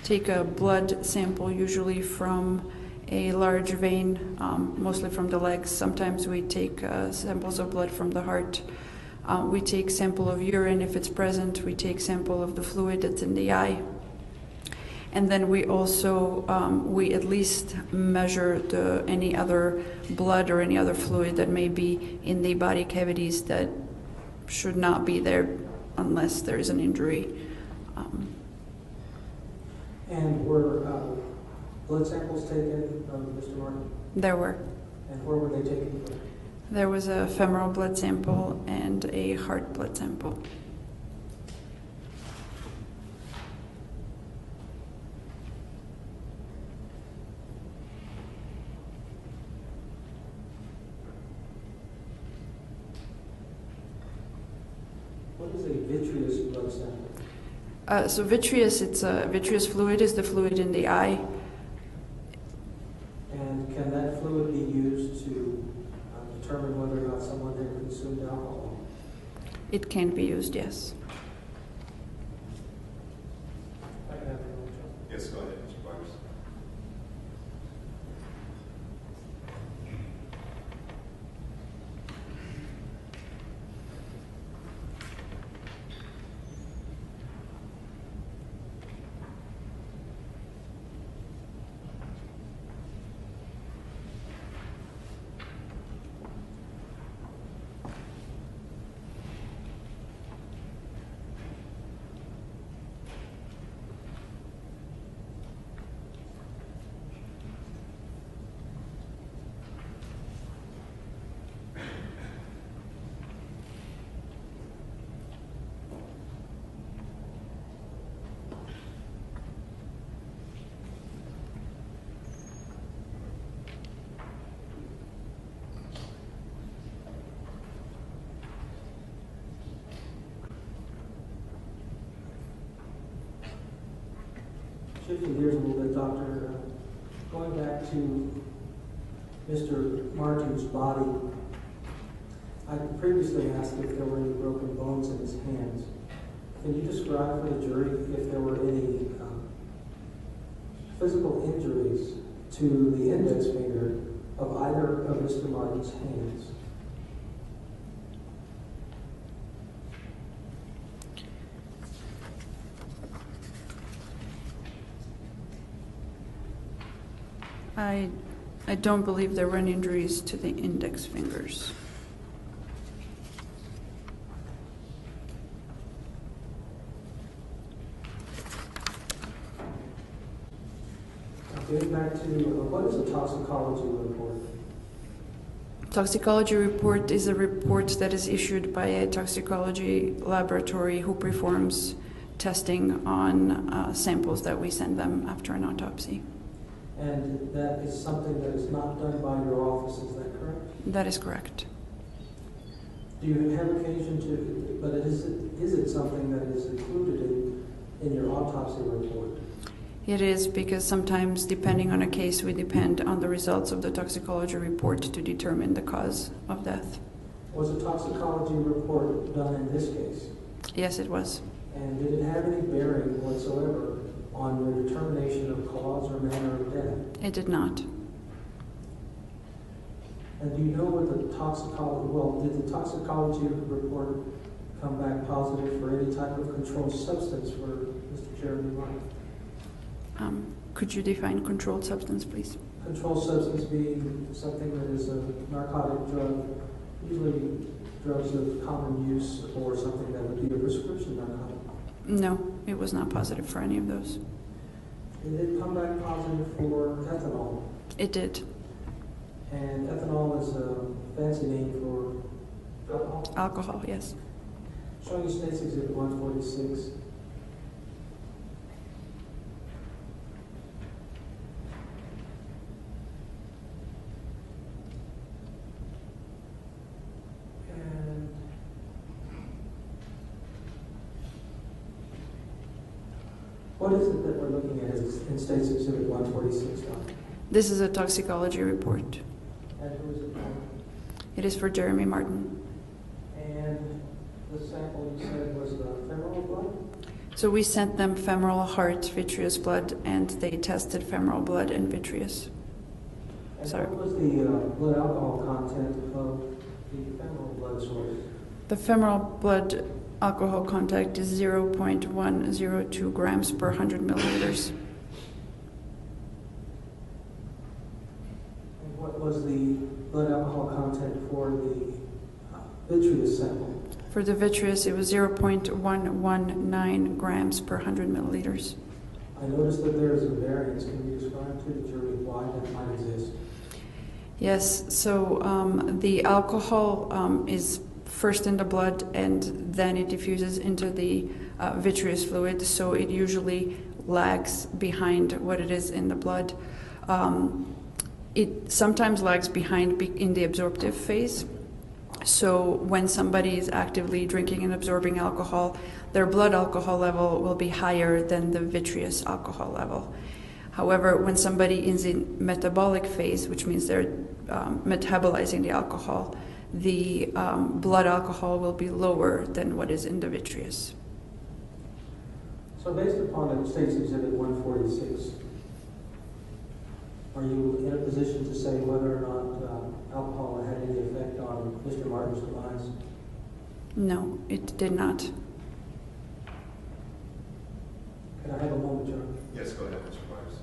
take a blood sample, usually from a large vein, mostly from the legs. Sometimes we take samples of blood from the heart. We take sample of urine if it's present. We take sample of the fluid that's in the eye. And then we also, we at least measure any other blood or any other fluid that may be in the body cavities that should not be there unless there is an injury. And were blood samples taken of Mr. Martin? There were. And where were they taken from? There was a femoral blood sample and a heart blood sample. What is a vitreous blood sample? So vitreous, vitreous fluid is the fluid in the eye. And can that fluid be used to determine whether or not someone had consumed alcohol? It can be used, yes. I can have your own job. Yes, go ahead, Mr. Byers. Shifting gears a little bit, Doctor, going back to Mr. Martin's body, I previously asked if there were any broken bones in his hands. Can you describe for the jury if there were any physical injuries to the index finger of either of Mr. Martin's hands? I don't believe there were any injuries to the index fingers. Getting back to, what is a toxicology report? Toxicology report is a report that is issued by a toxicology laboratory who performs testing on samples that we send them after an autopsy. And that is something that is not done by your office, is that correct? That is correct. Do you have occasion to, but is it something that is included in your autopsy report? It is, because sometimes, depending on a case, we depend on the results of the toxicology report to determine the cause of death. Was a toxicology report done in this case? Yes, it was. And did it have any bearing whatsoever on your determination of cause or manner of death? It did not. And do you know what the toxicology, well, did the toxicology report come back positive for any type of controlled substance for Mr. Jeremy Martin? Could you define controlled substance, please? Controlled substance being something that is a narcotic drug, usually drugs of common use, or something that would be a prescription narcotic. No, it was not positive for any of those. Did it come back positive for ethanol? It did. And ethanol is a fancy name for alcohol? Alcohol, yes. Showing you State's Exhibit 146. And what is it that we're looking at in State's Exhibit 146, Doctor? This is a toxicology report. And who is it for? It is for Jeremy Martin. And the sample you said was the femoral blood? So we sent them femoral heart vitreous blood, and they tested femoral blood and vitreous. And Sorry. what was the blood alcohol content of the femoral blood source? The femoral blood alcohol content is 0.102 grams per 100 milliliters. And what was the blood alcohol content for the vitreous sample? For the vitreous, it was 0.119 grams per 100 milliliters. I noticed that there is a variance. Can you describe to the jury why that might exist? Yes, so the alcohol is first in the blood, and then it diffuses into the vitreous fluid, so it usually lags behind what it is in the blood. It sometimes lags behind in the absorptive phase. So when somebody is actively drinking and absorbing alcohol, their blood alcohol level will be higher than the vitreous alcohol level. However, when somebody is in metabolic phase, which means they're metabolizing the alcohol, the blood alcohol will be lower than what is in the vitreous. So based upon the State's Exhibit 146, are you in a position to say whether or not alcohol had any effect on Mr. Martin's demise? No, it did not. Can I have a moment, John? Yes, go ahead, Mr. Myers.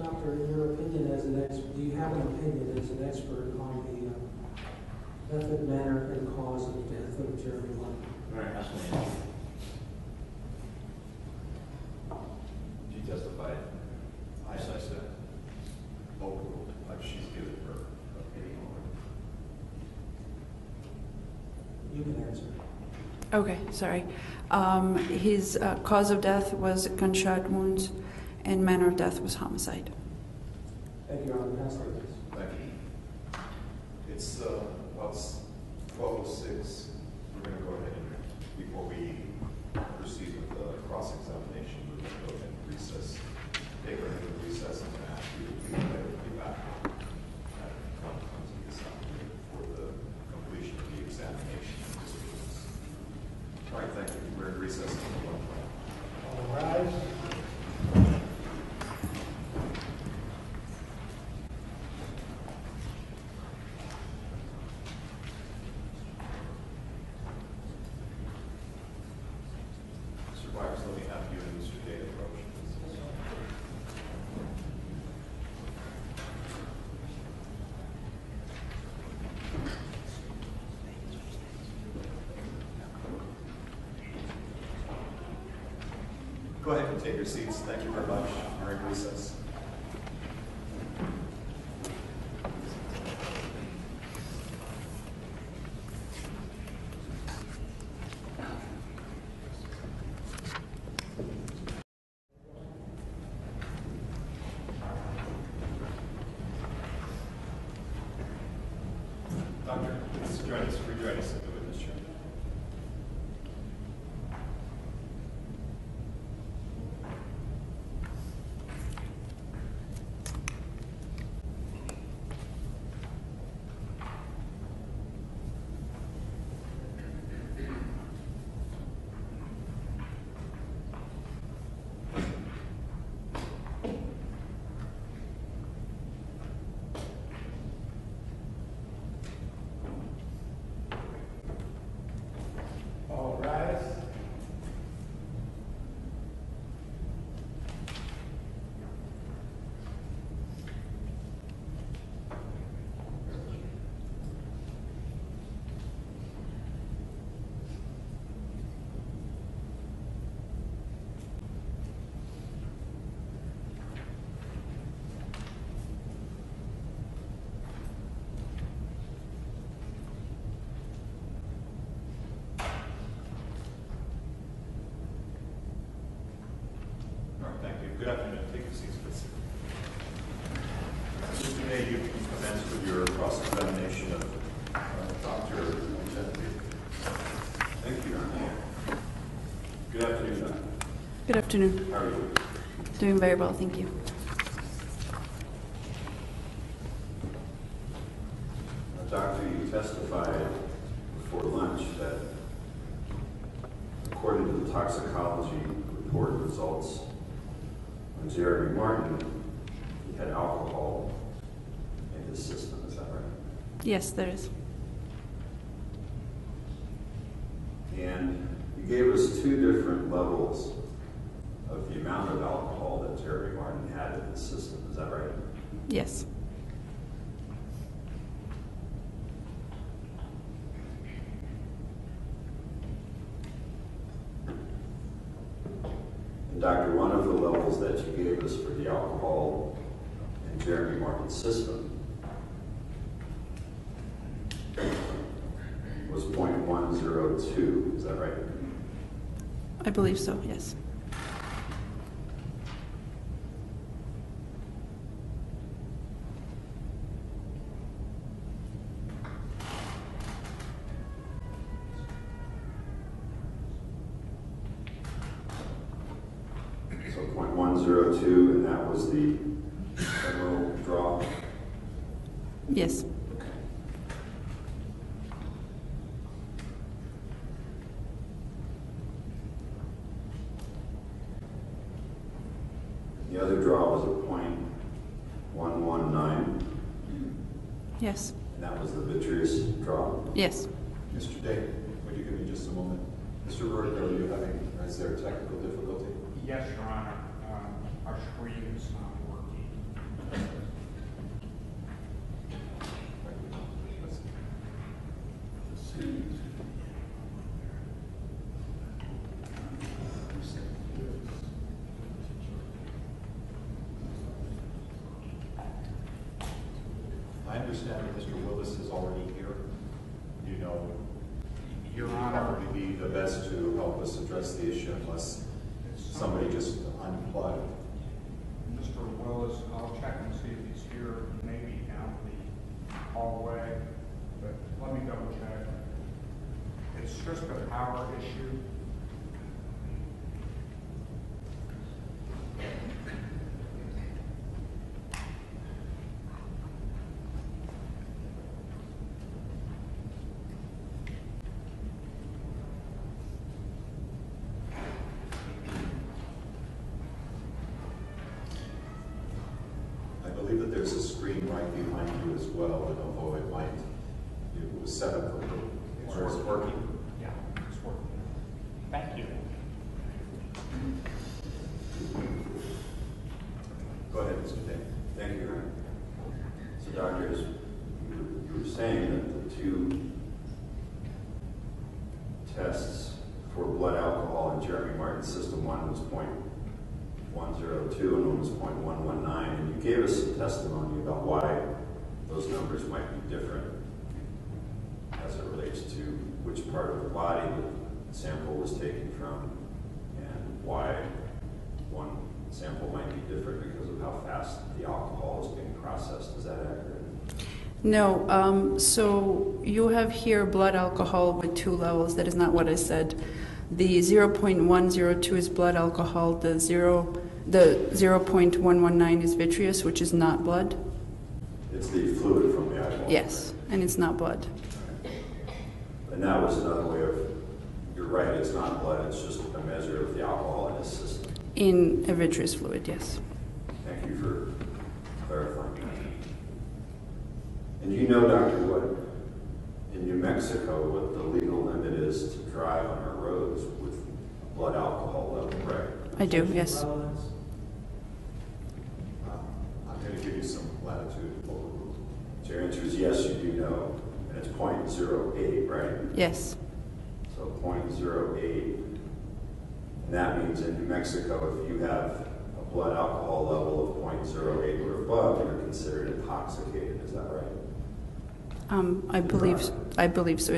Doctor, in your opinion as an expert, do you have an opinion as an expert on the method, manner, and cause of death of Jeremy Martin? Right, absolutely. She testified, as I said, overruled, like she's given her opinion on You can answer. Okay, sorry. His cause of death was gunshot wounds, and manner of death was homicide. Thank you, Your Honor. Pass the witness. Thank you. It's about 12:06. We're going to go ahead and, before we proceed with the cross-examination, we're going to go ahead and recess. Take our recess and ask you to be back. Come to this afternoon for the completion of the examination. All right, thank you. We're in recess. All rise. take your seats. Thank you very much. We're in recess. Doctor, please join us. Rejoin us at the witness chair. All rise. All right, thank you. Good afternoon. Take your seats, please. Mr. Day, you can commence with your cross-examination of Dr. Testifies. Thank you. Good afternoon, Doctor. Good afternoon. How are you? Doing very well, thank you. Doctor, you testified before lunch that according to the toxicology report results on Jeremy Martin, he had alcohol in his system. Is that right? Yes, there is. And you gave us two different levels of the amount of alcohol that Jeremy Martin had in his system. Is that right? Yes. And Doctor, one of the levels that you gave us for the alcohol in Jeremy Martin's system was 0.102. Is that right? I believe so, yes. So 0.102, and that was the general draw? Yes. The other draw was a 0.119, Yes. and that was the vitreous draw? Yes. Mr. Day, would you give me just a moment? Mr. Rourke, is there a technical difficulty? Yes, Your Honor. Our screen is not working. I understand that Mr. Willis is already here. You know, Your he would Honor. probably be the best to help us address the issue unless somebody just unplugged. Mr. Willis, I'll check and see if he's here, maybe down the hallway, but let me double check. It's just a power issue. I believe that there's a screen right behind you as well, and although it was set up for it's working. Yeah, it's working. Thank you. Go ahead, Mr. Day. Thank you, Your Honor. So, doctors, you were saying that the two tests for blood alcohol in Jeremy Martin's system, one was .102 and one was .119, and you gave us some testimony about why those numbers might be different as it relates to which part of the body the sample was taken from and why one sample might be different because of how fast the alcohol is being processed. Is that accurate? No. So you have here blood alcohol with 2 levels. That is not what I said. The 0.102 is blood alcohol. The 0.119 is vitreous, which is not blood. It's the fluid from the eyeball. Yes, and it's not blood. And that was another way of, you're right, it's not blood, it's just a measure of the alcohol in his system. In a vitreous fluid, yes. Thank you for clarifying that. And you know, Doctor, what, in New Mexico, what the legal limit is to drive on our roads with blood alcohol level, right? I do, yes. I'm going to give you some latitude. So your answer is yes, you do know, and it's .08, right? Yes. So .08, and that means in New Mexico, if you have a blood alcohol level of .08 or above, you're considered intoxicated. Is that right? I believe so.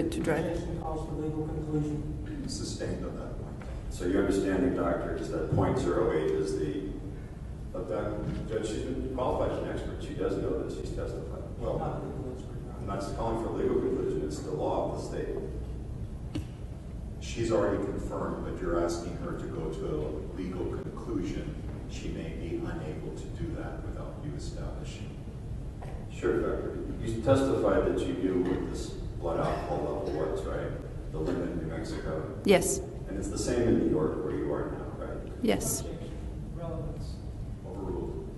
To drive. Objection calls for legal conclusion. Sustained on that point. So your understanding, Doctor, is that .08 is the, Judge, she's been qualified as an expert. She does know this. She's testified. Well, Not legal expert. I'm not calling for legal conclusion. It's the law of the state. she's already confirmed, but you're asking her to go to a legal conclusion. She may be unable to do that without you establishing. Sure, Doctor. You testified that you knew what this blood alcohol level was, right? The limit in New Mexico. Yes. And it's the same in New York where you are now, right? Yes. Relevance. Overruled.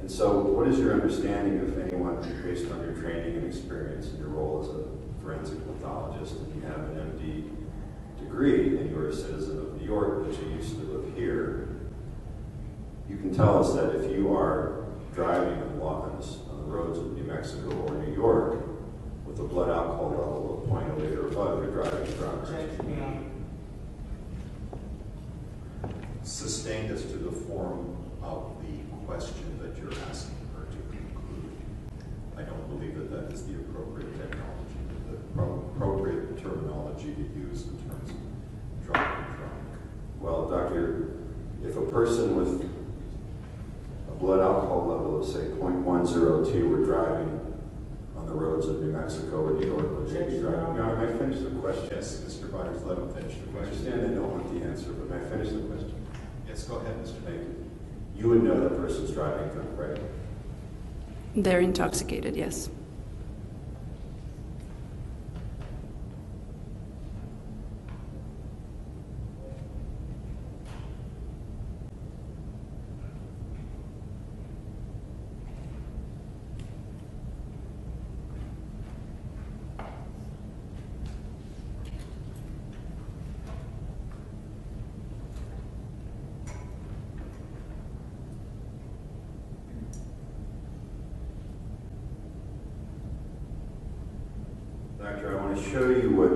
And so what is your understanding, if anyone, based on your training and experience and your role as a forensic pathologist, and you have an MD degree and you're a citizen of New York, but you used to live here, you can tell us that if you are driving on the roads of New Mexico or New York with a blood alcohol level of 0.08 or above, you're driving drunk. Sustained as to the form of the question that you're asking her to conclude. I don't believe that that is the appropriate technology, the appropriate terminology to use in terms of driving drunk. Well, Doctor, if a person with a blood alcohol level of, say, 0.102 were driving on the roads of New Mexico or New York, would they be driving? May I finish the question? Yes, Mr. Byers, let him finish the I question. understand they don't want the answer, but may I finish the question? Yes, go ahead, Mr. Bacon. You would know that person's driving drunk, right? They're intoxicated, yes. Doctor, I want to show you what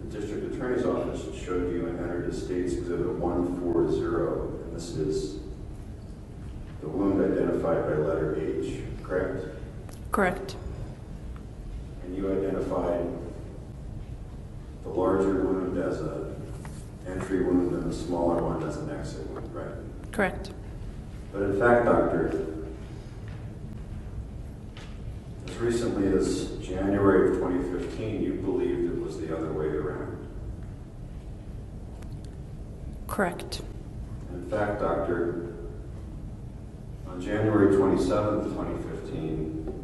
the District Attorney's Office showed you and entered as State's Exhibit 140, and this is the wound identified by letter H, correct? Correct. And you identified the larger wound as an entry wound and the smaller one as an exit wound, right? Correct. But in fact, Doctor, as recently as January of 2015, you believed it was the other way around. Correct. In fact, Doctor, on January 27th, 2015,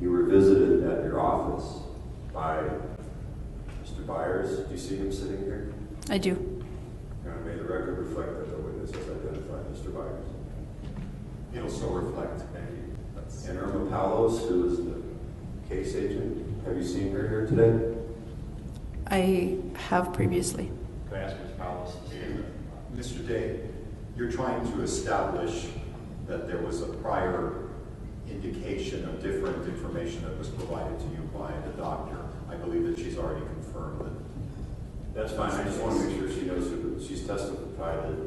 you were visited at your office by Mr. Byers. Do you see him sitting here? I do. And may the record reflect that the witness has identified Mr. Byers. It'll so reflect. Thank you. And Irma Palos, who is the case agent, have you seen her here today? I have previously. Can I ask Ms. Palos? Mr. Day, you're trying to establish that there was a prior indication of different information that was provided to you by the doctor. I believe that she's already confirmed that. That's fine. I just want to make sure she knows who she's testified that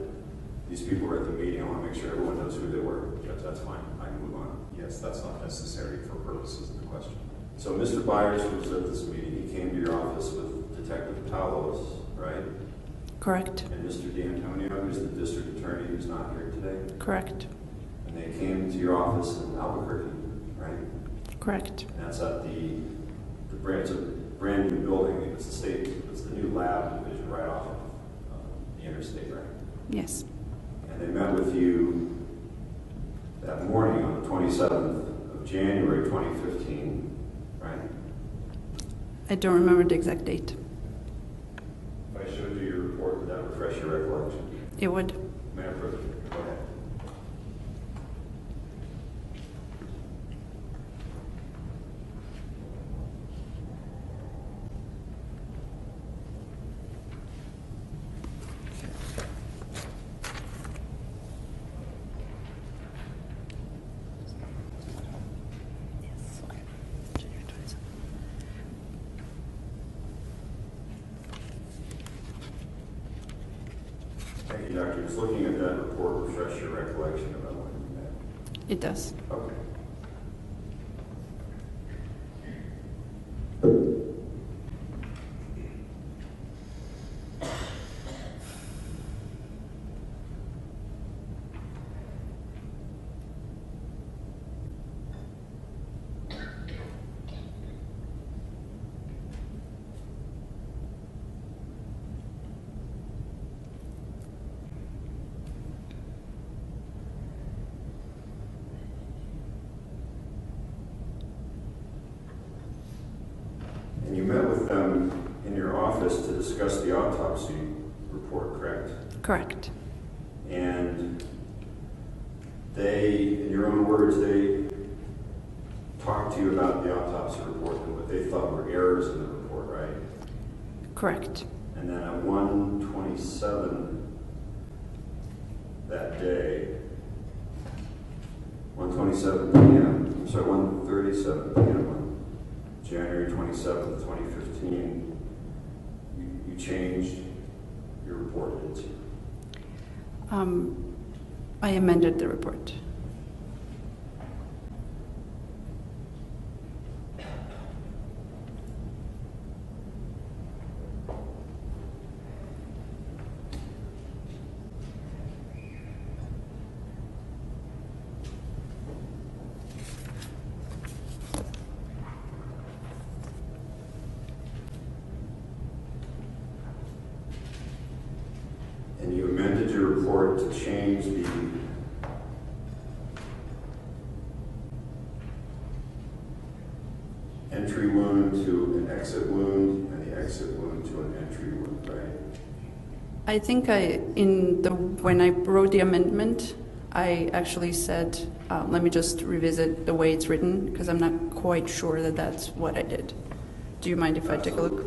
these people were at the meeting, I want to make sure everyone knows who they were. That's fine, I can move on. Yes, that's not necessary for purposes of the question. So Mr. Byers was at this meeting, he came to your office with Detective Palos, right? Correct. And Mr. D'Antonio, who's the district attorney who's not here today? Correct. And they came to your office in Albuquerque, right? Correct. And that's at the it's a brand new building, it's the new lab division right off of the interstate, right? Yes. And they met with you that morning on the 27th of January 2015, right? I don't remember the exact date. If I showed you your report, would that refresh your recollection? It would. May I approach it? Go ahead. Thank you, Doctor. Just looking at that report, refresh your recollection about when you met. It does. Okay. And you met with them in your office to discuss the autopsy report, correct? Correct. And they, in your own words, they talked to you about the autopsy report and what they thought were errors in the report, right? Correct. And then at 1:27 that day, 1:27 p.m., I'm sorry, 1:37 p.m. on January 27th, 2015, you changed your report, didn't you? I amended the report. And you amended your report to change the entry wound to an exit wound and the exit wound to an entry wound, right? I think when I wrote the amendment, I actually said, let me just revisit the way it's written, because I'm not quite sure that that's what I did. Do you mind if I take a look?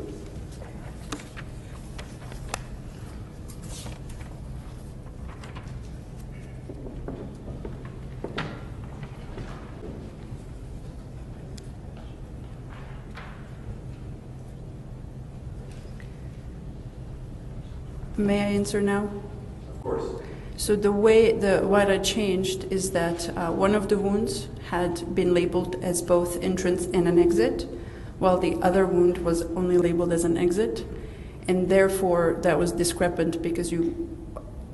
May I answer now? Of course. So what I changed is that one of the wounds had been labeled as both entrance and an exit, while the other wound was only labeled as an exit, and therefore that was discrepant because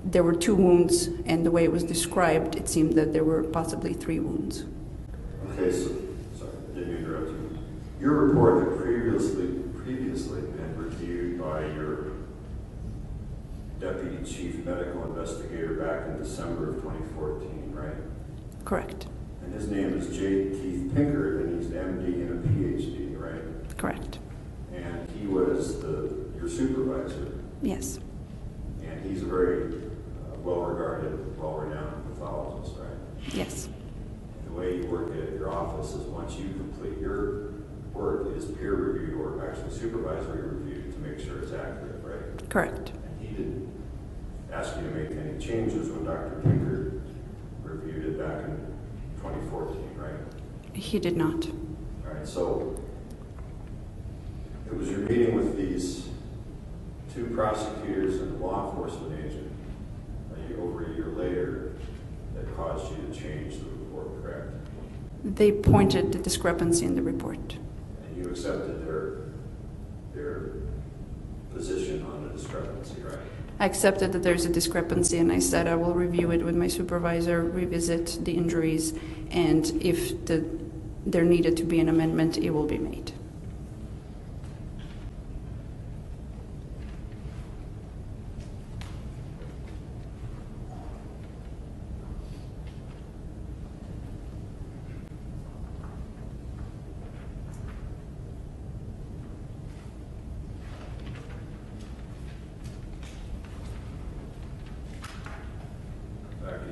there were two wounds, and the way it was described, it seemed that there were possibly three wounds. Okay, so sorry, I didn't interrupt you. Your report had previously been reviewed by your Deputy Chief Medical Investigator back in December of 2014, right? Correct. And his name is J. Keith Pinkert, and he's an MD and a PhD, right? Correct. And he was your supervisor, Yes. and he's a very well-regarded, well-renowned pathologist, right? Yes. The way you work at your office is once you complete your work, it is peer reviewed or actually supervisory reviewed to make sure it's accurate, right? Correct. And he didn't ask you to make any changes when Dr. Pinkert reviewed it back in 2014, right? He did not. All right, so it was your meeting with these two prosecutors and a law enforcement agent. entry over a year later that caused you to change the report, correct? They pointed the discrepancy in the report. And you accepted their position on the discrepancy, right? I accepted that there's a discrepancy, and I said I will review it with my supervisor, revisit the injuries, and if there needed to be an amendment, it will be made.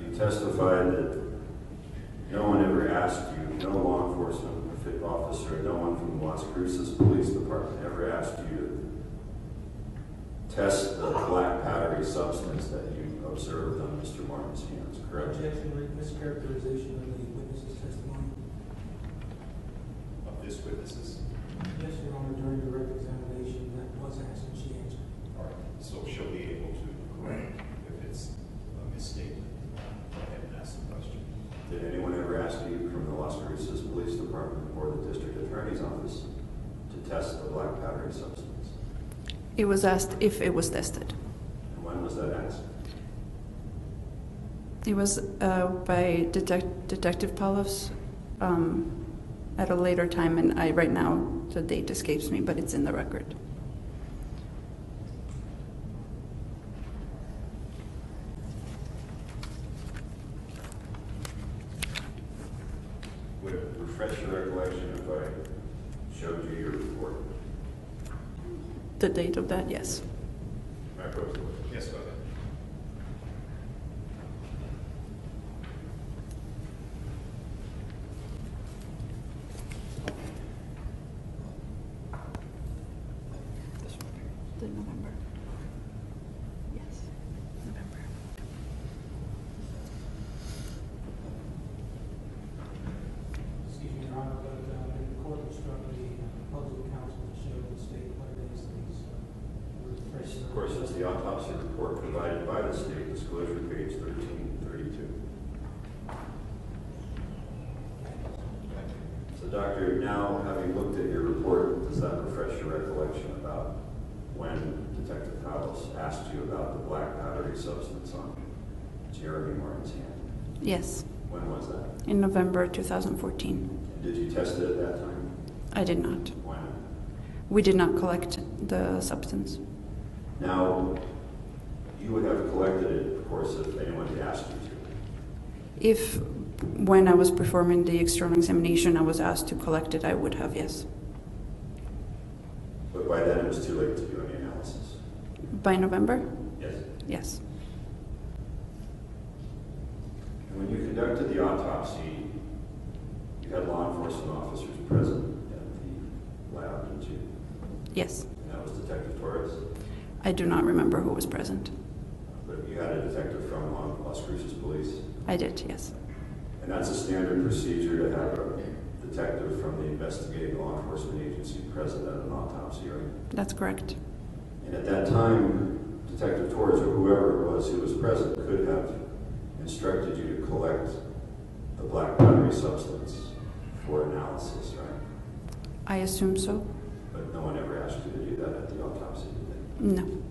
You testified that no one ever asked you, no law enforcement officer, no one from the Las Cruces Police Department ever asked you to test the black powdery substance that you observed on Mr. Martin's hands, correct? Objection, mischaracterization of the witness's testimony. Of this witness's? Yes, Your Honor, during direct examination, that was asked and she answered. All right, so she'll be able to correct if it's a misstatement. Go ahead and ask the question. Did anyone ever ask you from the Las Cruces Police Department or the District Attorney's Office to test the black powdery substance? It was asked if it was tested. And when was that asked? It was by Detective Palos at a later time, and right now the date escapes me, but it's in the record. Would it refresh your recollection if I showed you your report? The date of that, yes. May I approach the witness? Yes, go ahead. The November. Yes, November. Excuse me, Your Honor, but the court instructed the opposing counsel to show the state what it is that he's refreshing. Of course, it's the autopsy report provided by the state, disclosure page 1332. So, Doctor, now having looked at your report, does that refresh your recollection about when Detective Palos asked you about the black powdery substance on Jeremy Martin's hand? Yes, When was that? in November 2014. And did you test it at that time? I did not. When? We did not collect the substance. Now, you would have collected it, of course, if anyone had asked you to. If, when I was performing the external examination, I was asked to collect it, I would have, yes. But by then it was too late to do any analysis. By November? Yes. Yes. And when you conducted the autopsy, you had law enforcement officers present at the lab, didn't you? Yes. And that was Detective Torres. I do not remember who was present. But you had a detective from Las Cruces Police. I did, yes. And that's a standard procedure to have a detective from the investigating law enforcement agency present at an autopsy, right? That's correct. And at that time, Detective Torres or whoever it was who was present could have instructed you to collect the black powdery substance for analysis, right? I assume so. But no one ever asked you to do that at the autopsy, did they? No.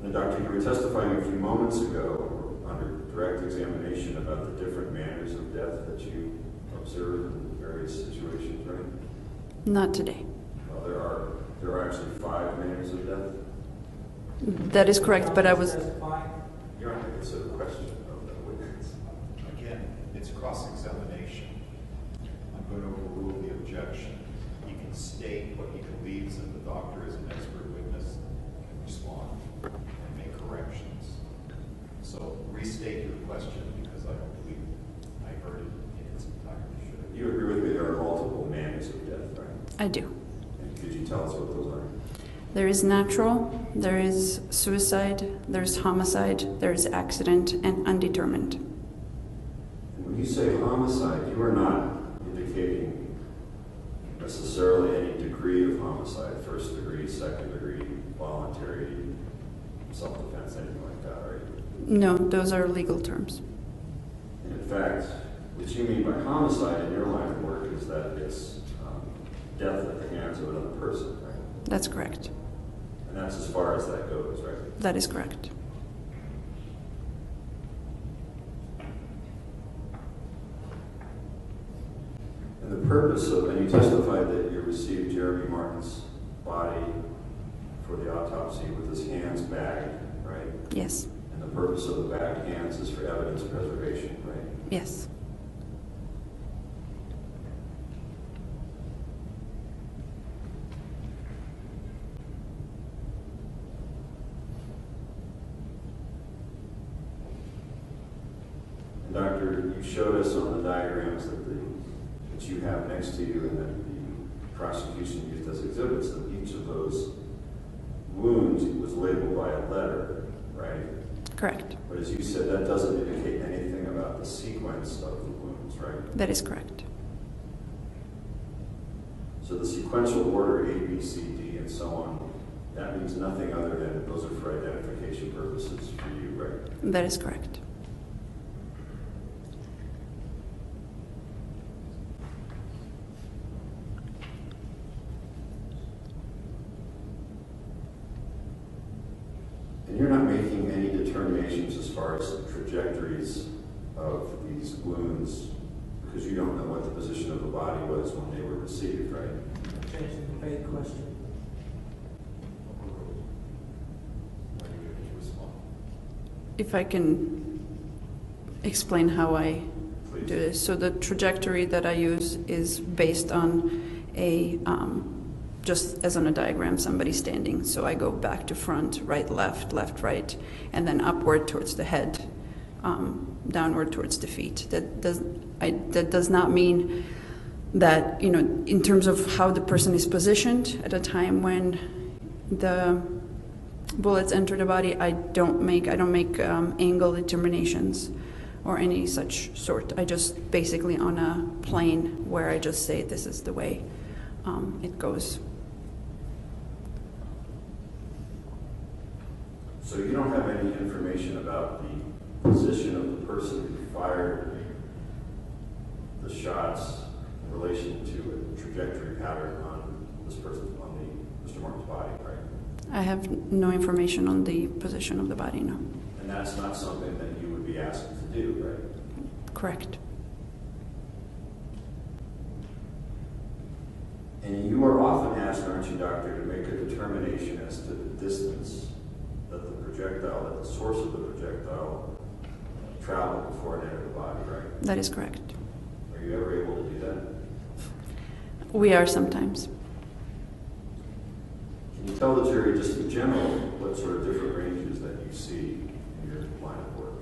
And Doctor, you were testifying a few moments ago under direct examination about the different manners of death that you observed in various situations, right? Not today. Well, there are actually 5 manners of death. That is correct, but I was... You're on to consider the question of the witness. Again, it's cross-examination. I'm going to overrule the objection. He can state what he believes, and the doctor, as an expert witness, can respond and make corrections. restate your question because I don't believe I heard it in its entirety. You agree with I do. And could you tell us what those are? There is natural, there is suicide, there's homicide, there's accident, and undetermined. And when you say homicide, you are not indicating necessarily any degree of homicide, first degree, second degree, voluntary, self-defense, anything like that, are you? No, those are legal terms. And in fact, what you mean by homicide in your line of work is that it's death at the hands of another person, right? That's correct. And that's as far as that goes, right? That is correct. And the purpose of, and you testified that you received Jeremy Martin's body for the autopsy with his hands bagged, right? Yes. And the purpose of the bagged hands is for evidence preservation, right? Yes. And Doctor, you showed us on the diagrams that you have next to you and that the prosecution used as exhibits that each of those wounds was labeled by a letter, right? Correct. But as you said, that doesn't indicate anything about the sequence of the wounds, right? That is correct. So the sequential order, A, B, C, D, and so on, that means nothing other than those are for identification purposes for you, right? That is correct. And you're not making any determinations as far as the trajectories of these wounds because you don't know what the position of the body was when they were received, right? Great question. If I can explain how I Please. do this. So the trajectory that I use is based on a, just as on a diagram, somebody standing. So I go back to front, right, left, right, and then upward towards the head, downward towards the feet. That does not mean that, you know, in terms of how the person is positioned at a time when the bullets enter the body, I don't make angle determinations or any such sort. I just basically on a plane where I just say this is the way it goes. So you don't have any information about the position of the person who fired the shots in relation to a trajectory pattern on this person, on Mr. Martin's body, right? I have no information on the position of the body, no. And that's not something that you would be asked to do, right? Correct. And you are often asked, aren't you, Doctor, to make a determination as to the distance that the projectile, that the source of the projectile traveled before it entered the body, right? That is correct. Are you ever able to do that? We are sometimes. Can you tell the jury just in general what sort of different ranges that you see in your line of work?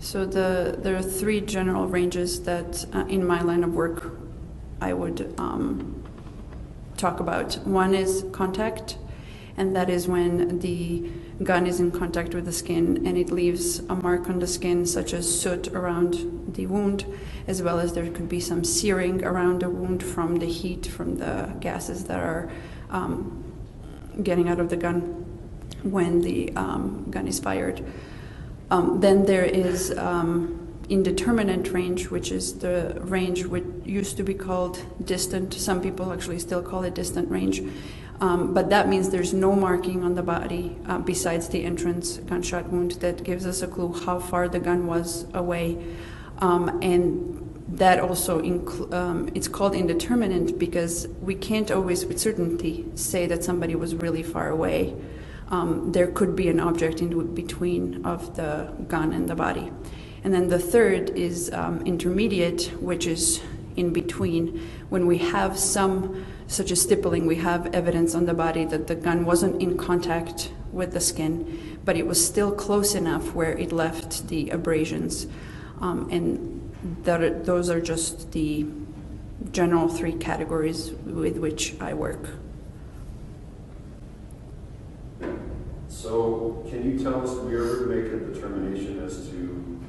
So there are three general ranges that in my line of work I would talk about. One is contact, and that is when the gun is in contact with the skin and it leaves a mark on the skin such as soot around the wound, as well as there could be some searing around the wound from the heat, from the gases that are getting out of the gun when the gun is fired. Then there is indeterminate range, which is the range which used to be called distant. Some people actually still call it distant range. But that means there's no marking on the body besides the entrance gunshot wound that gives us a clue how far the gun was away. And that also, it's called indeterminate because we can't always with certainty say that somebody was really far away. There could be an object in between of the gun and the body. And then the third is intermediate, which is in between. When we have some, such as stippling, we have evidence on the body that the gun wasn't in contact with the skin, but it was still close enough where it left the abrasions. And those are just the general 3 categories with which I work. So, can you tell us, did we ever make a determination as to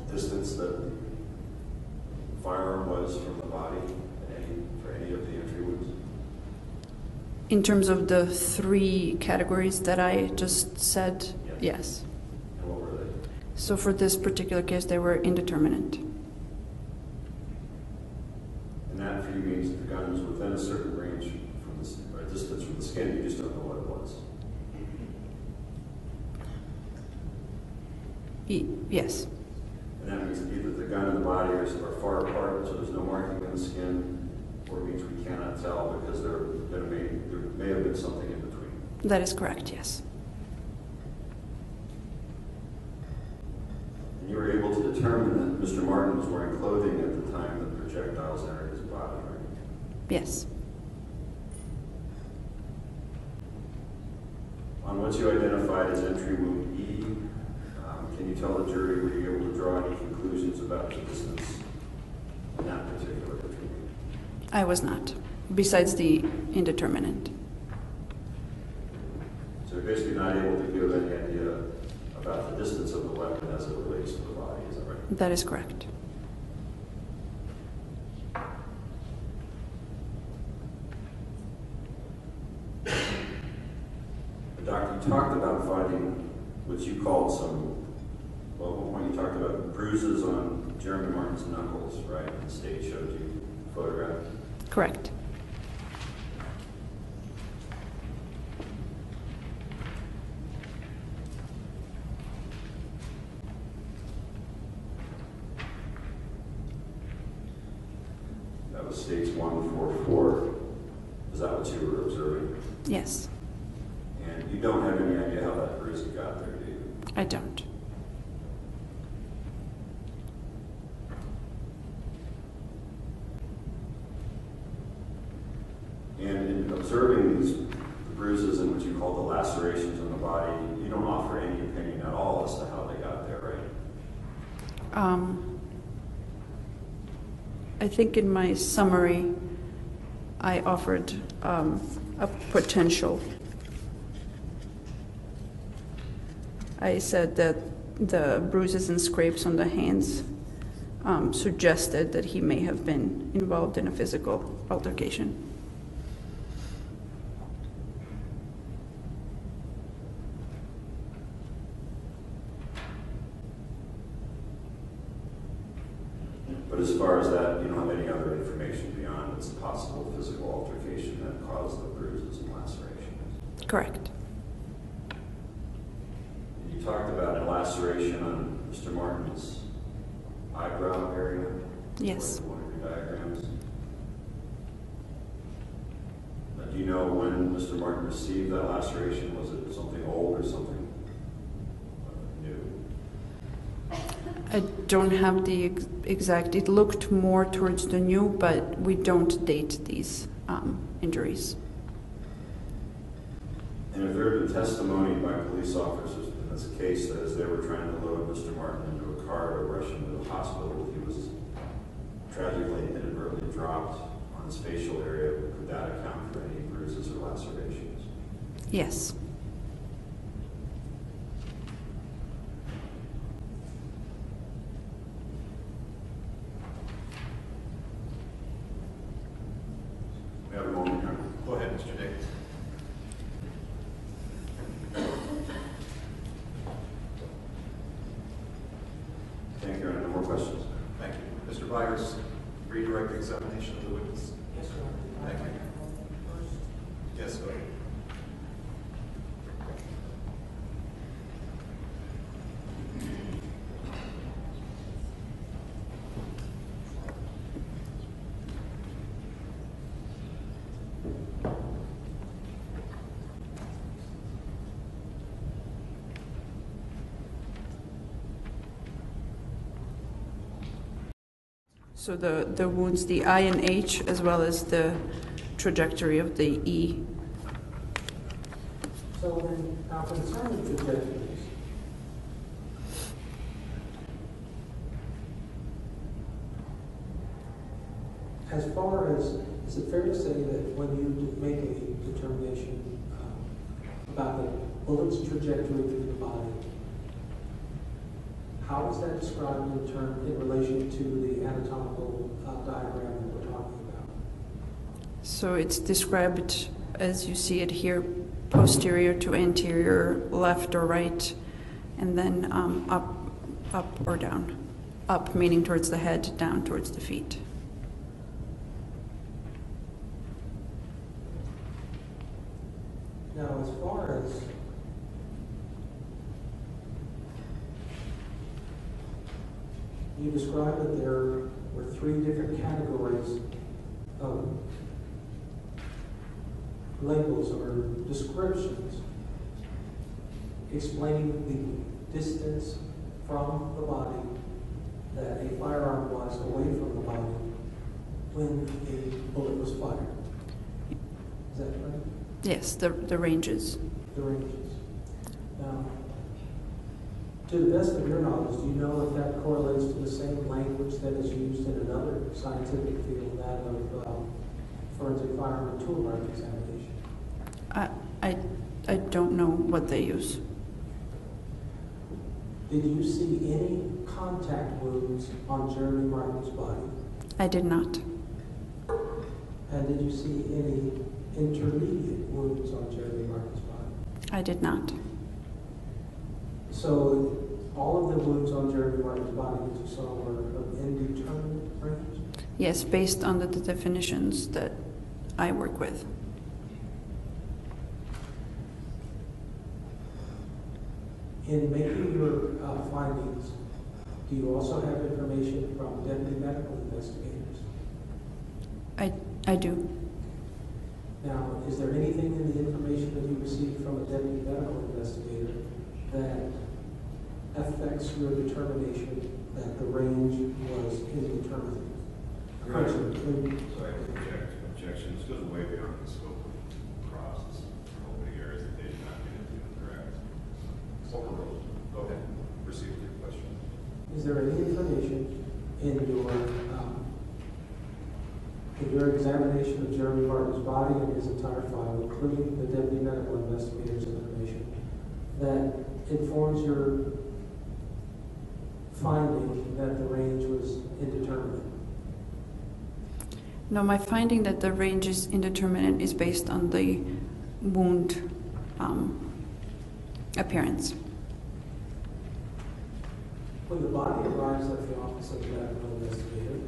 the distance that the firearm was from the body for any of the entry wounds? In terms of the 3 categories that I just said, yes. And what were they? So for this particular case, they were indeterminate. And that for you means that the gun was within a certain range from the, or distance from the skin, you just don't know what it was. Yes, And that means either the gun and the body are far apart, so there's no marking on the skin, or it means we cannot tell because there may have been something in between. that is correct, yes. And you were able to determine that Mr. Martin was wearing clothing at the time that projectiles entered his body, right? Yes. On what you identified as entry wound E, can you tell the jury, were you able to draw any conclusions about the distance in that particular entry wound? I was not, besides the indeterminate. So you're basically not able to give any idea about the distance of the weapon as it relates to the body, is that right? That is correct. The doctor, you talked about finding what you called some, well, at one point you talked about bruises on Jeremy Martin's knuckles, right? And the state showed you a photograph. Correct. That was states 144. Is that what you were observing? Yes, And you don't have any idea how that bruise got there, do you? I don't. And in observing the bruises and what you call the lacerations on the body, you don't offer any opinion at all as to how they got there, right? I think in my summary, I offered a potential. I said that the bruises and scrapes on the hands suggested that he may have been involved in a physical altercation. But as far as that, you don't have any other information beyond it's a possible physical altercation that caused the bruises and lacerations. Correct. And you talked about a laceration on Mr. Martin's eyebrow area. Yes. In one of your diagrams. Now, do you know when Mr. Martin received that laceration? Was it something old or something new? I don't have the exact, it looked more towards the new, but we don't date these injuries. And if there had been testimony by police officers in this case that as they were trying to load Mr. Martin into a car to rush him to the hospital, he was tragically and inadvertently dropped on his facial area, could that account for any bruises or lacerations? Yes. We have a moment here. Go ahead, Mr. Davis. Thank you. No more questions. Thank you. Mr. Byers, redirect examination of the witness. Yes, sir. Thank you. Yes, go ahead. So the wounds, the I and H, as well as the trajectory of the E. So then, now concerning trajectories, As far as, is it fair to say that when you make a determination about the bullet's trajectory through the body, how is that described in relation to the anatomical diagram that we're talking about? So it's described as you see it here, posterior to anterior, left or right, and then up or down. Up meaning towards the head, down towards the feet. Now, as far as you described that there were 3 different categories of labels or descriptions explaining the distance from the body that a firearm was away from the body when a bullet was fired. Is that right? Yes, the ranges. The ranges. Now, to the best of your knowledge, do you know if that correlates to the same language that is used in another scientific field, that of forensic firearm and toolmark examination? I don't know what they use. Did you see any contact wounds on Jeremy Martin's body? I did not. And did you see any intermediate wounds on Jeremy Martin's body? I did not. So all of the wounds on Jeremy Martin's body that you saw were of indeterminate range? Yes, based on the definitions that I work with. In making your findings, do you also have information from deputy medical investigators? I do. Now, is there anything in the information that you received from a deputy medical investigator that affects your determination that the range was indeterminate? Sorry to object. Objection. This goes way beyond the scope of the process. Opening areas that they did not get into correct. Overruled. Go ahead. Proceed with your question. Is there any information in your examination of Jeremy Martin's body and his entire file, including the deputy medical investigator's information, that informs your finding that the range was indeterminate? No, my finding that the range is indeterminate is based on the wound appearance. When the body arrives at the office of the medical investigator,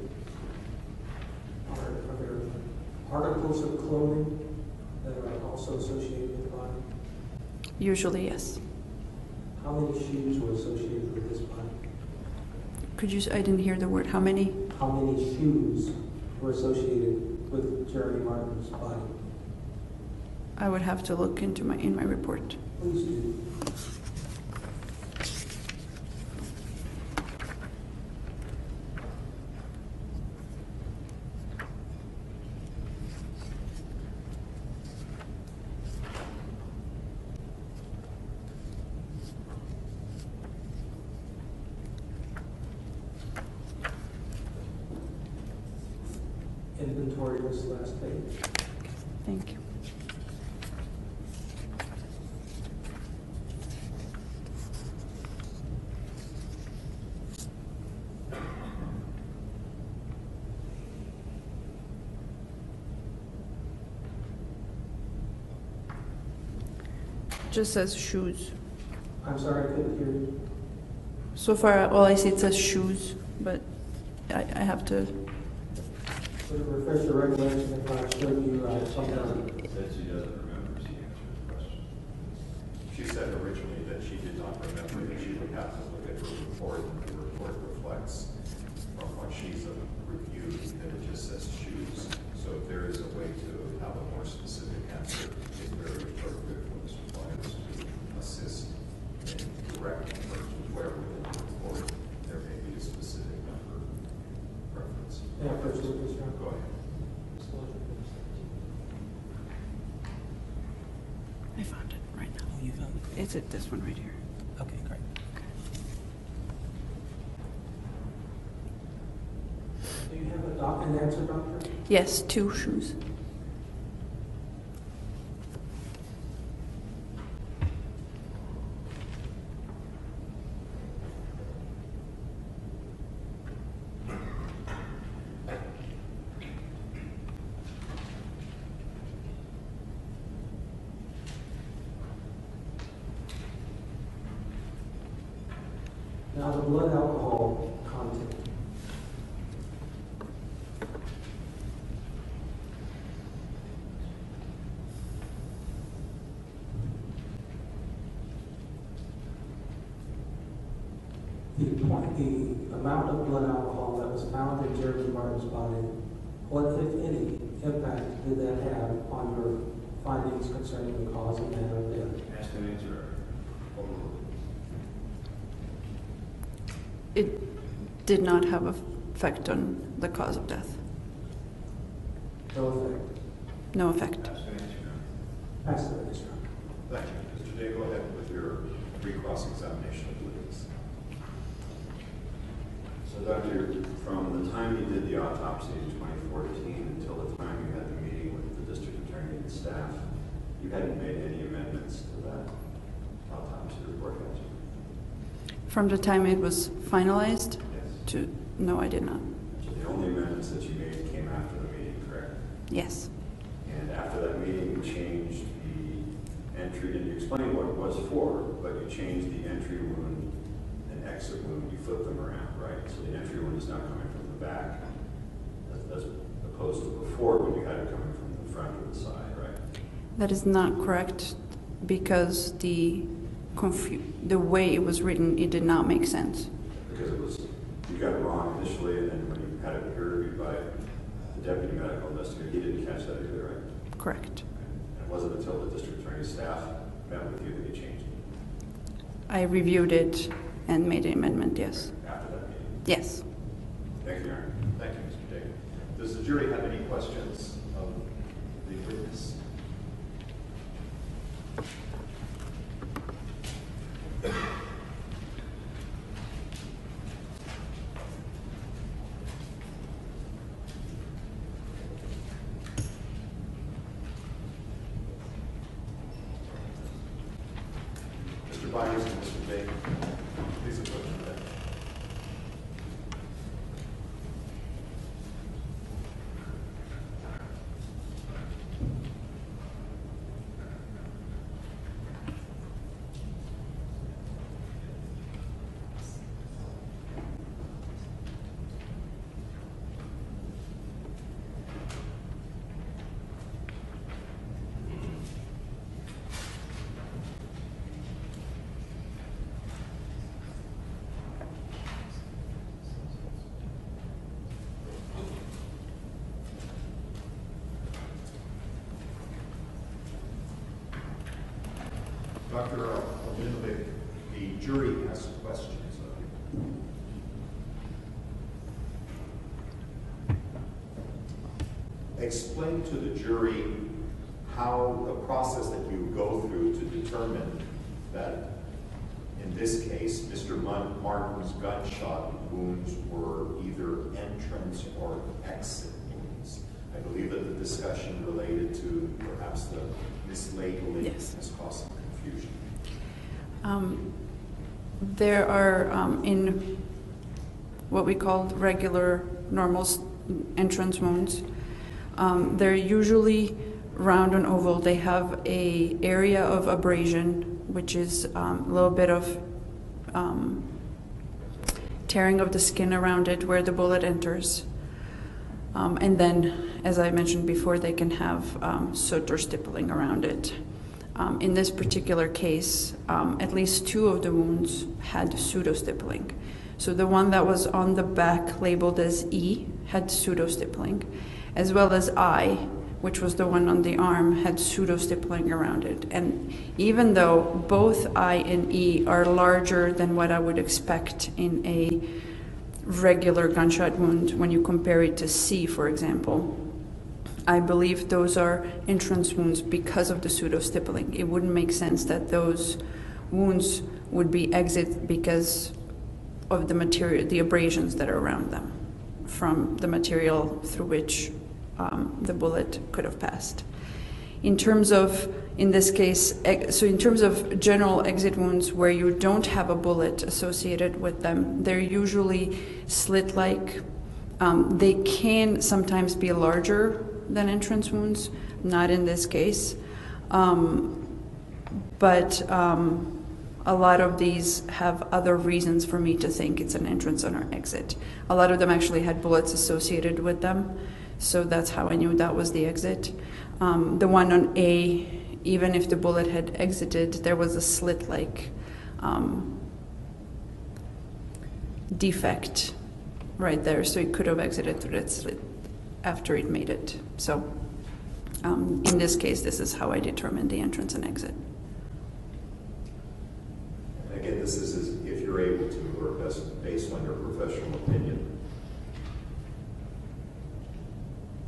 are there articles of clothing that are also associated with the body? Usually, yes. How many shoes were associated with this body? Could you? I didn't hear the word. How many? How many shoes were associated with Jeremy Martin's body? I would have to look into my report. Please do. Inventory list last page. Thank you. Just says shoes. I'm sorry, I couldn't hear you. So far, all I see it says shoes, but I have to. Would it refresh your recollection if I showed you something? Said she doesn't remember. She answered the question. She said originally that she did not remember, that she would have to look at her report, and the report reflects from what she's reviewed that it just says shoes. So if there is a way to have a more specific answer, it's very appropriate for Mr. Lyons to assist in directing her to where within the report there may be a specific number reference. Yeah, first, Go ahead. I found it right now. Oh, you found it? It's this one right here. Okay, great. Do you have an answer, doctor? Yes, 2 shoes. Now the blood alcohol content. The amount of blood alcohol that was found in Jeremy Martin's body, what, if any, impact did that have on your findings concerning the cause and manner of death? Ask and answer. It did not have an effect on the cause of death. No effect. No effect. Ask and answer. Pass the witness. Thank you. Mr. Day, go ahead with your re-cross-examination of the witness. So, Doctor, from the time you did the autopsy in 2014 until the time you had the meeting with the district attorney and staff, you hadn't made any amendments to that autopsy report, had you? From the time it was finalized Yes. to, no, I did not. So the only amendments that you made came after the meeting, correct? Yes. And after that meeting, you changed the entry, and you explained what it was for, but you changed the entry wound and exit wound, you flipped them around, right? So the entry wound is now coming from the back, as opposed to before when you had it coming from the front or the side, right? That is not correct because the way it was written, it did not make sense. Because it was, you got it wrong initially, and then when you had it peer reviewed by the deputy medical investigator, he didn't catch that either, right? Correct. And it wasn't until the district attorney's staff met with you that you changed it? I reviewed it and made an amendment, yes. After that meeting? Yes. Thank you, Your Honor. Thank you, Mr. Day. Does the jury have any questions of the witness? Mr. Byers and Mr. Day, please approach the bench. Dr. Aldinovic, the jury has questions of you. Explain to the jury how the process that you go through to determine that, in this case, Mr. Martin's gunshot wounds were either entrance or exit wounds. I believe that the discussion related to perhaps the mislabeling Yes. has caused some confusion. There are, in what we call regular, normal entrance wounds, they're usually round and oval. They have a area of abrasion, which is a little bit of tearing of the skin around it where the bullet enters. And then, as I mentioned before, they can have soot or stippling around it. In this particular case, at least 2 of the wounds had pseudo-stippling. So the one that was on the back labeled as E had pseudo-stippling, as well as I, which was the one on the arm, had pseudo-stippling around it. And even though both I and E are larger than what I would expect in a regular gunshot wound when you compare it to C, for example, I believe those are entrance wounds because of the pseudo-stippling. It wouldn't make sense that those wounds would be exit because of the material, the abrasions that are around them from the material through which the bullet could have passed. In terms of, in this case, so in terms of general exit wounds where you don't have a bullet associated with them, they're usually slit-like. They can sometimes be larger than entrance wounds, not in this case. But a lot of these have other reasons for me to think it's an entrance or an exit. A lot of them actually had bullets associated with them, so that's how I knew that was the exit. The one on A, even if the bullet had exited, there was a slit-like defect right there, so it could have exited through that slit after it made it. So in this case, this is how I determined the entrance and exit. Again, this is if you're able to, or based on your professional opinion.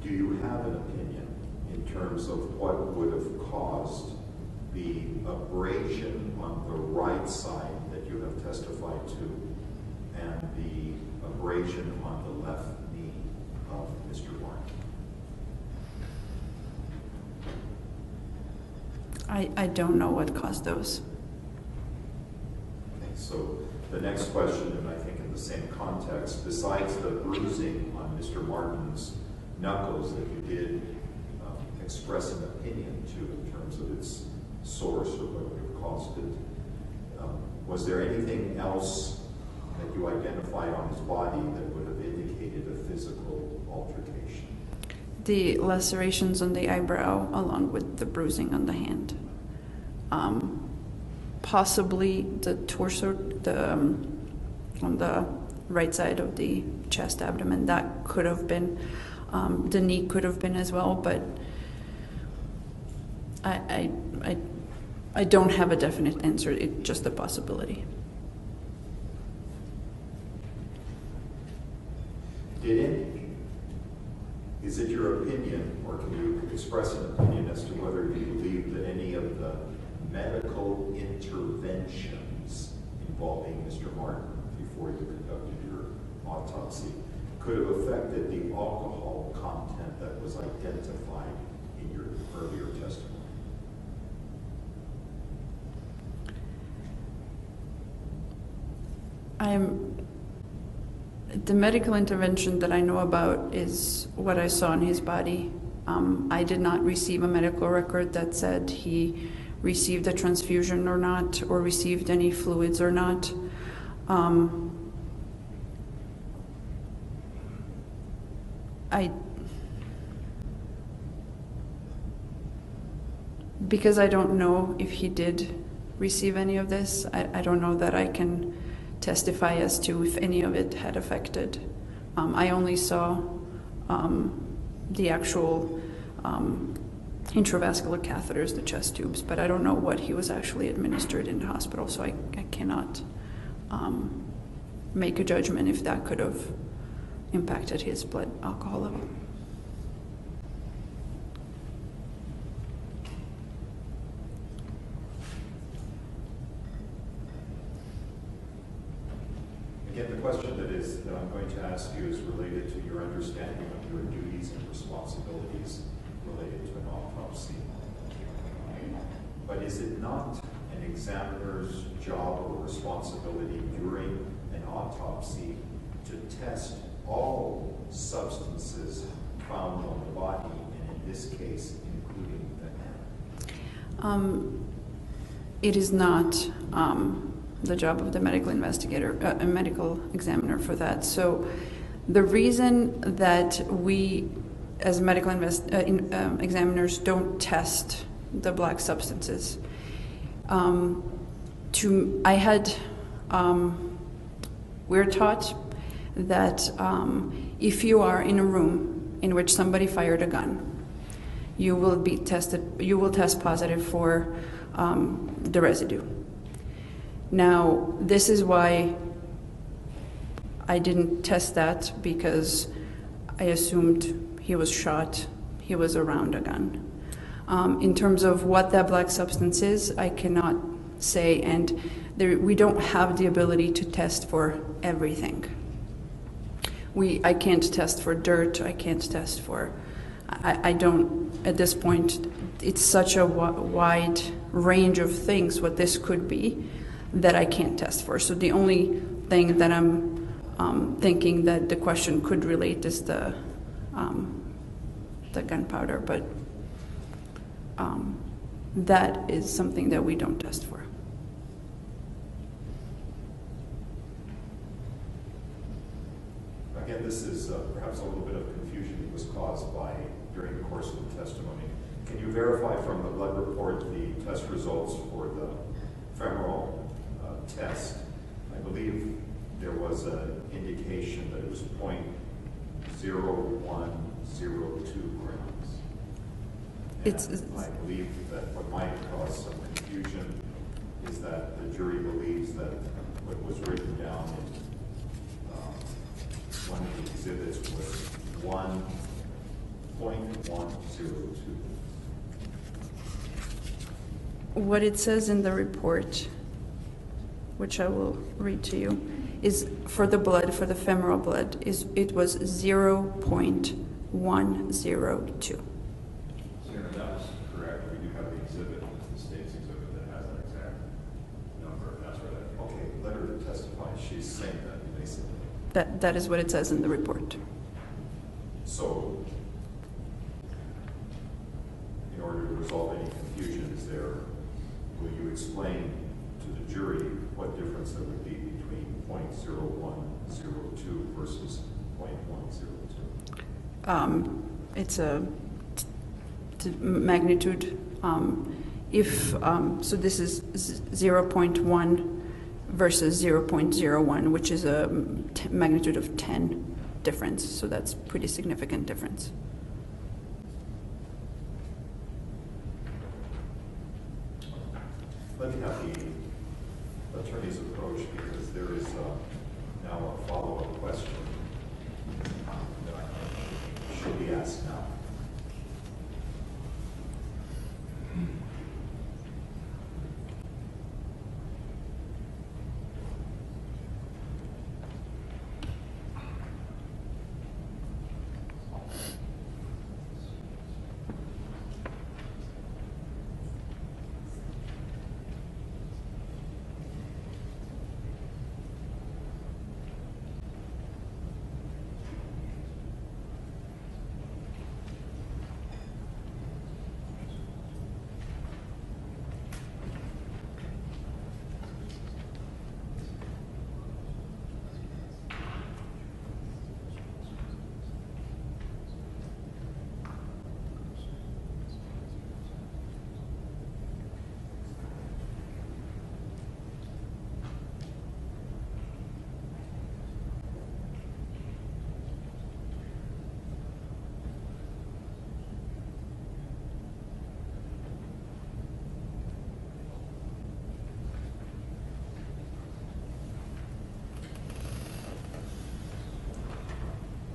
Do you have an opinion in terms of what would have caused the abrasion on the right side that you have testified to and the abrasion on the left knee of Mr. Martin? I don't know what caused those. Okay, so the next question, and I think in the same context, besides the bruising on Mr. Martin's knuckles that you did express an opinion to in terms of its source or what would have caused it, was there anything else that you identified on his body that would have indicated a physical altercation? The lacerations on the eyebrow along with the bruising on the hand. Possibly the torso, on the right side of the chest, abdomen, that could have been, the knee could have been as well, but I don't have a definite answer, it's just a possibility. Is it your opinion, or can you express an opinion as to whether you believe that any of the medical interventions involving Mr. Martin before you conducted your autopsy could have affected the alcohol content that was identified in your earlier testimony? The medical intervention that I know about is what I saw in his body. I did not receive a medical record that said he received a transfusion or not, or received any fluids or not. Because I don't know if he did receive any of this, I don't know that I can testify as to if any of it had affected. I only saw the actual intravascular catheters, the chest tubes, but I don't know what he was actually administered in the hospital, so I cannot make a judgment if that could have impacted his blood alcohol level. Again, the question that I'm going to ask you is related to your understanding of your duties and responsibilities related to an autopsy. But is it not an examiner's job or responsibility during an autopsy to test all substances found on the body, and in this case, including the hand? It is not the job of the medical investigator, a medical examiner for that. So the reason that we, as medical examiners, don't test the black substances, we're taught that if you are in a room in which somebody fired a gun, you will test positive for the residue. Now, this is why I didn't test that, because I assumed he was shot, he was around a gun. In terms of what that black substance is, I cannot say, and we don't have the ability to test for everything. I can't test for dirt, I can't test for I don't, at this point, it's such a wide range of things what this could be that I can't test for. So the only thing that I'm thinking that the question could relate is the gunpowder, but that is something that we don't test for. Again, this is perhaps a little bit of confusion that was caused during the course of the testimony. Can you verify from the blood report the test results for the femoral test? I believe there was an indication that it was 0.0102 grams. And I believe that what might cause some confusion is that the jury believes that what was written down in one of the exhibits was 1.102. What it says in the report, which I will read to you, is for the blood, for the femoral blood, it was 0.102. Senator, that was correct. We do have the exhibit, the state's exhibit that has that exact number. That's where that. Okay, let her testify. She's saying that basically. That is what it says in the report. So, in order to resolve any confusion, will you explain to the jury what difference there would be between 0.0102 versus 0.102? It's a magnitude. So this is 0.1 versus 0.01, which is a magnitude of 10 difference. So that's pretty significant difference. Let me have the attorney's approach because there is now a follow-up question that should be asked now.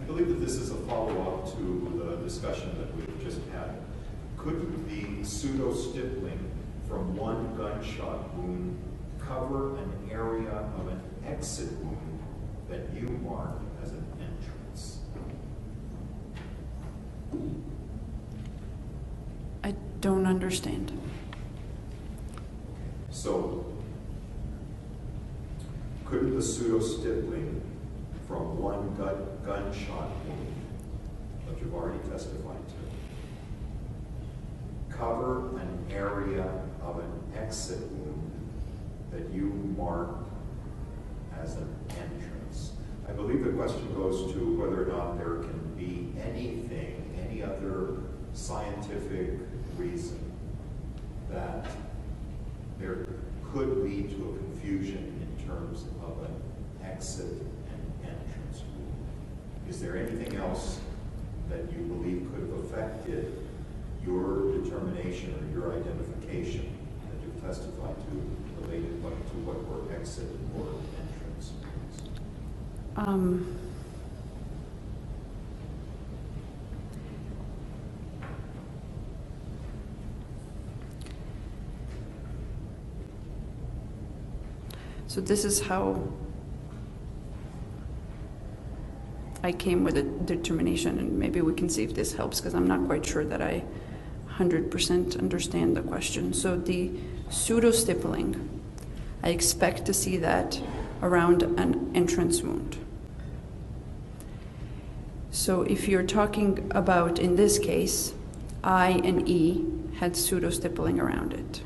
I believe that this is a follow-up to the discussion that we've just had. Could the pseudo-stippling from one gunshot wound cover an area of an exit wound that you mark as an entrance? I don't understand. So, couldn't the pseudo-stippling from one gunshot wound that you've already testified to cover an area of an exit wound that you mark as an entrance? I believe the question goes to whether or not there can be anything, any other scientific reason that there could lead to a confusion in terms of an exit and entrance wound. Is there anything else that you believe could have affected your determination or your identification that you've testified to related to what were exit or entrance wounds? So this is how I came with a determination, and maybe we can see if this helps, because I'm not quite sure that I 100% understand the question. So the pseudo-stippling, I expect to see that around an entrance wound. So if you're talking about, in this case, I and E had pseudo-stippling around it.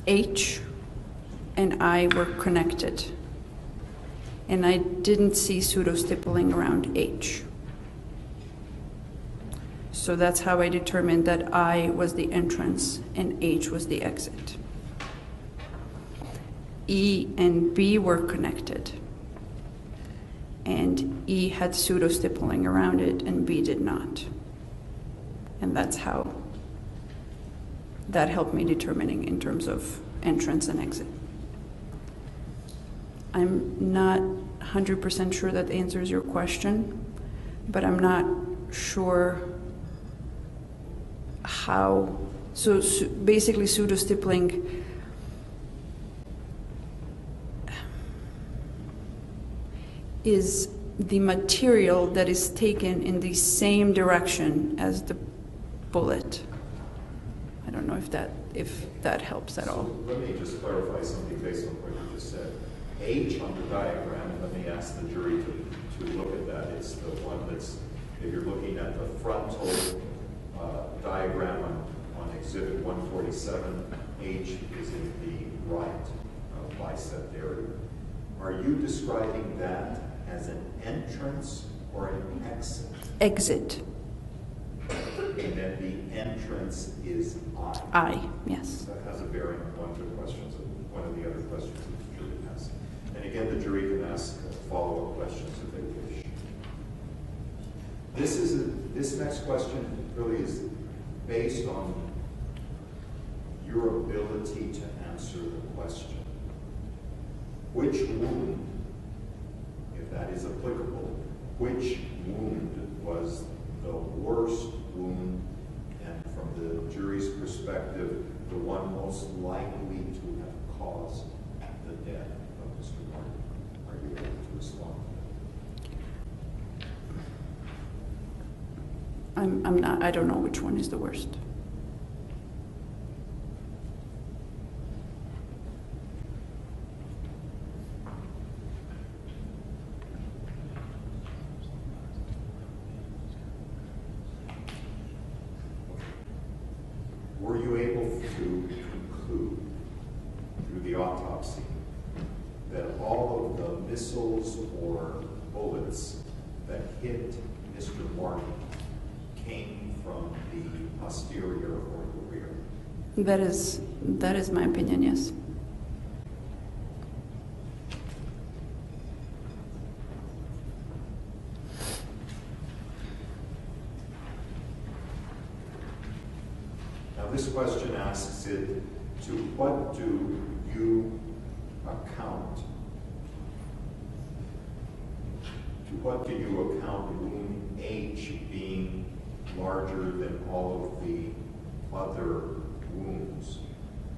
H and I were connected, and I didn't see pseudo-stippling around H. So that's how I determined that I was the entrance and H was the exit. E and B were connected, and E had pseudo-stippling around it and B did not. And that's how that helped me determining in terms of entrance and exit. I'm not 100% sure that answers your question, but I'm not sure how. So basically pseudo-stippling is the material that is taken in the same direction as the bullet. I don't know if that helps at all. So let me just clarify something based on what you just said. H on the diagram, let me ask the jury to look at that. It's the one that's, if you're looking at the frontal diagram on exhibit 147, H is in the right bicep area. Are you describing that as an entrance or an exit? Exit. And then the entrance is I. I, yes. That has a bearing on one of the questions, one of the other questions that the jury has. And again, the jury can ask follow-up questions if they wish. This next question really is based on your ability to answer the question. Which wound, if that is applicable, which wound was the worst wound, and from the jury's perspective, the one most likely to have caused the death of Mr. Martin? Are you able to respond? I'm not, I don't know which one is the worst. Were you able to conclude through the autopsy that all of the missiles or bullets that hit Mr. Martin came from the posterior or the rear? That is my opinion, yes. Now this question asks it, to what do you account? To what do you account wound H being larger than all of the other wounds?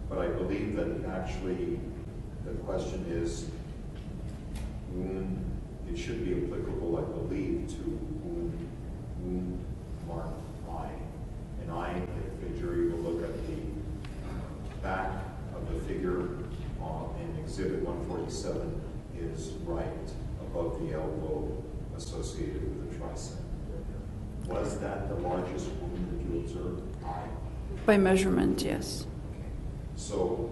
But I believe that actually the question is wound, it should be applicable, I believe, to wound marked I. And I, if the jury will look at the back of the figure in Exhibit 147, is right above the elbow associated with the tricep. Was that the largest wound that you observed? I. By measurement, yes. So,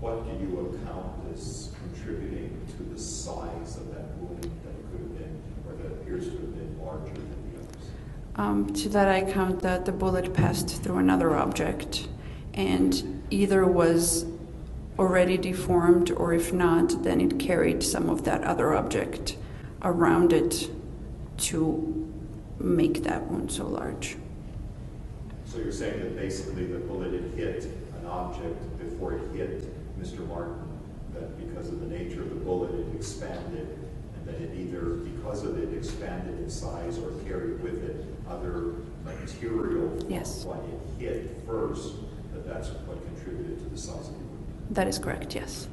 what do you account as contributing to the size of that wound that could have been, or that appears to have been larger than the others? To that I count that the bullet passed through another object and either was already deformed, or if not, then it carried some of that other object around it to make that wound so large. So you're saying that basically the bullet had hit an object before it hit Mr. Martin, that because of the nature of the bullet it expanded, and that it either, because of it, expanded in size or carried with it other material from Yes. what it hit first, that's what contributed to the size of the wound? That is correct, yes.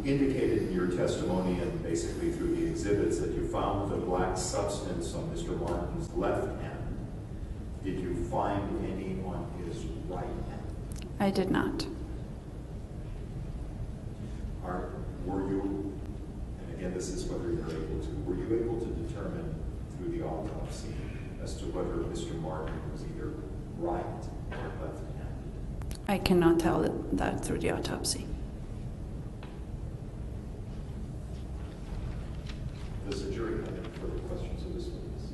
You indicated in your testimony and basically through the exhibits that you found the black substance on Mr. Martin's left hand. Did you find any on his right hand? I did not. Were you, and again, this is whether you're able to, were you able to determine through the autopsy as to whether Mr. Martin was either right or left-handed? I cannot tell that through the autopsy. Does the jury have any further questions of this witness?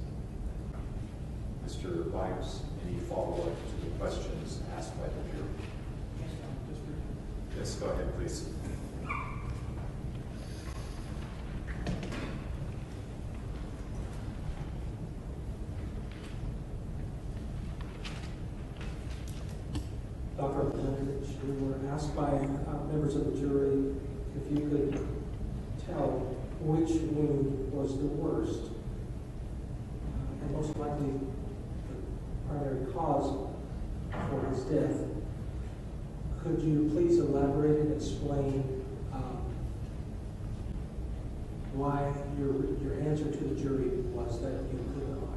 Mr. Byers, any follow-up to the questions asked by the jury? Yes, go ahead, please. Dr. Representative, we were asked by members of the jury if you could tell which wound was the worst and most likely the primary cause for his death. Could you please elaborate and explain why your answer to the jury was that you could not?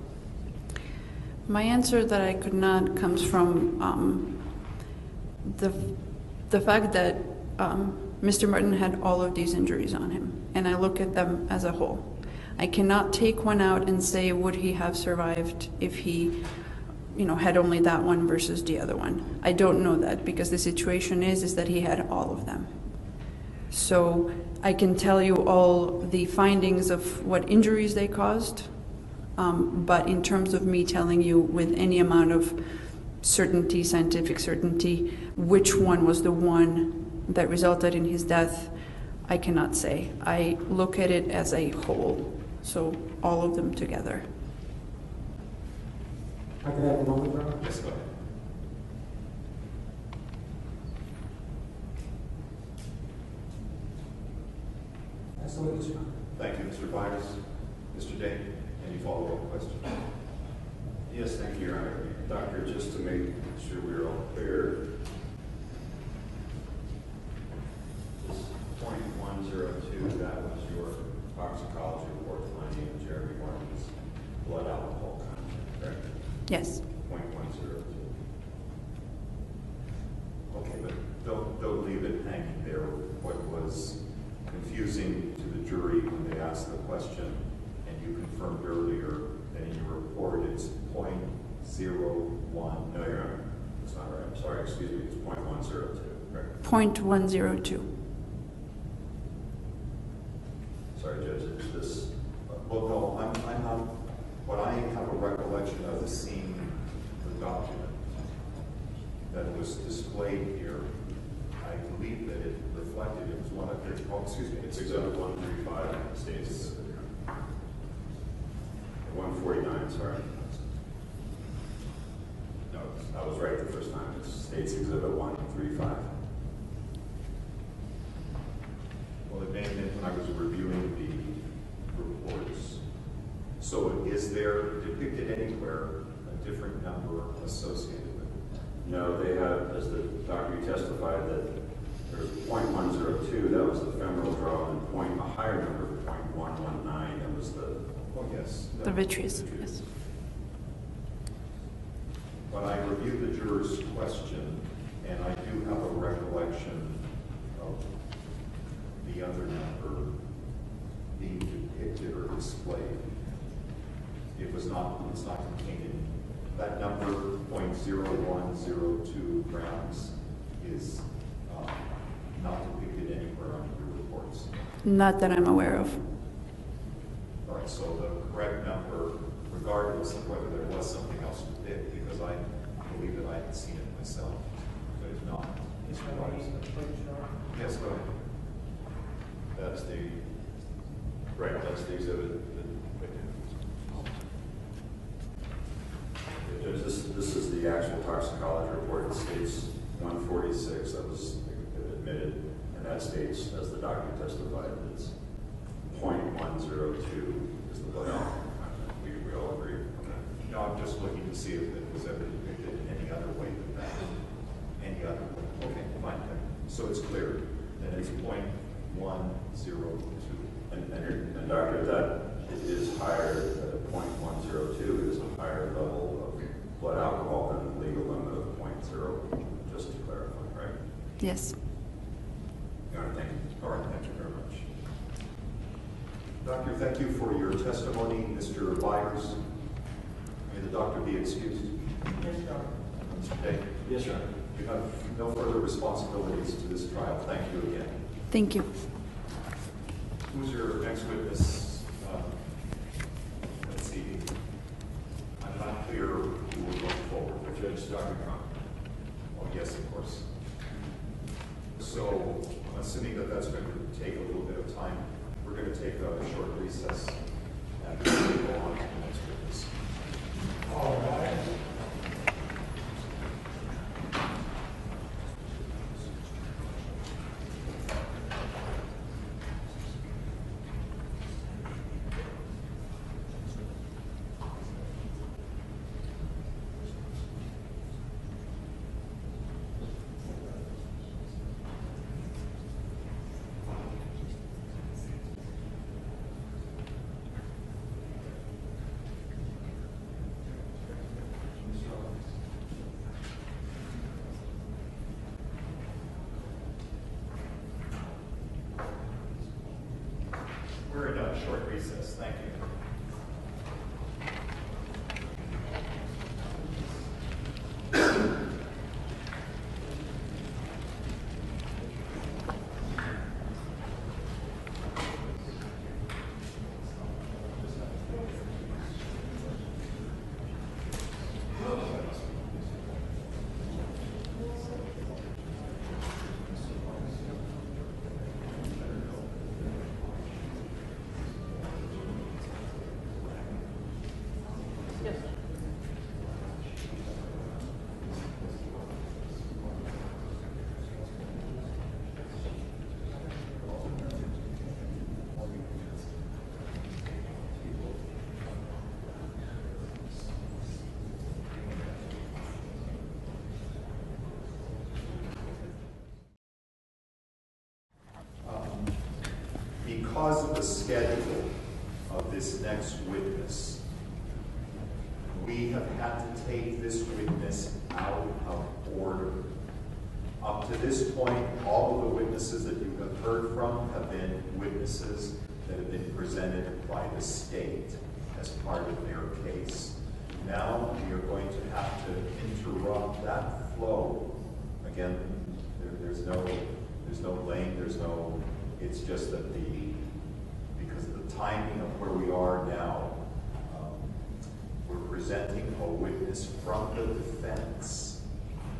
My answer that I could not comes from the fact that Mr. Martin had all of these injuries on him, and I look at them as a whole. I cannot take one out and say, would he have survived if he, had only that one versus the other one. I don't know that, because the situation is that he had all of them. So I can tell you all the findings of what injuries they caused, but in terms of me telling you with any amount of certainty, scientific certainty, which one was the one that resulted in his death, I cannot say. I look at it as a whole, so all of them together. I could have a moment, Robert? Yes, go ahead. That's the witness, Your Honor. Thank you, Mr. Byers. Mr. Day, any follow-up questions? Yes, thank you, Your Honor. Doctor, just to make sure we're all clear, this .102, that was your toxicology report finding of Jeremy Martin's blood alcohol content, correct? Yes. .102. Okay, but don't leave it hanging there. What was confusing to the jury when they asked the question, and you confirmed earlier that in your report it's .01. No, Your Honor, that's not right. I'm sorry, excuse me, it's .102, correct? .102. Sorry, Judge, is this, Well, no, I'm not. What I have a recollection of the scene, the document that was displayed here. I believe that it reflected, it was one of their, it's Exhibit 135, states 149, sorry. No, I was right the first time. It states Exhibit 135. well, it may have been when I was reviewing the reports. So is there depicted anywhere a different number associated with it? No, they have, as the doctor testified, that there's .102, that was the femoral draw, and a higher number, .119, that was the... Oh, yes. The vitreous, yes. When I reviewed the juror's question, and I do have a recollection of the other number being depicted or displayed. It's not contained in that number, .0102 grams, is not depicted anywhere on your reports. Not that I'm aware of. All right, so the correct number, regardless of whether there was something else to pick, because I believe that I had seen it myself, but if not, it's right. Yes, go ahead. That's the, right, that's the exhibit. Judge, this is the actual toxicology report. It states 146, that was admitted, and that states, as the doctor testified, that it's .102 is the blood alcohol content. We all agree on that. No, I'm just looking to see if it was ever depicted in any other way than that. Any other way. Okay, fine. So it's clear that it's .102. .102. And doctor, that it is higher, .102 is a higher level of blood alcohol than the legal limit of .0, just to clarify, right? Yes. Your Honor, thank you. All right, thank you very much. Doctor, thank you for your testimony. Mr. Byers, may the doctor be excused. Yes, Doctor. Mr. Day, Yes, Your Honor. you have no further responsibilities to this trial. Thank you again. Thank you. Who's your next witness? Let's see. I'm not clear who we're going forward. Judge Dr. Trump. Oh, yes, of course. So, I'm assuming that that's going to take a little bit of time. We're going to take a short recess and we'll go on to the next witness. All right. We're in a short recess. Thank you. Because of the schedule of this next witness, we have had to take this witness out of order. Up to this point, all of the witnesses that you have heard from have been witnesses that have been presented by the state as part of their case. Now we are going to have to interrupt that flow. Again, there's no blame, it's just that because of the timing of where we are now, we're presenting a witness from the defense.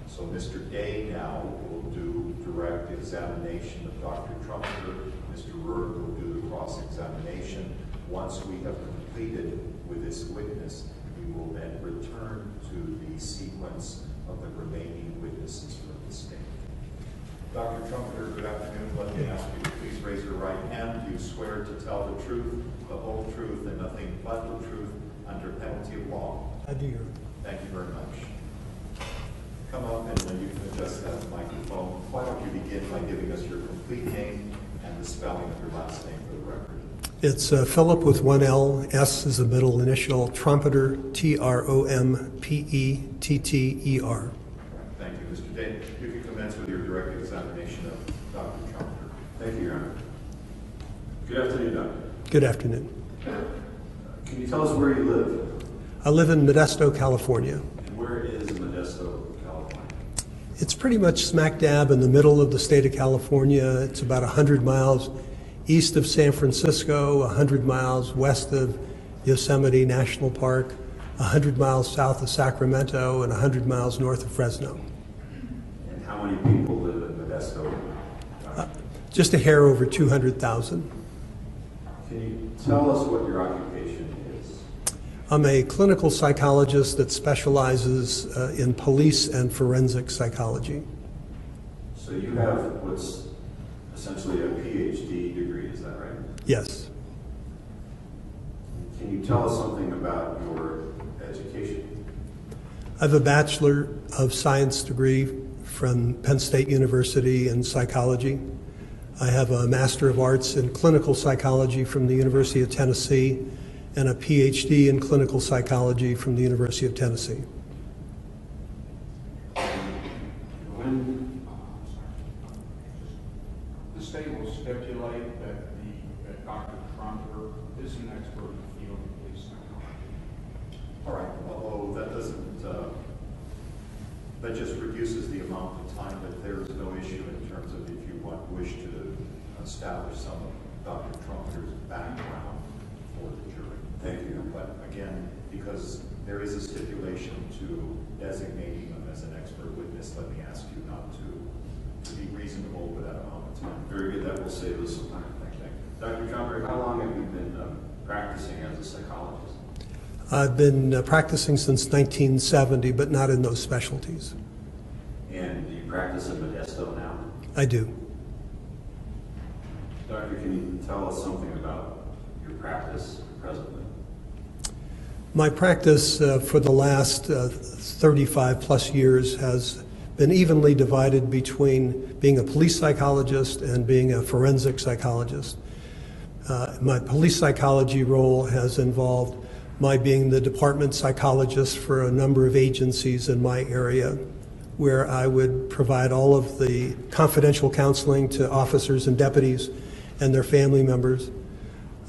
So Mr. Day now will do direct examination of Dr. Trumpeter. Mr. Rourke will do the cross-examination. Once we have completed with this witness, we will then return to the sequence of the remaining witnesses from the state. Dr. Trumpeter, good afternoon. Let me ask you to please raise your right hand. Do you swear to tell the truth, the whole truth, and nothing but the truth under penalty of law? I do. Thank you very much. Come up, and when you can adjust that microphone, why don't you begin by giving us your complete name and the spelling of your last name for the record? It's Philip with one L, S is the middle initial, Trumpeter, Trompetter. Thank you, Mr. Day. You can commence with your direct examination of Dr. Trumpeter. Thank you, Your Honor. Good afternoon, Doctor. Good afternoon. Can you tell us where you live? I live in Modesto, California. And where is Modesto, California? It's pretty much smack dab in the middle of the state of California. It's about 100 miles east of San Francisco, 100 miles west of Yosemite National Park, 100 miles south of Sacramento, and 100 miles north of Fresno. And how many people live in Modesto? Just a hair over 200,000. Can you tell us what your occupation is? I'm a clinical psychologist that specializes in police and forensic psychology. So you have what's essentially a PhD degree, is that right? Yes. Can you tell us something about your education? I have a Bachelor of Science degree from Penn State University in psychology. I have a Master of Arts in Clinical Psychology from the University of Tennessee and a PhD in Clinical Psychology from the University of Tennessee. When the state will stipulate that Dr. Trumper is an expert in the field of police psychology. All right, although that doesn't, that just reduces the amount of time, but there is no issue in terms of if you wish to establish some of Dr. Trumper's background for the jury. Thank you. But again, because there is a stipulation to designating them as an expert witness, let me ask you not to be reasonable with that amount of time. Very good, that will save us some time. Thank you. Dr. Trumper, how long have you been practicing as a psychologist? I've been practicing since 1970, but not in those specialties. And do you practice in Modesto now? I do. Doctor, can you tell us something about your practice presently? My practice for the last 35 plus years has been evenly divided between being a police psychologist and being a forensic psychologist. My police psychology role has involved my being the department psychologist for a number of agencies in my area, where I would provide all of the confidential counseling to officers and deputies and their family members.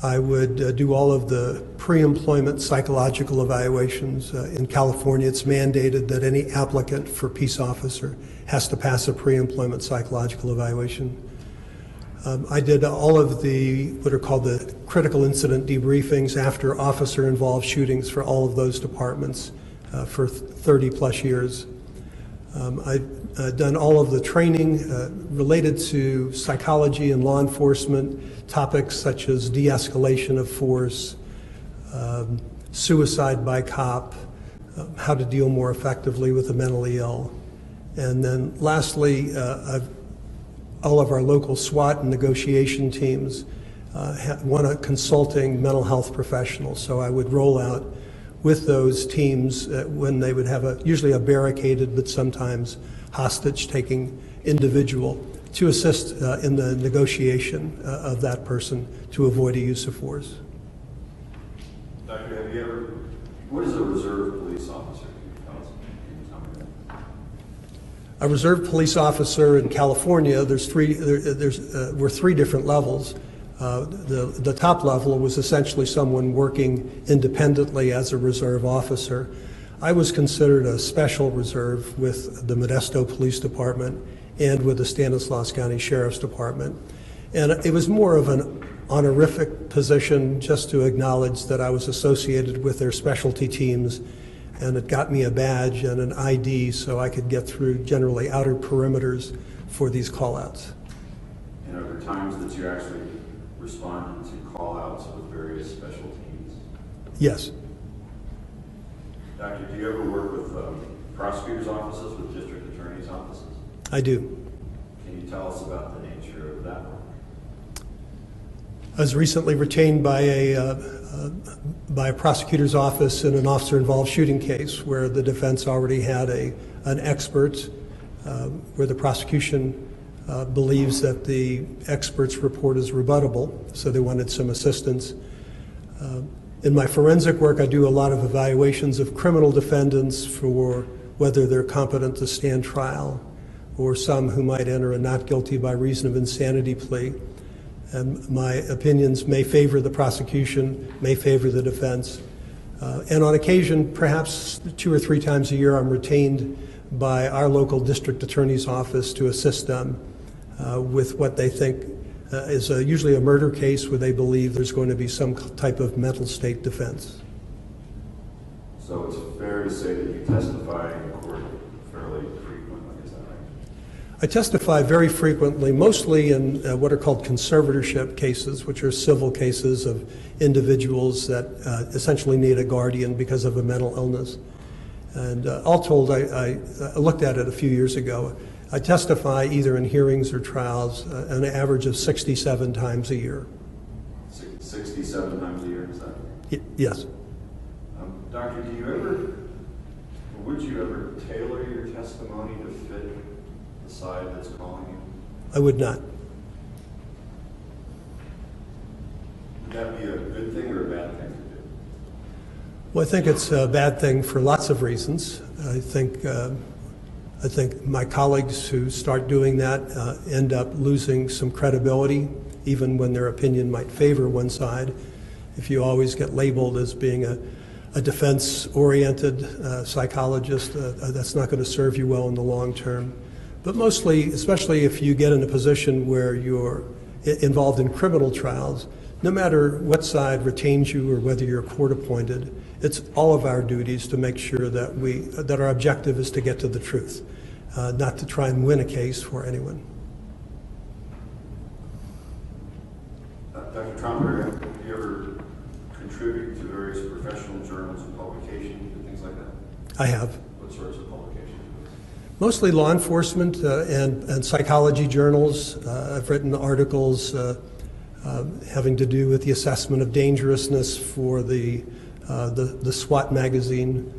I would do all of the pre-employment psychological evaluations. In California, it's mandated that any applicant for peace officer has to pass a pre-employment psychological evaluation. I did all of the, what are called the critical incident debriefings after officer-involved shootings for all of those departments for 30 plus years. I've done all of the training related to psychology and law enforcement, topics such as de-escalation of force, suicide by cop, how to deal more effectively with the mentally ill. And then lastly, all of our local SWAT and negotiation teams want a consulting mental health professional. So I would roll out with those teams when they would have usually a barricaded but sometimes hostage-taking individual to assist in the negotiation of that person to avoid a use of force. Doctor, have you ever, what is a reserve police officer? Can you tell me that? A reserve police officer in California, were three different levels. The top level was essentially someone working independently as a reserve officer. I was considered a special reserve with the Modesto Police Department and with the Stanislaus County Sheriff's Department. And it was more of an honorific position just to acknowledge that I was associated with their specialty teams, and it got me a badge and an ID so I could get through generally outer perimeters for these call-outs. And are there times that you actually responded to call-outs with various special teams? Yes. Doctor, do you ever work with prosecutors' offices, with district attorneys' offices? I do. Can you tell us about the nature of that work? I was recently retained by a prosecutor's office in an officer-involved shooting case where the defense already had an expert, where the prosecution believes that the expert's report is rebuttable, so they wanted some assistance. In my forensic work, I do a lot of evaluations of criminal defendants for whether they're competent to stand trial, or some who might enter a not guilty by reason of insanity plea. And my opinions may favor the prosecution, may favor the defense. And on occasion, perhaps 2 or 3 times a year, I'm retained by our local district attorney's office to assist them with what they think is usually a murder case where they believe there's going to be some type of mental state defense. So it's fair to say that you testify in court fairly frequently, is that right? I testify very frequently, mostly in what are called conservatorship cases, which are civil cases of individuals that essentially need a guardian because of a mental illness. And all told, I looked at it a few years ago. I testify either in hearings or trials an average of 67 times a year. 67 times a year, is that? Yes. Doctor, do you ever, or would you ever tailor your testimony to fit the side that's calling you? I would not. Would that be a good thing or a bad thing to do? Well, I think it's a bad thing for lots of reasons. I think my colleagues who start doing that end up losing some credibility, even when their opinion might favor one side. If you always get labeled as being a defense-oriented psychologist, that's not going to serve you well in the long term. But mostly, especially if you get in a position where you're involved in criminal trials, no matter what side retains you or whether you're court-appointed, it's all of our duties to make sure that our objective is to get to the truth, not to try and win a case for anyone. Dr. Tromper, have you ever contributed to various professional journals and publications and things like that? I have. What sorts of publications? Mostly law enforcement and psychology journals. I've written articles having to do with the assessment of dangerousness for the SWAT magazine,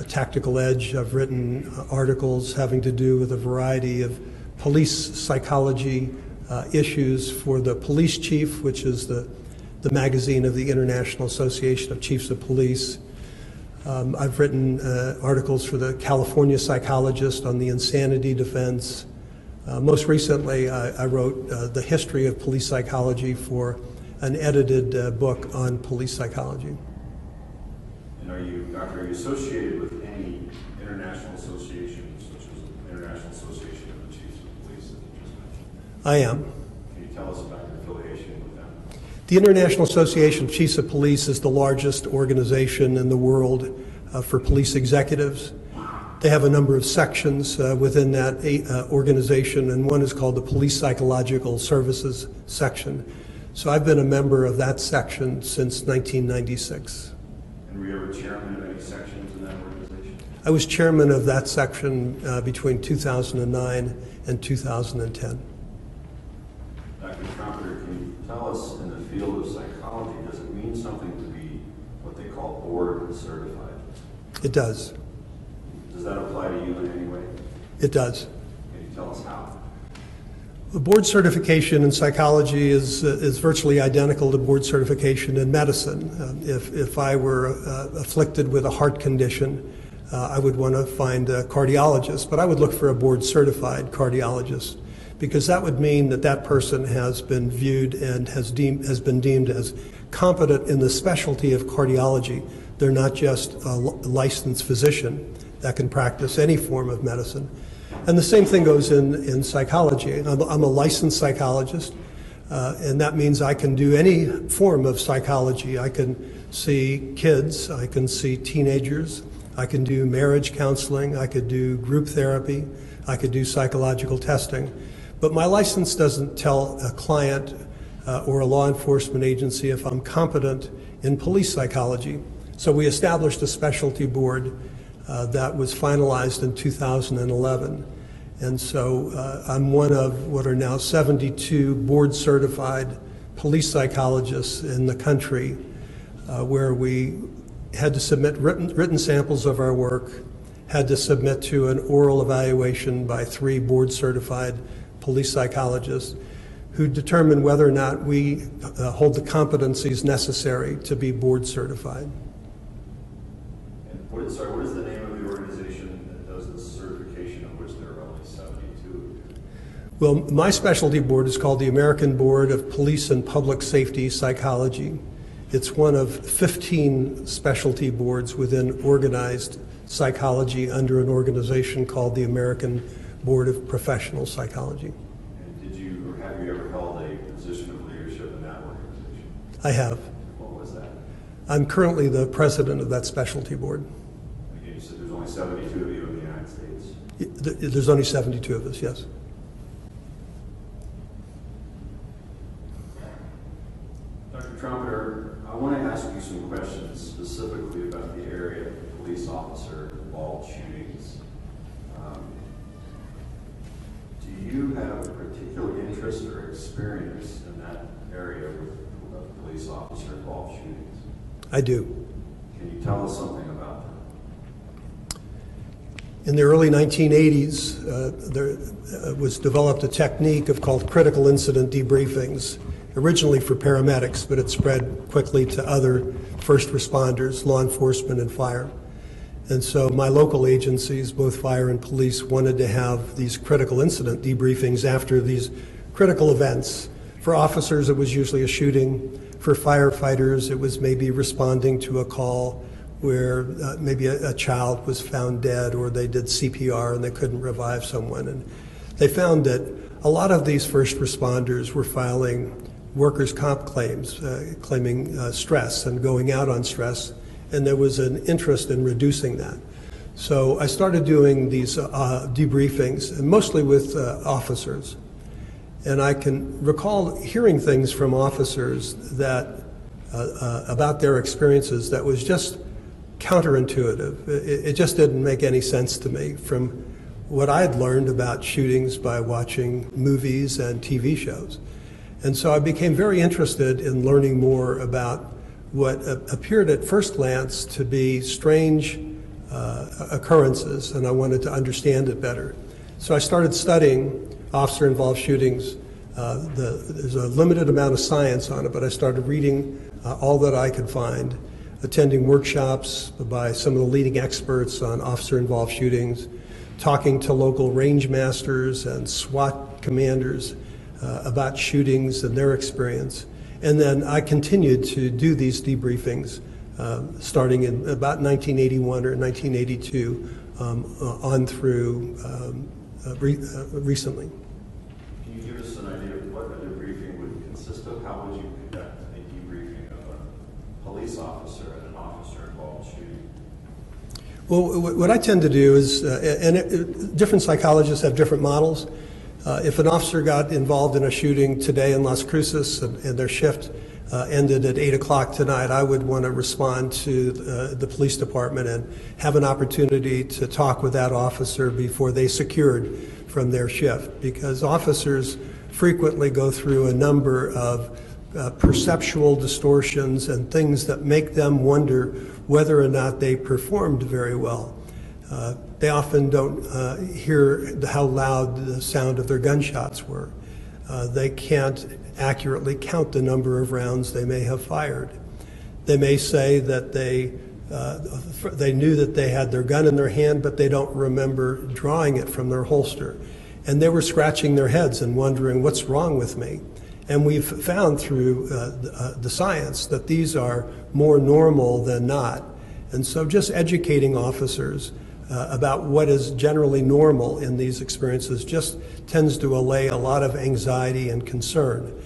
Tactical Edge. I've written articles having to do with a variety of police psychology issues for the Police Chief, which is the magazine of the International Association of Chiefs of Police. I've written articles for the California Psychologist on the insanity defense. Most recently, I wrote the history of police psychology for an edited book on police psychology. And are you associated with any international associations, such as the International Association of the Chiefs of Police that you just mentioned? I am. Can you tell us about your affiliation with them? The International Association of Chiefs of Police is the largest organization in the world for police executives. They have a number of sections within that organization, and one is called the Police Psychological Services section. So I've been a member of that section since 1996. And were you ever chairman of any sections in that organization? I was chairman of that section between 2009 and 2010. Dr. Tromper, can you tell us, in the field of psychology, does it mean something to be what they call board certified? It does. Does that apply to you in any way? It does. Can you tell us how? The board certification in psychology is virtually identical to board certification in medicine. If I were afflicted with a heart condition, I would want to find a cardiologist, but I would look for a board certified cardiologist, because that would mean that that person has been viewed and has been deemed as competent in the specialty of cardiology. They're not just a licensed physician that can practice any form of medicine. And the same thing goes in psychology. I'm a licensed psychologist, and that means I can do any form of psychology. I can see kids, I can see teenagers, I can do marriage counseling, I could do group therapy, I could do psychological testing. But my license doesn't tell a client or a law enforcement agency if I'm competent in police psychology. So we established a specialty board that was finalized in 2011. And so I'm one of what are now 72 board certified police psychologists in the country, where we had to submit written samples of our work, had to submit to an oral evaluation by 3 board certified police psychologists who determine whether or not we hold the competencies necessary to be board certified. And what is the name of the organization that does the certification, of which there are only 72? Well, my specialty board is called the American Board of Police and Public Safety Psychology. It's one of 15 specialty boards within organized psychology under an organization called the American Board of Professional Psychology. And did you, or have you ever held a position of leadership in that organization? I have. What was that? I'm currently the president of that specialty board. Again, you said there's only 72 of you in the United States. There's only 72 of us, yes. Dr. Trumpeter, I want to ask you some questions specifically about the area of police officer-involved shootings. Do you have a particular interest or experience in that area of police officer-involved shootings? I do. Can you tell us something about that? In the early 1980s, there was developed a technique called critical incident debriefings. originally for paramedics, but it spread quickly to other first responders, law enforcement, and fire. And so my local agencies, both fire and police, wanted to have these critical incident debriefings after these critical events. For officers, it was usually a shooting. For firefighters, it was maybe responding to a call where maybe a child was found dead, or they did CPR and they couldn't revive someone. And they found that a lot of these first responders were filing workers' comp claims, claiming stress and going out on stress, and there was an interest in reducing that. So I started doing these debriefings, and mostly with officers. And I can recall hearing things from officers that about their experiences that was just counterintuitive. It just didn't make any sense to me from what I had learned about shootings by watching movies and TV shows. And so I became very interested in learning more about what appeared at first glance to be strange occurrences, and I wanted to understand it better. So I started studying officer-involved shootings. There's a limited amount of science on it, but I started reading all that I could find, attending workshops by some of the leading experts on officer-involved shootings, talking to local range masters and SWAT commanders about shootings and their experience. And then I continued to do these debriefings starting in about 1981 or 1982 on through recently. Can you give us an idea of what a debriefing would consist of? How would you conduct a debriefing of a police officer and an officer-involved shooting? Well, what I tend to do is, different psychologists have different models. If an officer got involved in a shooting today in Las Cruces and their shift ended at 8 o'clock tonight, I would want to respond to the police department and have an opportunity to talk with that officer before they secured from their shift, because officers frequently go through a number of perceptual distortions and things that make them wonder whether or not they performed very well. They often don't hear how loud the sound of their gunshots were. They can't accurately count the number of rounds they may have fired. They may say that they knew that they had their gun in their hand, but they don't remember drawing it from their holster. And they were scratching their heads and wondering, what's wrong with me? And we've found through the science that these are more normal than not. And so just educating officers about what is generally normal in these experiences just tends to allay a lot of anxiety and concern.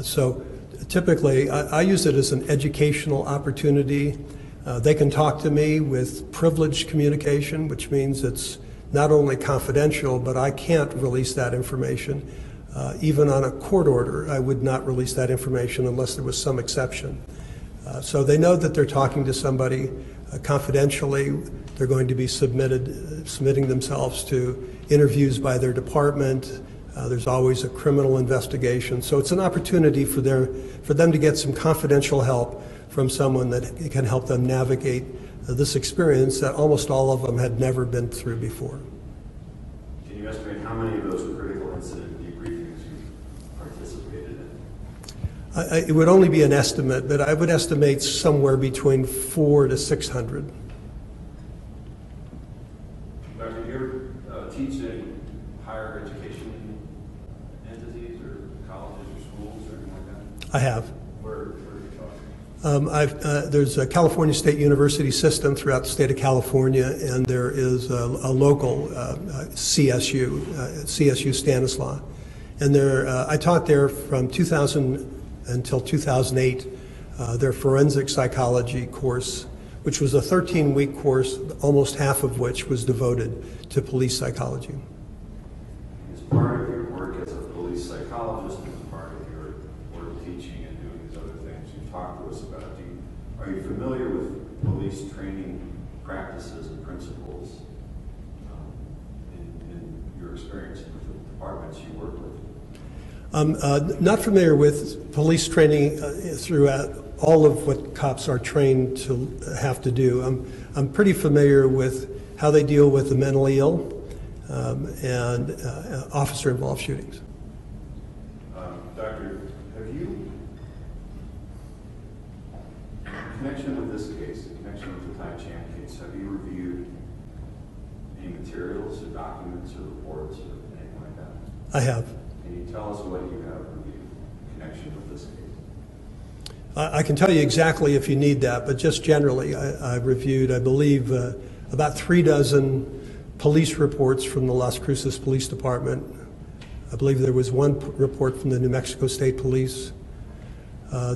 So typically, I use it as an educational opportunity. They can talk to me with privileged communication, which means it's not only confidential, but I can't release that information. Even on a court order, I would not release that information unless there was some exception. So they know that they're talking to somebody confidentially. They're going to be submitting themselves to interviews by their department. There's always a criminal investigation. So it's an opportunity for them to get some confidential help from someone that can help them navigate this experience that almost all of them had never been through before. Can you estimate how many of those critical incident debriefings you participated in? It would only be an estimate, but I would estimate somewhere between 400 to 600. Doctor, do you ever teach in higher education entities or colleges or schools or anything like that? I have. Where are you talking? There's a California State University system throughout the state of California, and there is a local CSU Stanislaus. And I taught there from 2000 until 2008, their forensic psychology course, which was a 13-week course, almost half of which was devoted to police psychology. As part of your work as a police psychologist, and as part of your work teaching and doing these other things you talked to us about, are you familiar with police training practices and principles in your experience with the departments you work with? I'm not familiar with police training throughout all of what cops are trained to have to do. I'm pretty familiar with how they deal with the mentally ill and officer-involved shootings. Doctor, have you Kai Chan case, have you reviewed any materials or documents or reports or anything like that? I have. Can you tell us what you have reviewed in connection with this case? I can tell you exactly if you need that, but just generally, I've reviewed, I believe, about 36 police reports from the Las Cruces Police Department. I believe there was one report from the New Mexico State Police.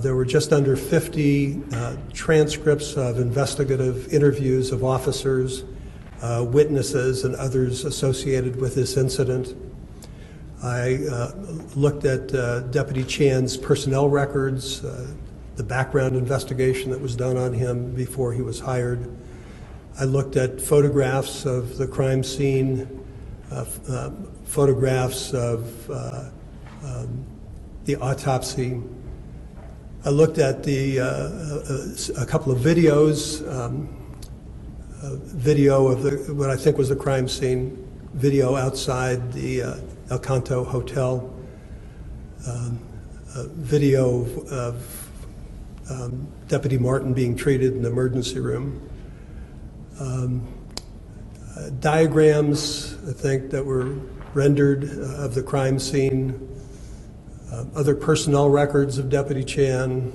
There were just under 50 transcripts of investigative interviews of officers, witnesses, and others associated with this incident. I looked at Deputy Chan's personnel records, the background investigation that was done on him before he was hired. I looked at photographs of the crime scene, photographs of the autopsy. I looked at a couple of videos, video of what I think was the crime scene, video outside the El Canto Hotel, video of Deputy Martin being treated in the emergency room. Diagrams, I think, that were rendered of the crime scene, other personnel records of Deputy Chan,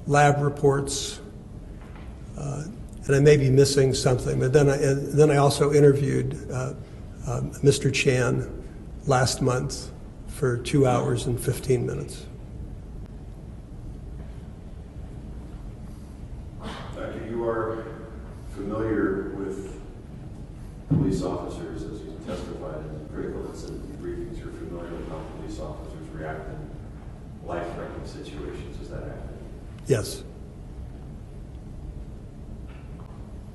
lab reports, and I may be missing something. But then I also interviewed Mr. Chan last month for 2 hours and 15 minutes. You are familiar with police officers as you testified in critical incident briefings. You're familiar with how police officers react in life-threatening situations. Is that accurate? Yes.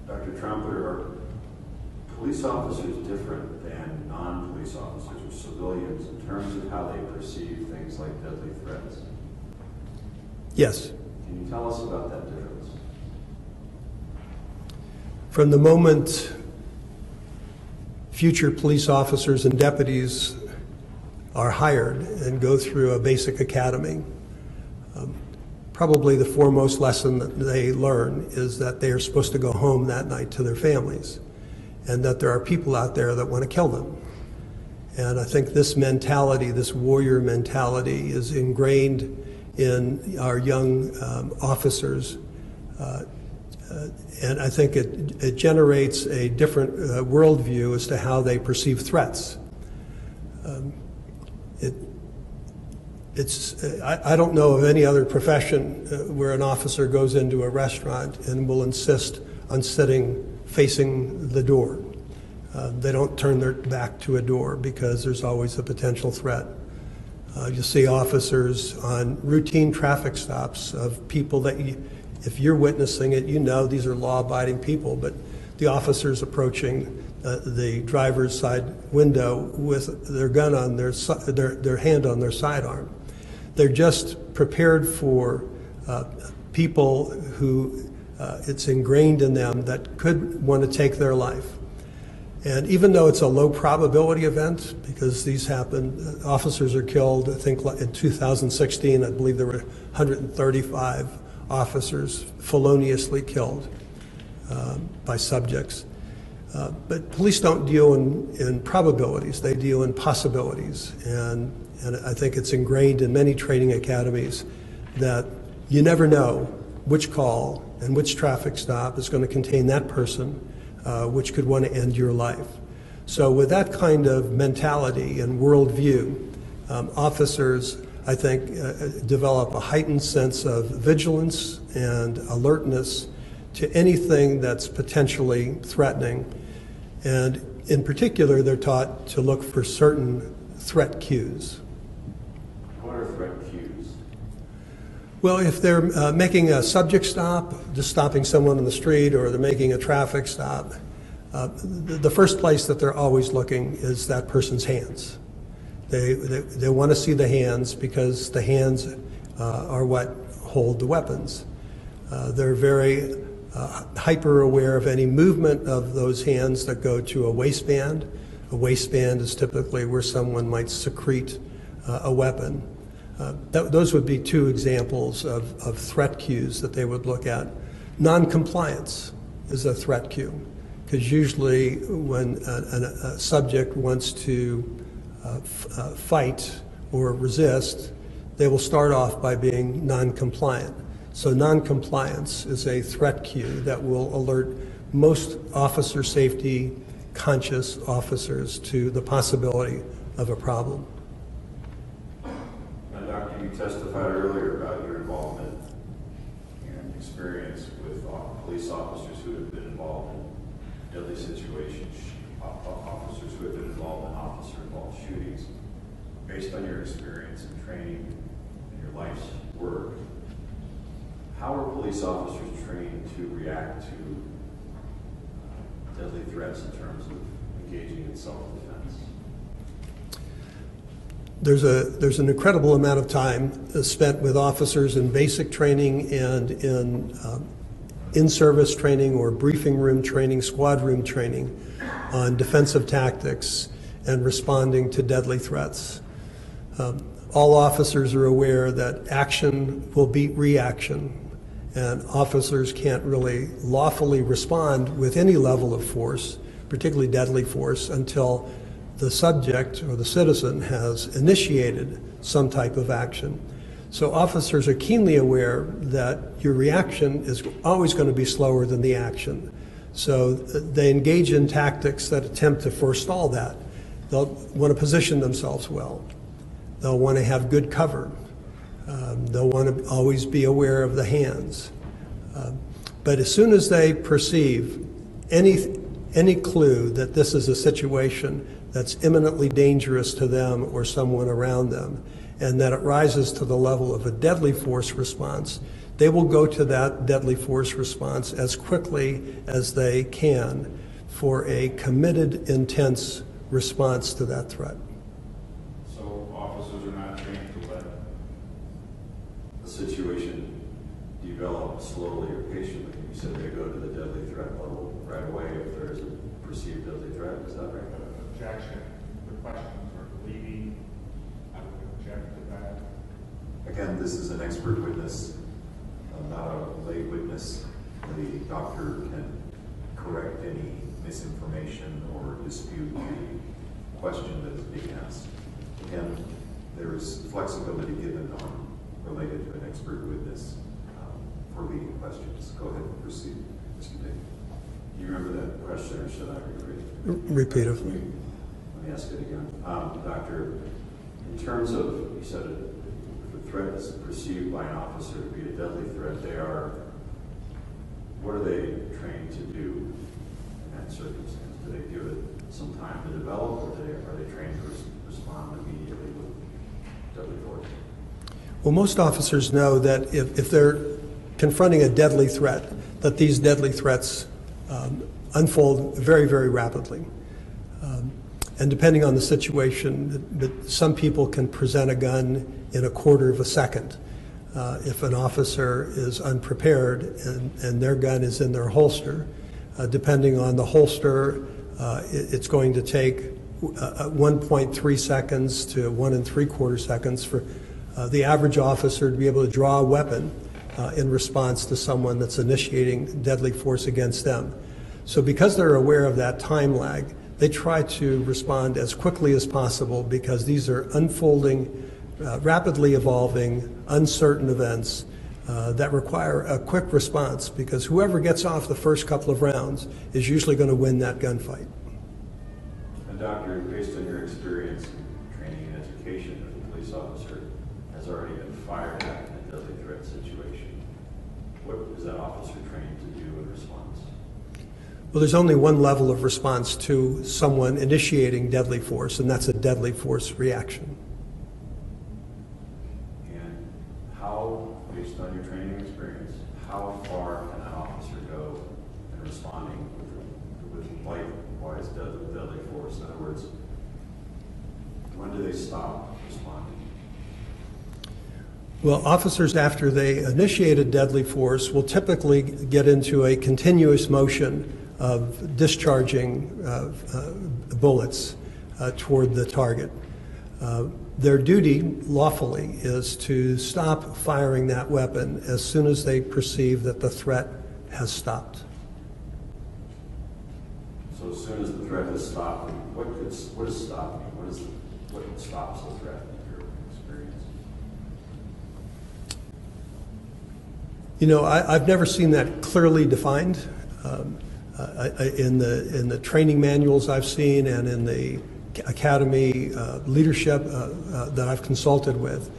Dr. Trumpeter, are police officers different than non-police officers or civilians in terms of how they perceive things like deadly threats? Yes. Can you tell us about that difference? From the moment future police officers and deputies are hired and go through a basic academy, probably the foremost lesson that they learn is that they are supposed to go home that night to their families, and that there are people out there that want to kill them. And I think this mentality, this warrior mentality, is ingrained in our young officers. And I think it generates a different worldview as to how they perceive threats. I don't know of any other profession where an officer goes into a restaurant and will insist on sitting facing the door. They don't turn their back to a door because there's always a potential threat. You see officers on routine traffic stops of people that if you're witnessing it, you know these are law-abiding people, but the officers approaching the driver's side window with their gun on their hand on their sidearm. They're just prepared for people who it's ingrained in them that could want to take their life. And even though it's a low probability event, because these happen, officers are killed, I think in 2016, I believe there were 135 officers feloniously killed by subjects. But police don't deal in probabilities, they deal in possibilities. And I think it's ingrained in many training academies that you never know which call and which traffic stop is going to contain that person, which could want to end your life. So with that kind of mentality and worldview, officers, I think, develop a heightened sense of vigilance and alertness to anything that's potentially threatening. And in particular, they're taught to look for certain threat cues. What are threat cues? Well, if they're making a subject stop, just stopping someone on the street, or they're making a traffic stop, the first place that they're always looking is that person's hands. They want to see the hands because the hands are what hold the weapons. They're very hyper aware of any movement of those hands that go to a waistband. A waistband is typically where someone might secrete a weapon. Those would be two examples of threat cues that they would look at. Noncompliance is a threat cue, because usually when a subject wants to fight or resist, they will start off by being non-compliant. So non-compliance is a threat cue that will alert most officer safety conscious officers to the possibility of a problem. Now, Doctor, you testified earlier about your involvement and experience with police officers who have been involved in deadly situations, officers who have been involved in officer-involved shootings. Based on your experience and training and your life's work, how are police officers trained to react to deadly threats in terms of engaging in self-defense? There's an incredible amount of time spent with officers in basic training and in-service training or briefing room training, squad room training on defensive tactics and responding to deadly threats. All officers are aware that action will beat reaction, and officers can't really lawfully respond with any level of force, particularly deadly force, until the subject or the citizen has initiated some type of action. So officers are keenly aware that your reaction is always going to be slower than the action. So they engage in tactics that attempt to forestall that. They'll want to position themselves well. They'll want to have good cover. They'll want to always be aware of the hands. But as soon as they perceive any clue that this is a situation that's imminently dangerous to them or someone around them, and that it rises to the level of a deadly force response, they will go to that deadly force response as quickly as they can for a committed, intense response to that threat. So officers are not trained to let the situation develop slowly or patiently. You said they go to the deadly threat level right away if there is a perceived deadly threat. Is that right? Objection. The questions are leading. I would object to that. Again, this is an expert witness, not a lay witness. The doctor can correct any misinformation or dispute the question that is being asked. Again, there is flexibility given on related to an expert witness for leading questions. Go ahead and proceed, Mr. Dick. Do you remember that question, or should I repeat it? Repeat it. Let me ask it again. Doctor, in terms of, you said if a threat is perceived by an officer to be a deadly threat, what are they trained to do in that circumstance? Do they give it some time to develop, or are they trained to respond immediately with deadly force? Well, most officers know that if they're confronting a deadly threat, that these deadly threats unfold very, very rapidly. And depending on the situation, some people can present a gun in a quarter of a second. If an officer is unprepared and their gun is in their holster, depending on the holster, it's going to take 1.3 seconds to 1 3/4 seconds for the average officer to be able to draw a weapon in response to someone that's initiating deadly force against them. So because they're aware of that time lag, they try to respond as quickly as possible, because these are unfolding, rapidly evolving, uncertain events that require a quick response, because whoever gets off the first couple of rounds is usually going to win that gunfight. And Doctor, based on your experience, training, and education as a police officer, has already been fired at in a deadly threat situation, what is that officer trained to do in response? Well, there's only one level of response to someone initiating deadly force, and that's a deadly force reaction. And how, based on your training experience, how far can an officer go in responding with life-wise deadly force? In other words, when do they stop responding? Well, officers, after they initiate a deadly force, will typically get into a continuous motion of discharging bullets toward the target. Their duty lawfully is to stop firing that weapon as soon as they perceive that the threat has stopped. So as soon as the threat has stopped, what does stop mean? What stops the threat in your experience? You know, I've never seen that clearly defined. In the training manuals I've seen and in the academy leadership that I've consulted with,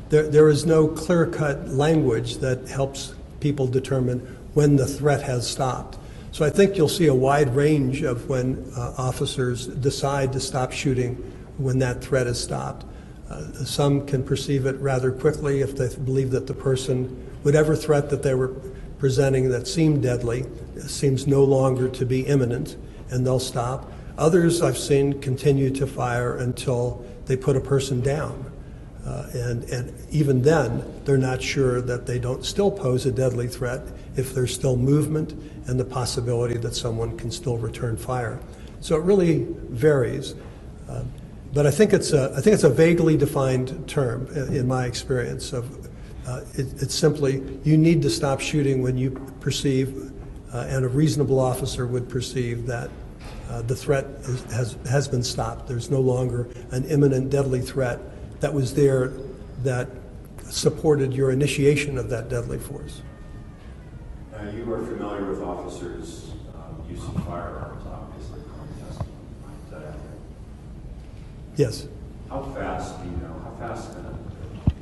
there is no clear-cut language that helps people determine when the threat has stopped. So I think you'll see a wide range of when officers decide to stop shooting when that threat is stopped. Some can perceive it rather quickly if they believe that the person, whatever threat that they were presenting that seemed deadly, seems no longer to be imminent, and they'll stop. Others I've seen continue to fire until they put a person down. And even then, they're not sure that they don't still pose a deadly threat if there's still movement and the possibility that someone can still return fire. So it really varies. But I think it's a vaguely defined term in my experience. It's simply you need to stop shooting when you perceive, and a reasonable officer would perceive that the threat has been stopped. There's no longer an imminent deadly threat that was there that supported your initiation of that deadly force. Now, you are familiar with officers' use of firearms, obviously, from testimony. Is that accurate? Yes. How fast can a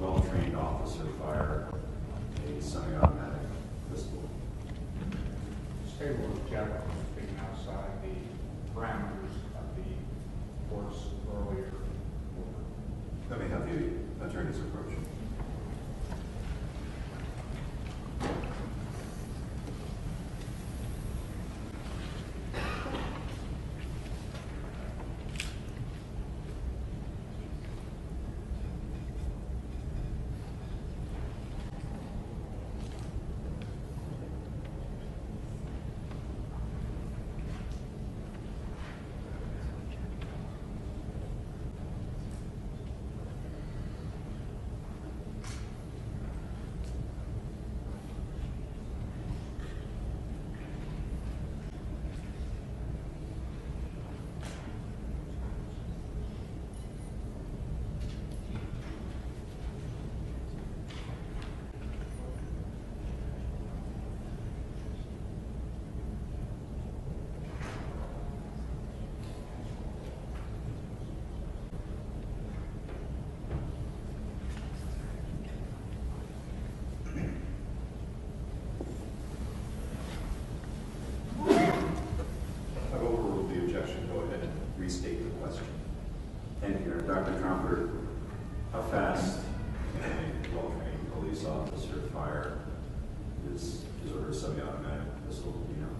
well-trained officer fire a semi-automatic pistol? Stay with Jeff, being outside the parameters of the course earlier. Let me have the attorney's approach. Restate the question. Thank you. Dr. Trumper, how fast can a well-trained police officer fire his or her semi-automatic pistol? Do you know?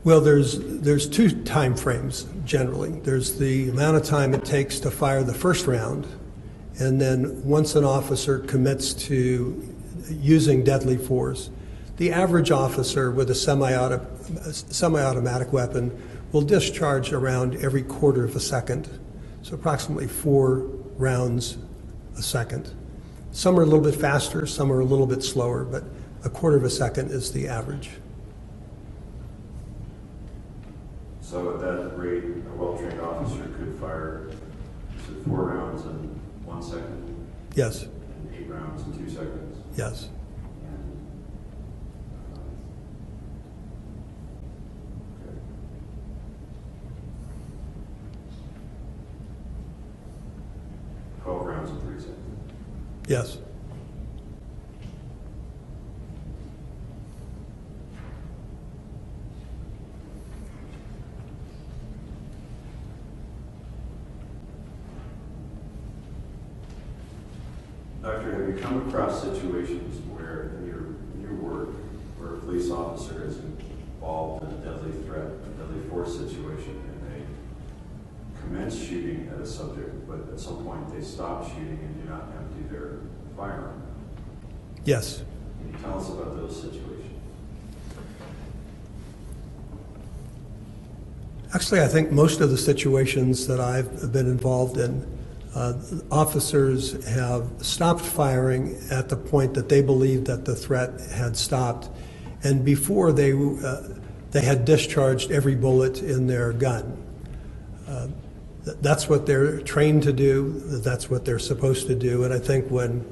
Well, there's two time frames generally. There's the amount of time it takes to fire the first round, and then once an officer commits to using deadly force, the average officer with a semi-automatic weapon will discharge around every quarter of a second, so approximately 4 rounds a second. Some are a little bit faster, some are a little bit slower, but a quarter of a second is the average. So at that rate, a well-trained officer could fire 4 rounds in 1 second? Yes. And 8 rounds in 2 seconds? Yes. Yes. Doctor, have you come across situations where in your work where a police officer is involved in a deadly threat, a deadly force situation, and they commence shooting at a subject, but at some point they stop shooting and do not empty their firearm? Yes. Can you tell us about those situations? Actually, I think most of the situations that I've been involved in Officers have stopped firing at the point that they believed that the threat had stopped, and before they had discharged every bullet in their gun. That's what they're trained to do. That's what they're supposed to do. And I think when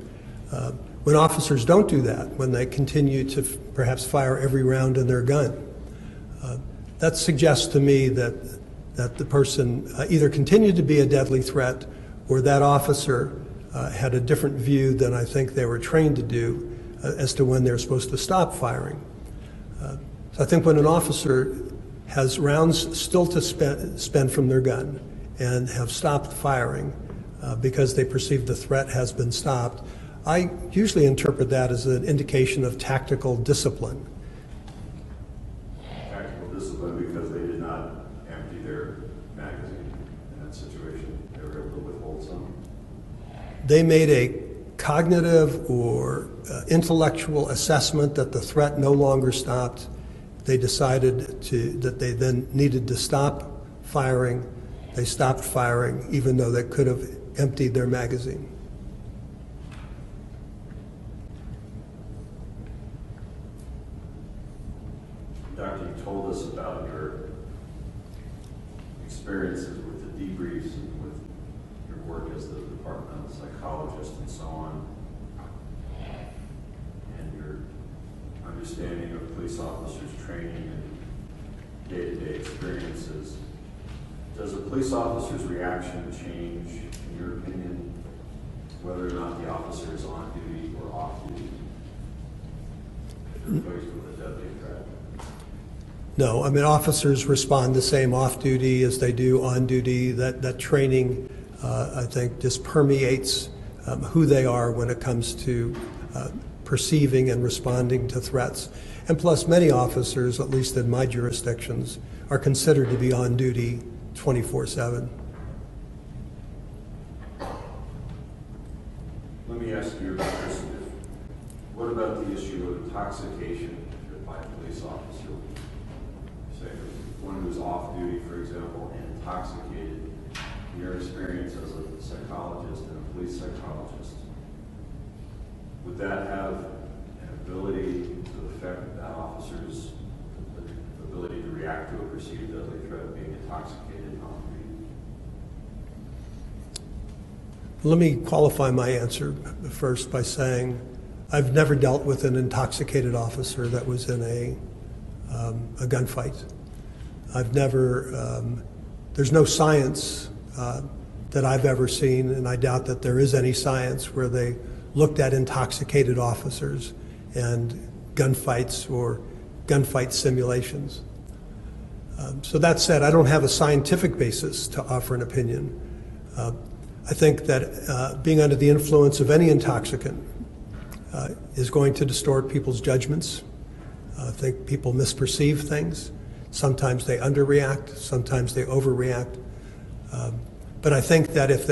officers don't do that, when they continue to perhaps fire every round in their gun, that suggests to me that the person either continued to be a deadly threat, or that officer had a different view than I think they were trained to do as to when they're supposed to stop firing. So I think when an officer has rounds still to spend from their gun and have stopped firing because they perceive the threat has been stopped, I usually interpret that as an indication of tactical discipline. Tactical discipline because they did not empty their magazine in that situation. They were able to withhold some. They made a cognitive or intellectual assessment that the threat no longer stopped. They decided that they then needed to stop firing. They stopped firing even though they could have emptied their magazine. Doctor, you told us about your experiences with the debriefs and with your work as the departmental psychologist and so on, and your understanding of police officers' training and day-to-day experiences. Does a police officer's reaction change, in your opinion, whether or not the officer is on duty or off duty if they're faced with a deadly threat? No, I mean, officers respond the same off duty as they do on duty. That training, I think, just permeates who they are when it comes to perceiving and responding to threats. And plus, many officers, at least in my jurisdictions, are considered to be on duty 24/7. Let me ask you about this. What about the issue of intoxication by a police officer? Say one who's off duty, for example, and intoxicated. In your experience as a psychologist and a police psychologist, would that have an ability to affect that officer's ability to react to a perceived deadly threat being intoxicated and off duty? Let me qualify my answer first by saying I've never dealt with an intoxicated officer that was in a gunfight. I've never, there's no science that I've ever seen, and I doubt that there is any science where they looked at intoxicated officers and gunfights or gunfight simulations. So that said, I don't have a scientific basis to offer an opinion. I think that being under the influence of any intoxicant is going to distort people's judgments. I think people misperceive things. Sometimes they underreact, sometimes they overreact. But I think that if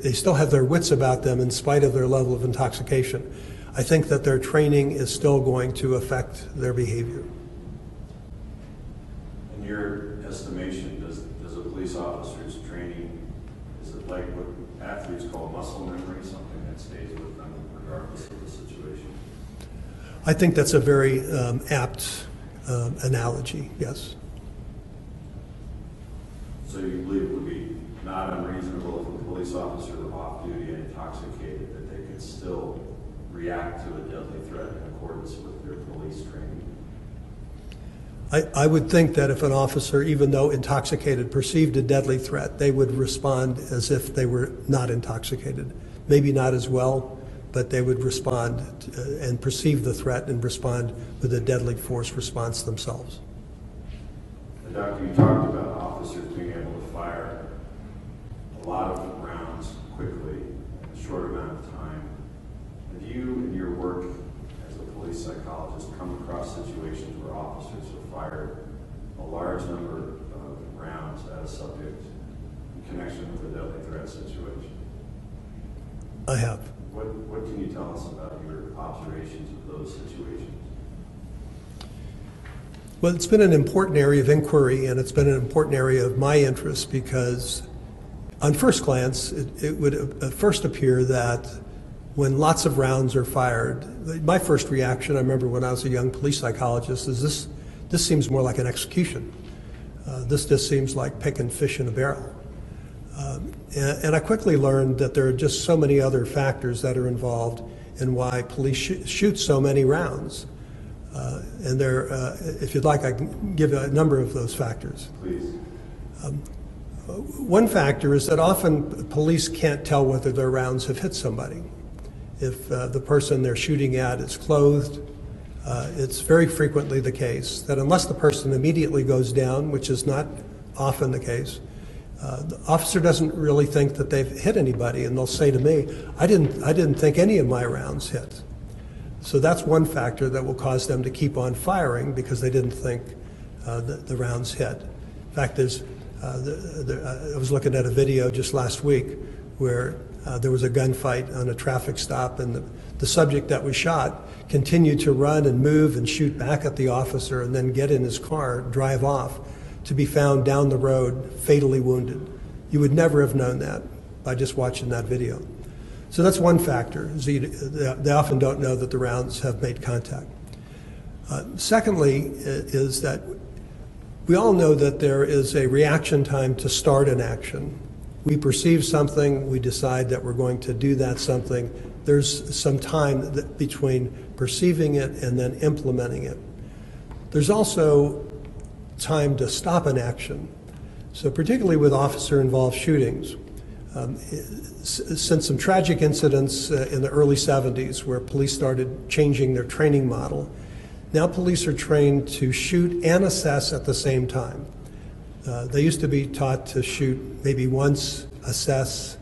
they still have their wits about them in spite of their level of intoxication, I think that their training is still going to affect their behavior. In your estimation, does a police officer's training, is it like what athletes call muscle memory, something that stays with them regardless of the situation? I think that's a very apt analogy, yes. So you believe it would be not unreasonable if a police officer were off duty and intoxicated that they could still react to a deadly threat in accordance with their police training? I would think that if an officer, even though intoxicated, perceived a deadly threat, they would respond as if they were not intoxicated. Maybe not as well, but they would respond and perceive the threat and respond with a deadly force response themselves. And Doctor, you talked about officers being able to fire a lot of rounds quickly in a short amount of time. Have you, in your work as a police psychologist, come across situations where officers have fired a large number of rounds at a subject in connection with a deadly threat situation? I have. What can you tell us about your observations of those situations? Well, it's been an important area of inquiry, and it's been an important area of my interest because On first glance, it would at first appear that when lots of rounds are fired, my first reaction, I remember when I was a young police psychologist, is this seems more like an execution. This just seems like picking fish in a barrel. And I quickly learned that there are just so many other factors that are involved in why police shoot so many rounds. And there, if you'd like, I can give a number of those factors. Please. One factor is that often police can't tell whether their rounds have hit somebody. If the person they're shooting at is clothed, it's very frequently the case that unless the person immediately goes down, which is not often the case, the officer doesn't really think that they've hit anybody, and they'll say to me, I didn't think any of my rounds hit. So that's one factor that will cause them to keep on firing because they didn't think the rounds hit. In fact, I was looking at a video just last week where there was a gunfight on a traffic stop, and the subject that was shot continued to run and move and shoot back at the officer and then get in his car, drive off, to be found down the road fatally wounded. You would never have known that by just watching that video. So that's one factor. They often don't know that the rounds have made contact. Secondly is that we all know that there is a reaction time to start an action. We perceive something, we decide that we're going to do that something. There's some time between perceiving it and then implementing it. There's also time to stop an action. So particularly with officer-involved shootings, since some tragic incidents in the early 70s where police started changing their training model, now police are trained to shoot and assess at the same time. They used to be taught to shoot maybe once, assess,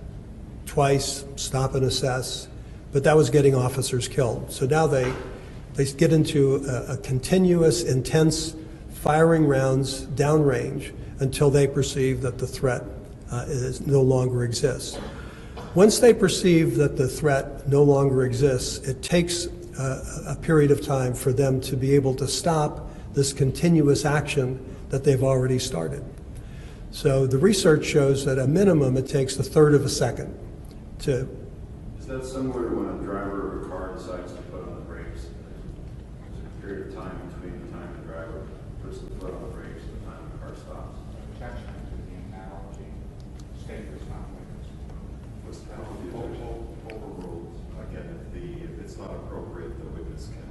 twice, stop and assess, but that was getting officers killed. So now they get into a continuous, intense firing rounds downrange until they perceive that the threat no longer exists. Once they perceive that the threat no longer exists, it takes a period of time for them to be able to stop this continuous action that they've already started. So the research shows that at a minimum it takes a third of a second to... Is that similar to when a driver of a car decides to put on the brakes? There's a period of time between the time the driver puts the foot on the brakes and the time the car stops. Objection to the analogy. State is not witness. What's the penalty? Overruled. Again, if it's not appropriate, the witness can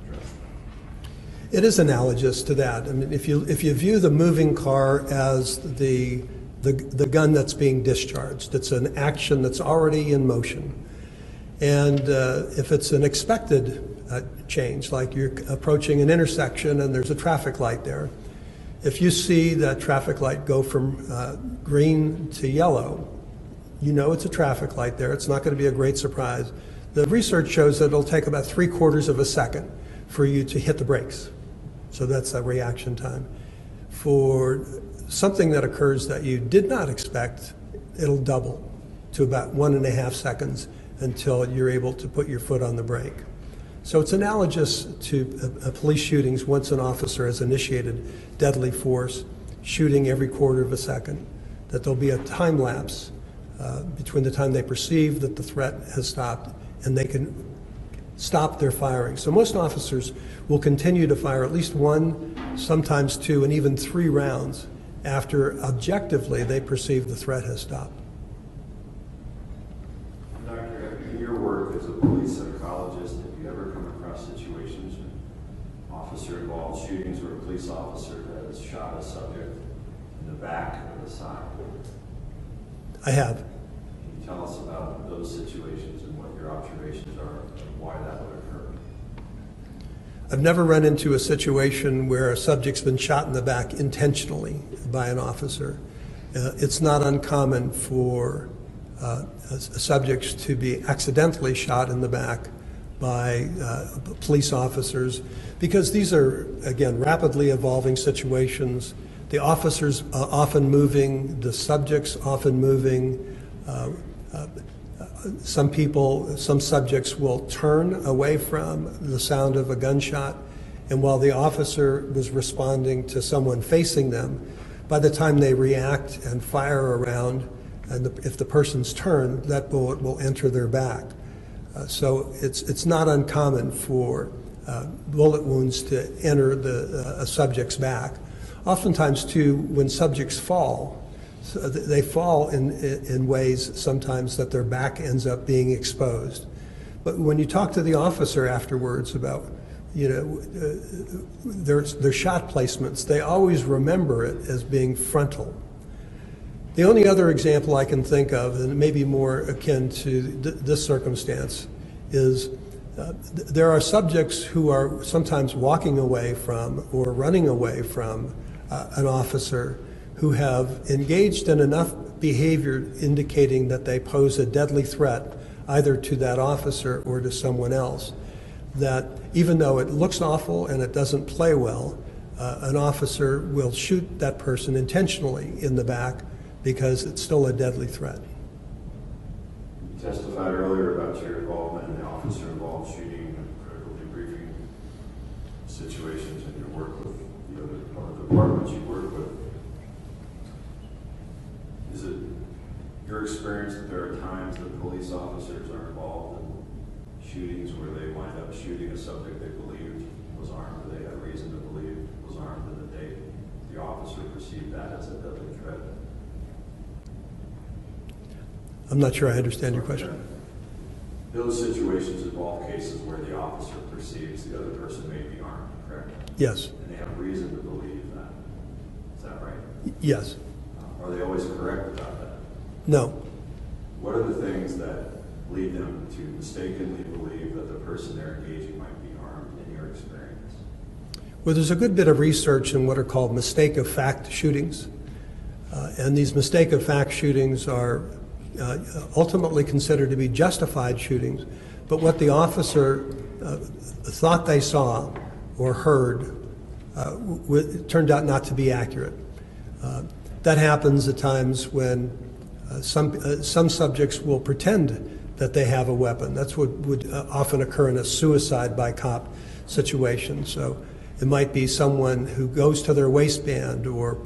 address that. It is analogous to that. I mean, if you view the moving car as the gun that's being discharged, it's an action that's already in motion. And if it's an expected change, like you're approaching an intersection and there's a traffic light there, if you see that traffic light go from green to yellow, you know it's a traffic light there. It's not going to be a great surprise. The research shows that it'll take about 3/4 of a second for you to hit the brakes. So that's a reaction time. For something that occurs that you did not expect, it'll double to about 1.5 seconds until you're able to put your foot on the brake. So it's analogous to police shootings once an officer has initiated deadly force, shooting every 1/4 of a second, that there'll be a time lapse between the time they perceive that the threat has stopped and they can stop their firing. So most officers will continue to fire at least 1, sometimes 2, and even 3 rounds after objectively they perceive the threat has stopped. Doctor, in your work as a police psychologist, have you ever come across situations with officer-involved shootings where a police officer has shot a subject in the back or the side? I have. Can you tell us about those situations and what your observations are of why that would occur? I've never run into a situation where a subject's been shot in the back intentionally by an officer. It's not uncommon for subjects to be accidentally shot in the back by police officers because these are, again, rapidly evolving situations. The officers are often moving, the subjects often moving. Some subjects will turn away from the sound of a gunshot, and while the officer was responding to someone facing them, By the time they react and fire around, and if the person's turned, that bullet will enter their back. So it's not uncommon for bullet wounds to enter a subject's back. Oftentimes, too, when subjects fall, they fall in ways sometimes that their back ends up being exposed. But when you talk to the officer afterwards about, their shot placements, they always remember it as being frontal. The only other example I can think of, and it may be more akin to this circumstance, is there are subjects who are sometimes walking away from or running away from an officer who have engaged in enough behavior indicating that they pose a deadly threat either to that officer or to someone else, that even though it looks awful and it doesn't play well, an officer will shoot that person intentionally in the back because it's still a deadly threat. You testified earlier about your involvement in the officer-involved shooting and critical debriefing situations in your work with the other departments you work with. Is it your experience that there are times that police officers are involved in shootings where they wind up shooting a subject they believed was armed, or they had reason to believe was armed, and that the officer perceived that as a deadly threat? I'm not sure I understand your question. Those situations involve cases where the officer perceives the other person may be armed, correct? Yes. And they have reason to believe that. Is that right? Yes. Are they always correct about that? No. What are the things that lead them to mistakenly believe that the person they're engaging might be armed, in your experience? Well, there's a good bit of research in what are called mistake of fact shootings. And these mistake of fact shootings are ultimately considered to be justified shootings, but what the officer thought they saw or heard turned out not to be accurate. That happens at times when some subjects will pretend that they have a weapon. That's what would often occur in a suicide by cop situation. So it might be someone who goes to their waistband or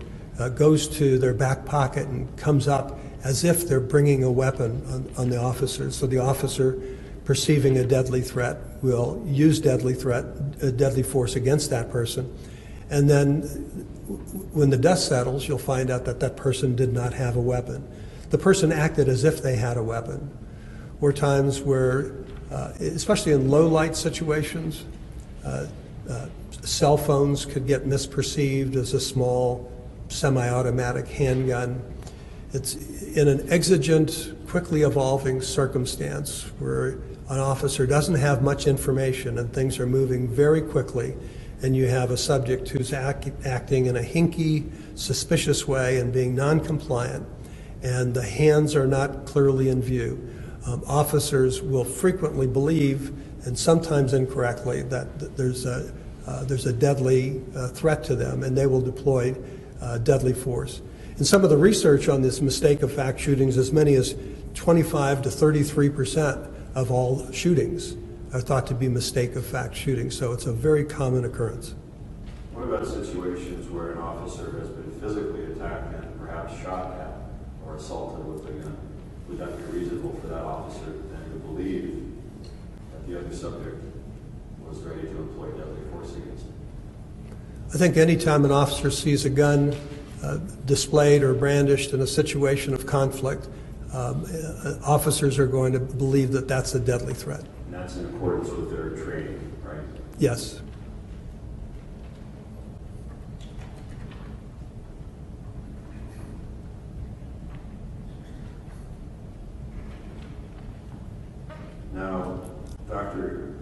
goes to their back pocket and comes up as if they're bringing a weapon on the officer. So the officer, perceiving a deadly threat, will use deadly force against that person. And then when the dust settles, you'll find out that that person did not have a weapon. The person acted as if they had a weapon. Or times where, especially in low light situations, cell phones could get misperceived as a small semi-automatic handgun. It's in an exigent, quickly evolving circumstance where an officer doesn't have much information and things are moving very quickly, and you have a subject who's acting in a hinky, suspicious way and being non-compliant, and the hands are not clearly in view. Officers will frequently believe, and sometimes incorrectly, that there's a deadly threat to them, and they will deploy deadly force. In some of the research on this mistake of fact shootings, as many as 25 to 33% of all shootings are thought to be mistake of fact shootings, so it's a very common occurrence. What about situations where an officer has been physically attacked and perhaps shot at or assaulted with a gun? Would that be reasonable for that officer then to believe that the other subject was ready to employ deadly force against him? I think any time an officer sees a gun displayed or brandished in a situation of conflict, officers are going to believe that that's a deadly threat. And that's in accordance with their training, right? Yes. Now, Doctor,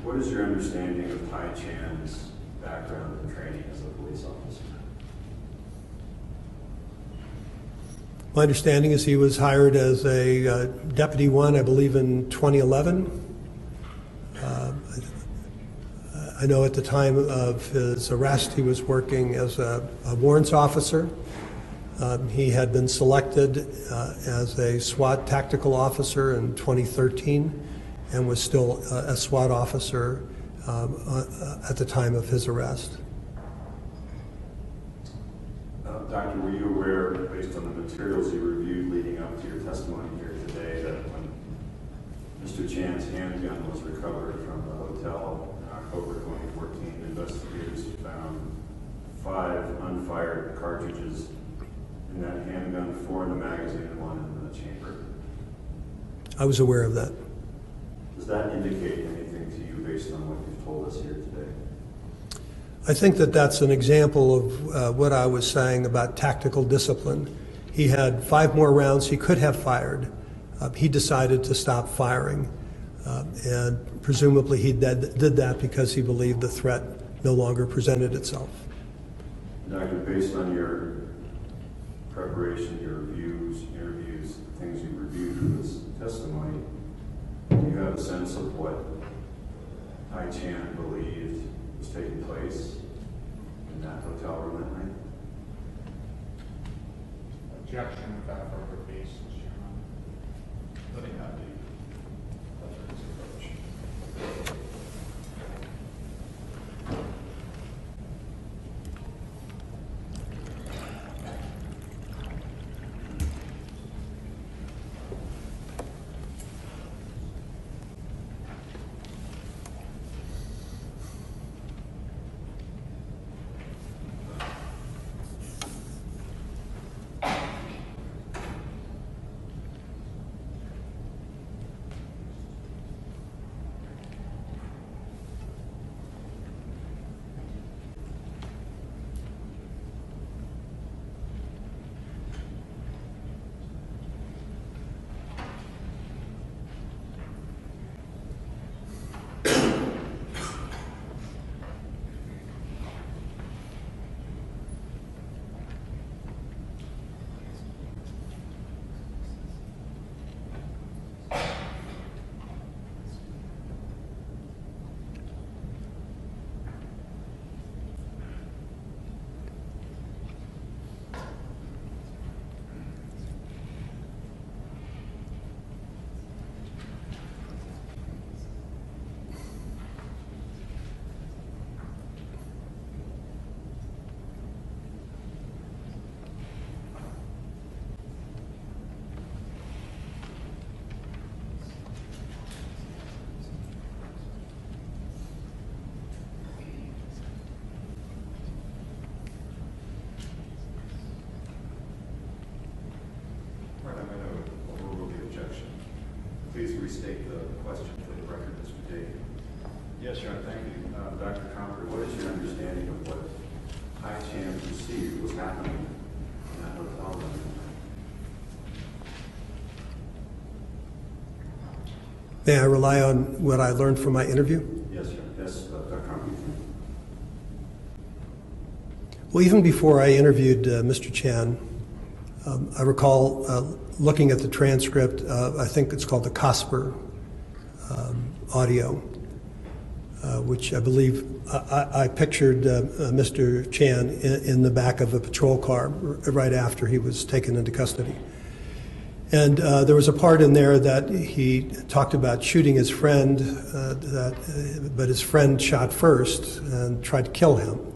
what is your understanding of Tai Chan's background and training as a police officer? My understanding is he was hired as a Deputy 1, I believe, in 2011. I know at the time of his arrest he was working as a warrants officer. He had been selected as a SWAT tactical officer in 2013 and was still a SWAT officer at the time of his arrest. Doctor, were you aware, based on the materials you reviewed leading up to your testimony here today, that when Mr. Chan's handgun was recovered from the hotel in October 2014, investigators found 5 unfired cartridges in that handgun, 4 in the magazine and 1 in the chamber? I was aware of that. Does that indicate anything to you based on what you've told us here today? I think that that's an example of what I was saying about tactical discipline. He had 5 more rounds he could have fired. He decided to stop firing, and presumably he did that because he believed the threat no longer presented itself. Doctor, based on your preparation, your reviews, interviews, things you reviewed for this testimony, do you have a sense of what Hai Chan believed was taking place in that hotel room that night? Objection without further basis, Your Honor. Let me have the veteran's approach. Please restate the question for the record, Mr. Day. Yes, Your Honor, thank you. Dr. Comfort, what is your understanding of what Hai Chan perceived was happening in that hotel room? May I rely on what I learned from my interview? Yes, Your Honor. Yes, Dr. Comfort. Well, even before I interviewed Mr. Chan, I recall looking at the transcript, I think it's called the Cosper audio, which I believe I pictured Mr. Chan in the back of a patrol car right after he was taken into custody. And there was a part in there that he talked about shooting his friend, but his friend shot first and tried to kill him.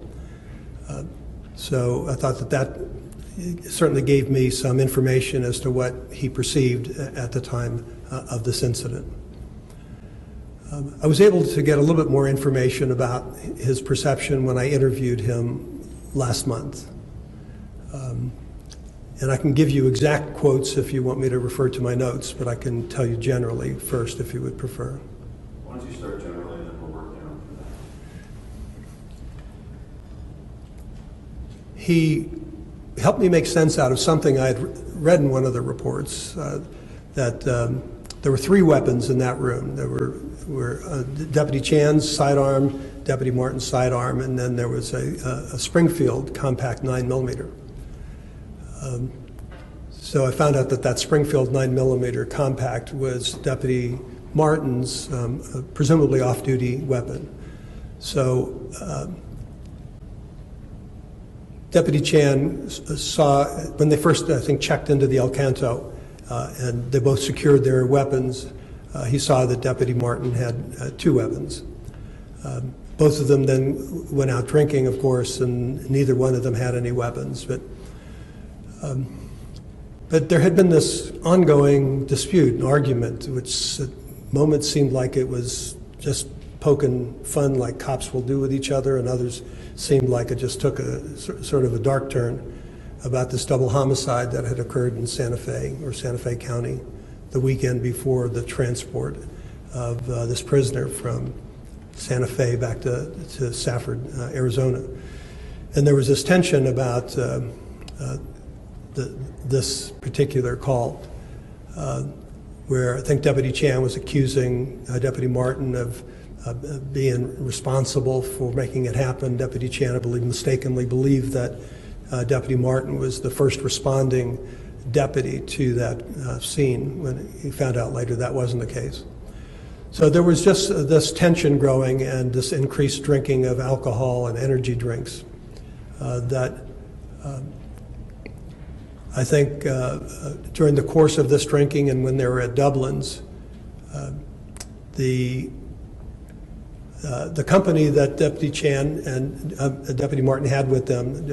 So I thought that certainly gave me some information as to what he perceived at the time of this incident. I was able to get a little bit more information about his perception when I interviewed him last month. And I can give you exact quotes if you want me to refer to my notes, but I can tell you generally first if you would prefer. Why don't you start generally and then we'll work down from that. He helped me make sense out of something I had read in one of the reports, that there were 3 weapons in that room. There were Deputy Chan's sidearm, Deputy Martin's sidearm, and then there was a Springfield compact 9mm. So I found out that Springfield 9mm compact was Deputy Martin's presumably off-duty weapon. So Deputy Chan saw, when they first, I think, checked into the El Canto, and they both secured their weapons, he saw that Deputy Martin had 2 weapons. Both of them then went out drinking, of course, and neither one of them had any weapons. But But there had been this ongoing dispute and argument, which at moments seemed like it was just poking fun like cops will do with each other, and others seemed like it just took a sort of a dark turn about this double homicide that had occurred in Santa Fe or Santa Fe County the weekend before the transport of this prisoner from Santa Fe back to Safford, Arizona. And there was this tension about this particular call, where I think Deputy Chan was accusing Deputy Martin of being responsible for making it happen. Deputy Chan, I believe, mistakenly believed that Deputy Martin was the first responding deputy to that scene, when he found out later that wasn't the case. So there was just this tension growing and this increased drinking of alcohol and energy drinks that I think during the course of this drinking and when they were at Dublin's, the company that Deputy Chan and Deputy Martin had with them,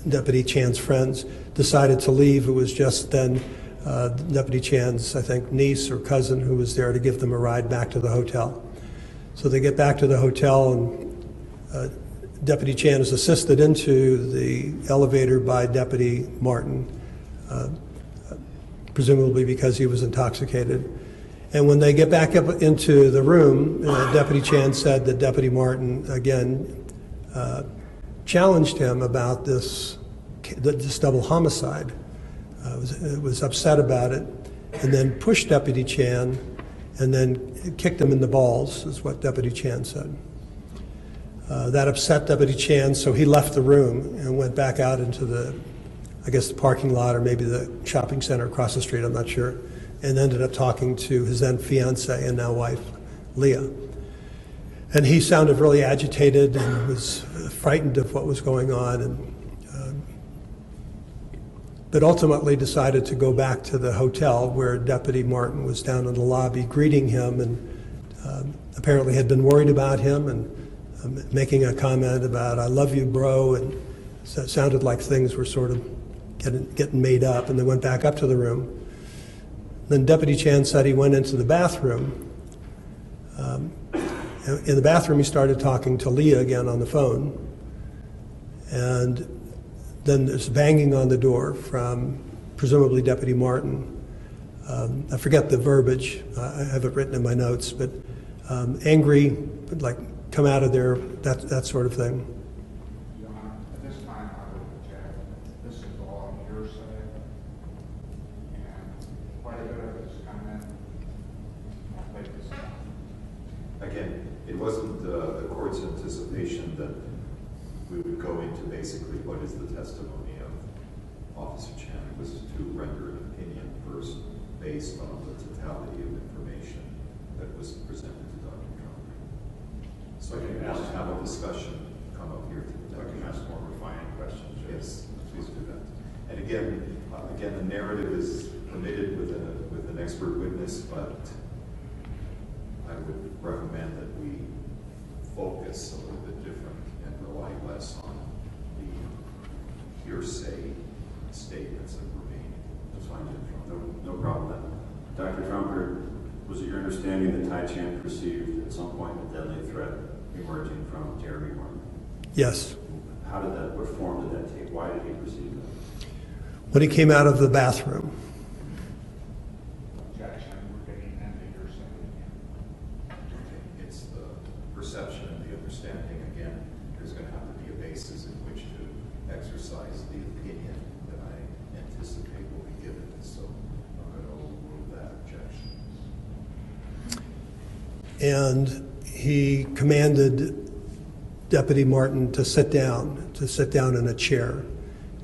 Deputy Chan's friends, decided to leave. It was just then Deputy Chan's, I think, niece or cousin who was there to give them a ride back to the hotel. So they get back to the hotel, and Deputy Chan is assisted into the elevator by Deputy Martin, presumably because he was intoxicated. And when they get back up into the room, Deputy Chan said that Deputy Martin, again, challenged him about this double homicide. Was upset about it, and then pushed Deputy Chan, and then kicked him in the balls, is what Deputy Chan said. That upset Deputy Chan, so he left the room and went back out into the, I guess, the parking lot or maybe the shopping center across the street, I'm not sure, and ended up talking to his then fiancée and now wife, Leah. And he sounded really agitated and was frightened of what was going on, and but ultimately decided to go back to the hotel where Deputy Martin was down in the lobby greeting him, and apparently had been worried about him and making a comment about, "I love you, bro," and so it sounded like things were sort of getting made up, and they went back up to the room. Then Deputy Chan said he went into the bathroom. In the bathroom, he started talking to Leah again on the phone, and then there's banging on the door from presumably Deputy Martin. I forget the verbiage, I have it written in my notes, but angry, like come out of there, that sort of thing. Your Honor, at this time I would object. This is all hearsay, and quite a bit of it has come in. I'll take this down. Again, it wasn't the court's anticipation that we would go into basically what is the testimony of Officer Chan. It was to render an opinion first based on the totality of information that was presented to Dr. Trump. So if you want to have a discussion, come up here to the I can ask more refining questions. Yes, please do that. And again, the narrative is permitted with an expert witness, but I would recommend that we focus a little bit different and rely less on the hearsay statements that were made. That's fine, no problem. Dr. Trumper, was it your understanding that Tai Chan perceived at some point a deadly threat emerging from Jeremy Martin? Yes. How did that, what form did that take? Why did he perceive that? When he came out of the bathroom. Objection, we're getting into hearsay again. It's the perception and the understanding. Again, there's going to have to be a basis in which to exercise the opinion that I anticipate will be given. So I'm going to overrule that objection. And he commanded Deputy Martin to sit down in a chair.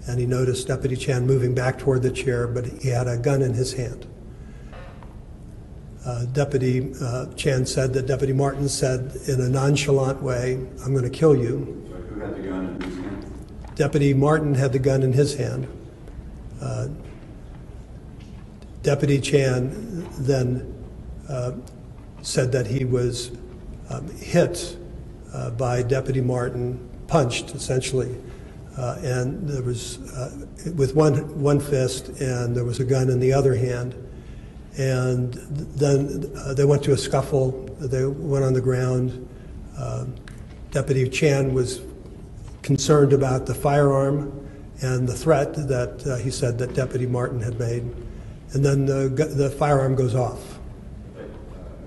And he noticed Deputy Chan moving back toward the chair, but he had a gun in his hand. Deputy Chan said that Deputy Martin said in a nonchalant way, "I'm going to kill you." So who had the gun in his hand? Deputy Martin had the gun in his hand. Deputy Chan then said that he was hit by Deputy Martin, punched essentially and there was with one fist, and there was a gun in the other hand. And then they went to a scuffle. They went on the ground. Deputy Chan was concerned about the firearm and the threat that he said that Deputy Martin had made. And then the firearm goes off.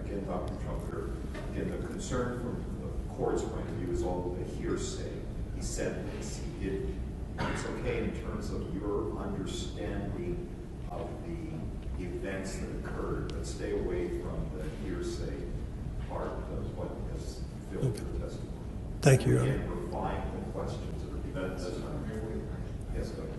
Again, Dr. Trumper, again, the concern from the court's point of view is all the hearsay. He said this, he did. It's okay in terms of your understanding of the events that occurred, but stay away from the hearsay part of what has filled your testimony. Thank you, Your Honor. Again, provide the questions that are that's not. Yes, go ahead.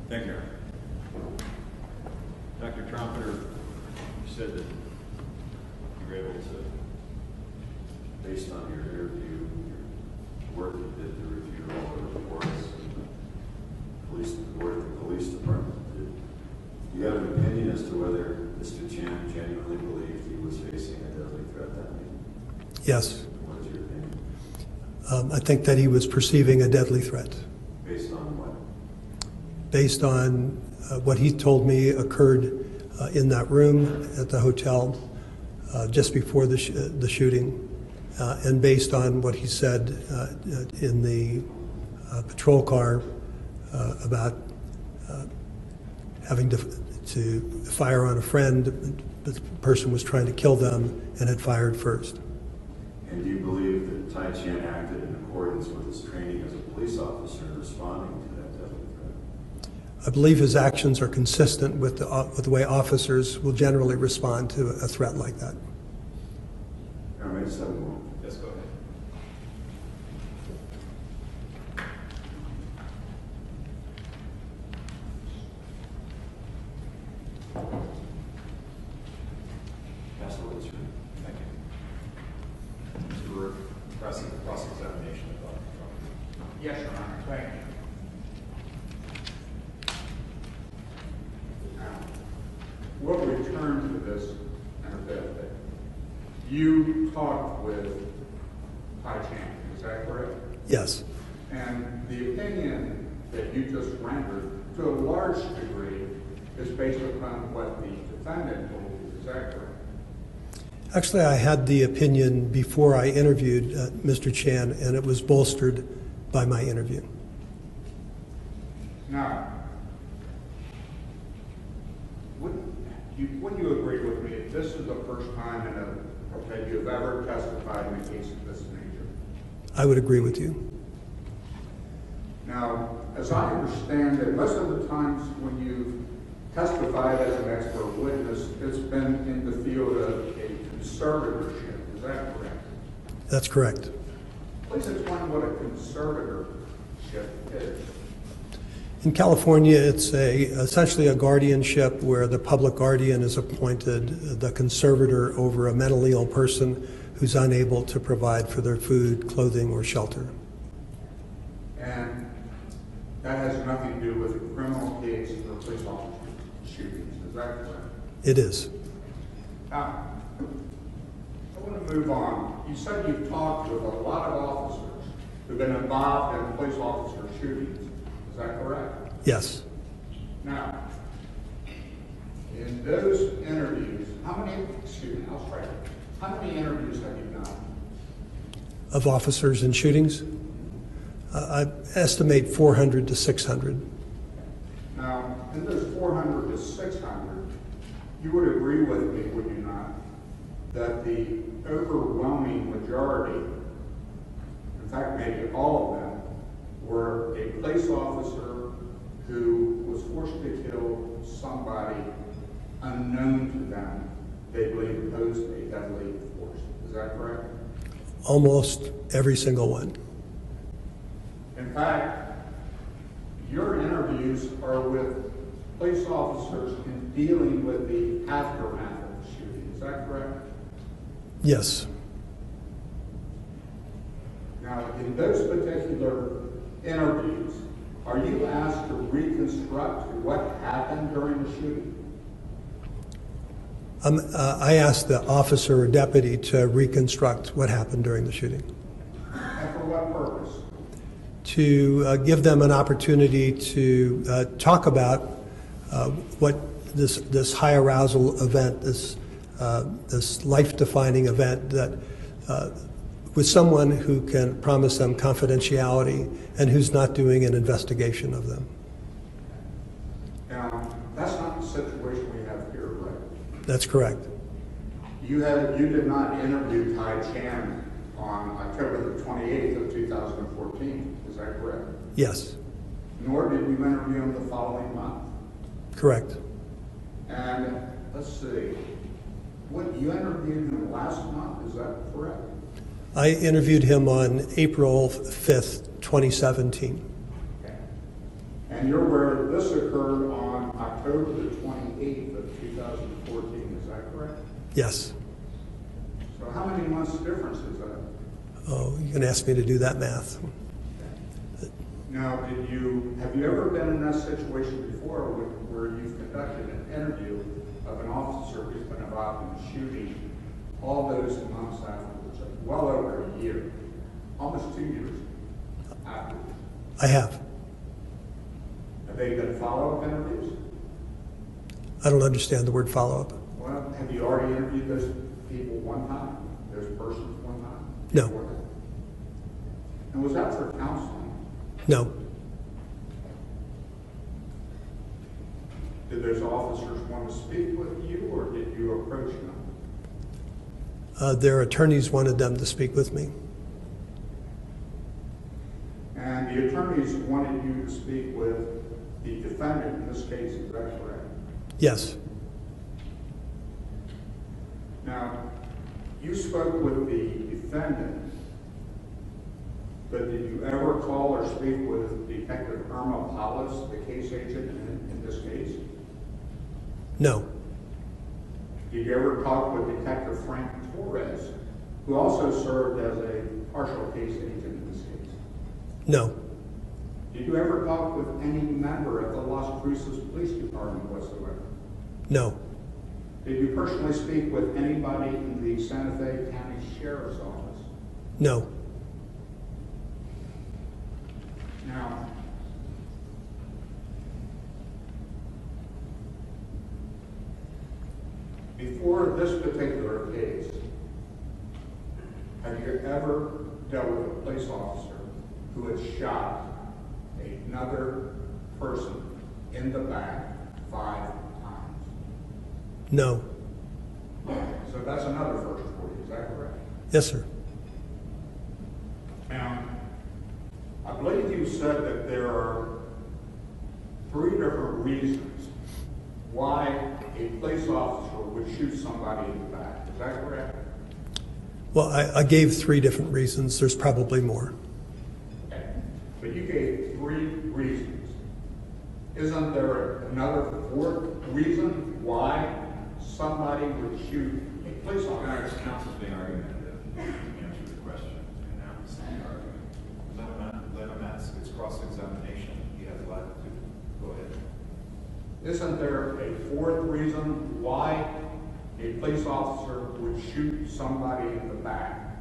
Thank you. Dr. Trumpeter, you said that you were able to, based on your interview, your work you did to review all the reports and the police department, do you have an opinion as to whether Mr. Chan genuinely believed he was facing a deadly threat that night? Yes. What is your opinion? I think that he was perceiving a deadly threat. Based on what? Based on what he told me occurred in that room at the hotel just before the shooting, and based on what he said in the patrol car about having to fire on a friend, but the person was trying to kill them and had fired first. And do you believe that Tai Chan acted in accordance with his training as a police officer in responding to that deadly threat? I believe his actions are consistent with the way officers will generally respond to a threat like that. All right, just have a moment. Yes, go ahead. Counsel, what's your thank you. Mr. Cross-examination of Dr. Trump. Yes, Your Honor, thank you. We'll return to this in a bit. You talked with Tai Chan, is that correct? Yes. And the opinion that you just rendered, to a large degree, is based upon what the defendant told you, is that correct? Actually, I had the opinion before I interviewed Mr. Chan, and it was bolstered by my interview. Now, wouldn't you agree with me, if this is the first time that you've ever testified in a case of this nature? I would agree with you. Now, as I understand it, most of the times when you've testified as an expert witness, it's been in the field of a conservatorship. Is that correct? That's correct. Please explain what a conservatorship is. In California, it's essentially a guardianship where the public guardian is appointed the conservator over a mentally ill person who's unable to provide for their food, clothing, or shelter. And that has nothing to do with a criminal case or police officer shootings. Is that correct? It is. Now, I want to move on. You said you've talked with a lot of officers who've been involved in police officer shootings. Is that correct? Yes. Now, in those interviews, how many interviews have you done? Of officers in shootings? I estimate 400 to 600. Now, in those 400 to 600, you would agree with me, would you not, that the overwhelming majority, in fact, maybe all of them, were a police officer who was forced to kill somebody unknown to them they believe posed a deadly force. Is that correct? Almost every single one. In fact, your interviews are with police officers in dealing with the aftermath of the shooting. Is that correct? Yes. Now, in those particular interviews, are you asked to reconstruct what happened during the shooting? I asked the officer or deputy to reconstruct what happened during the shooting. And for what purpose? To give them an opportunity to talk about what this high arousal event, this life-defining event that with someone who can promise them confidentiality and who's not doing an investigation of them. Now, that's not the situation we have here, right? That's correct. You did not interview Tai Chan on October the 28th of 2014. Is that correct? Yes. Nor did you interview him the following month. Correct. And let's see, you interviewed him last month, is that correct? I interviewed him on April 5th, 2017. Okay. And you're aware that this occurred on October the 28th of 2014, is that correct? Yes. So how many months difference is that? Oh, you can ask me to do that math. Now, have you ever been in that situation before where you've conducted an interview of an officer who's been involved in a shooting all those months afterwards, well over a year, almost 2 years afterwards? I have. Have they been follow-up interviews? I don't understand the word follow-up. Well, have you already interviewed those people one time, those persons one time? No. And was that for counseling? No. Did those officers want to speak with you, or did you approach them? Their attorneys wanted them to speak with me. And the attorneys wanted you to speak with the defendant in this case, is that correct? Yes. Now, you spoke with the defendant, but did you ever call or speak with Detective Irma Palos, the case agent in this case? No. Did you ever talk with Detective Frank Torres, who also served as a partial case agent in this case? No. Did you ever talk with any member of the Las Cruces Police Department whatsoever? No. Did you personally speak with anybody in the Santa Fe County Sheriff's Office? No. Now, before this particular case, have you ever dealt with a police officer who had shot another person in the back 5 times? No. So that's another first for you, is that correct? Yes, sir. Now, I believe you said that there are 3 different reasons why a police officer would shoot somebody in the back. Is that correct? Well, I gave 3 different reasons. There's probably more. Okay. But you gave 3 reasons. Isn't there another 4th reason why somebody would shoot a police officer? Counsel's being argumentative. Answer the question, and now he's saying argument. Let him ask. It's cross-examination. He has latitude. Go ahead. Isn't there a 4th reason why a police officer would shoot somebody in the back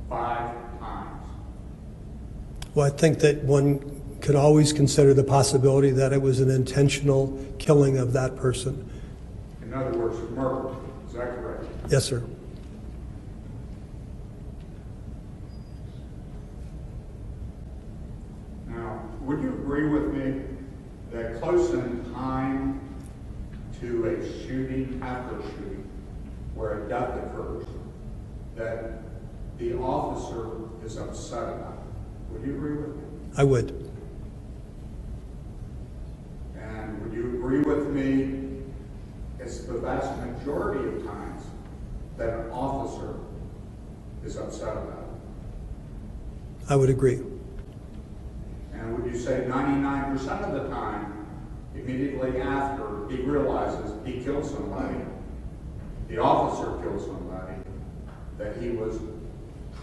5 times? Well, I think that one could always consider the possibility that it was an intentional killing of that person. In other words, murder. Is that correct? Yes, sir. Now, would you agree with me that close in time to a shooting, after a shooting, where a death occurs, that the officer is upset about it? Would you agree with me? I would. And would you agree with me it's the vast majority of times that an officer is upset about it? I would agree. And would you say 99% of the time, immediately after he realizes he killed somebody, the officer killed somebody, that he was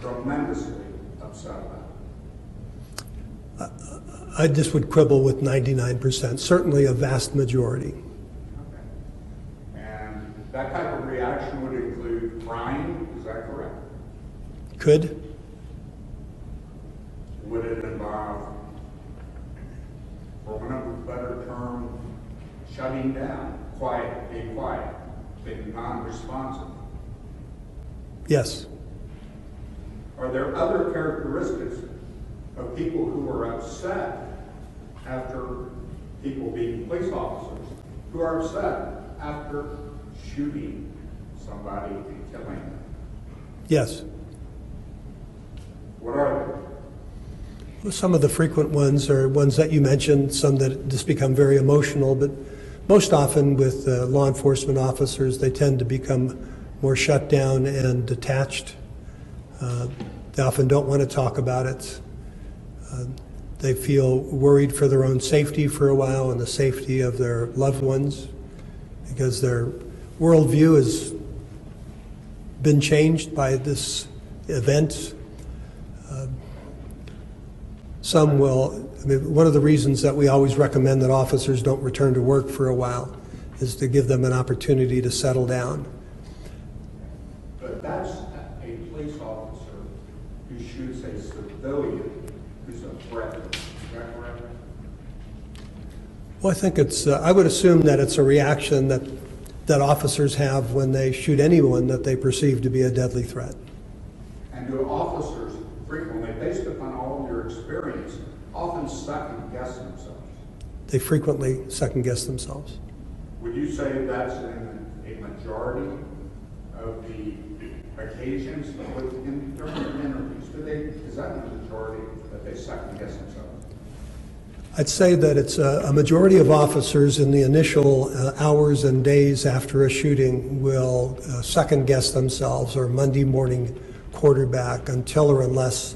tremendously upset about it? I just would quibble with 99%, certainly a vast majority. Okay. And that type of reaction would include crying, is that correct? Could. Would it involve, for want of a better term, shutting down, being quiet, being non-responsive? Yes. Are there other characteristics of people who are upset after people being police officers, who are upset after shooting somebody and killing them? Yes. What are they? Well, some of the frequent ones are ones that you mentioned, some that just become very emotional, but most often with law enforcement officers, they tend to become more shut down and detached. They often don't want to talk about it. They feel worried for their own safety for a while and the safety of their loved ones because their worldview has been changed by this event. Some will, I mean, one of the reasons that we always recommend that officers don't return to work for a while is to give them an opportunity to settle down. But that's a police officer who shoots a civilian who's a threat. Is that correct? Well, I think it's, I would assume that it's a reaction that officers have when they shoot anyone that they perceive to be a deadly threat. And do officers frequently, based upon all your experience, often second guess themselves? They frequently second guess themselves. Would you say that's in a majority of the occasions during interviews? Is that the majority that they second guess themselves? I'd say that it's a majority of officers in the initial hours and days after a shooting will second guess themselves or Monday morning quarterback until or unless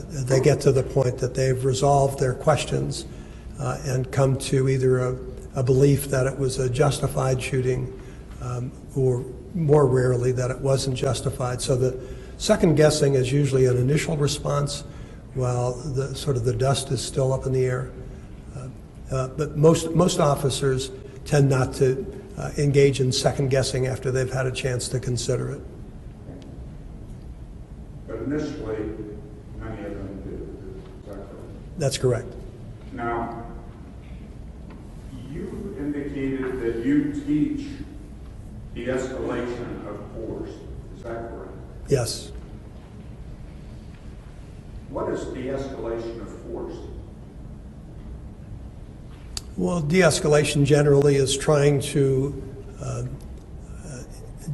they get to the point that they've resolved their questions and come to either a belief that it was a justified shooting or more rarely that it wasn't justified. So the second guessing is usually an initial response while the sort of the dust is still up in the air. But most officers tend not to engage in second guessing after they've had a chance to consider it. But initially, many of them do. Is that correct? That's correct. Now, you indicated that you teach de-escalation of force. Is that correct? Yes. What is de-escalation of force? Well, de-escalation generally is trying to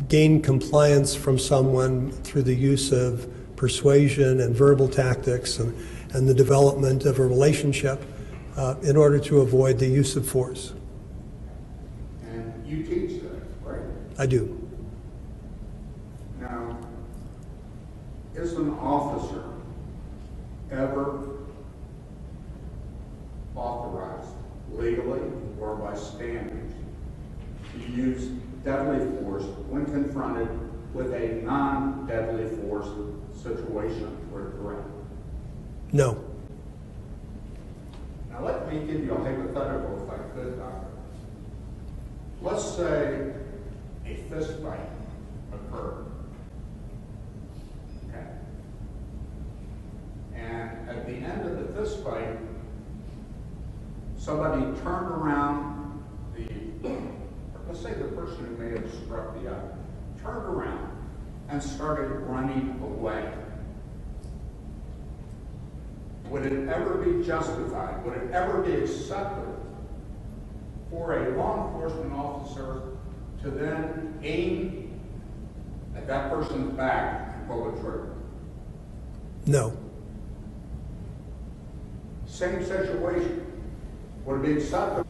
gain compliance from someone through the use of persuasion and verbal tactics and the development of a relationship in order to avoid the use of force. And you teach that, right? I do. Now, is an officer ever authorized legally or by standards to use deadly force when confronted with a non-deadly force situation or threat? No. Now let me give you a hypothetical if I could, Doctor. Let's say a fist fight occurred. Okay? And at the end of the fist fight, somebody turned around let's say the person who may have struck the other, turned around and started running away. Would it ever be justified? Would it ever be acceptable for a law enforcement officer to then aim at that person's back and pull the trigger? No. Same situation. Would it be acceptable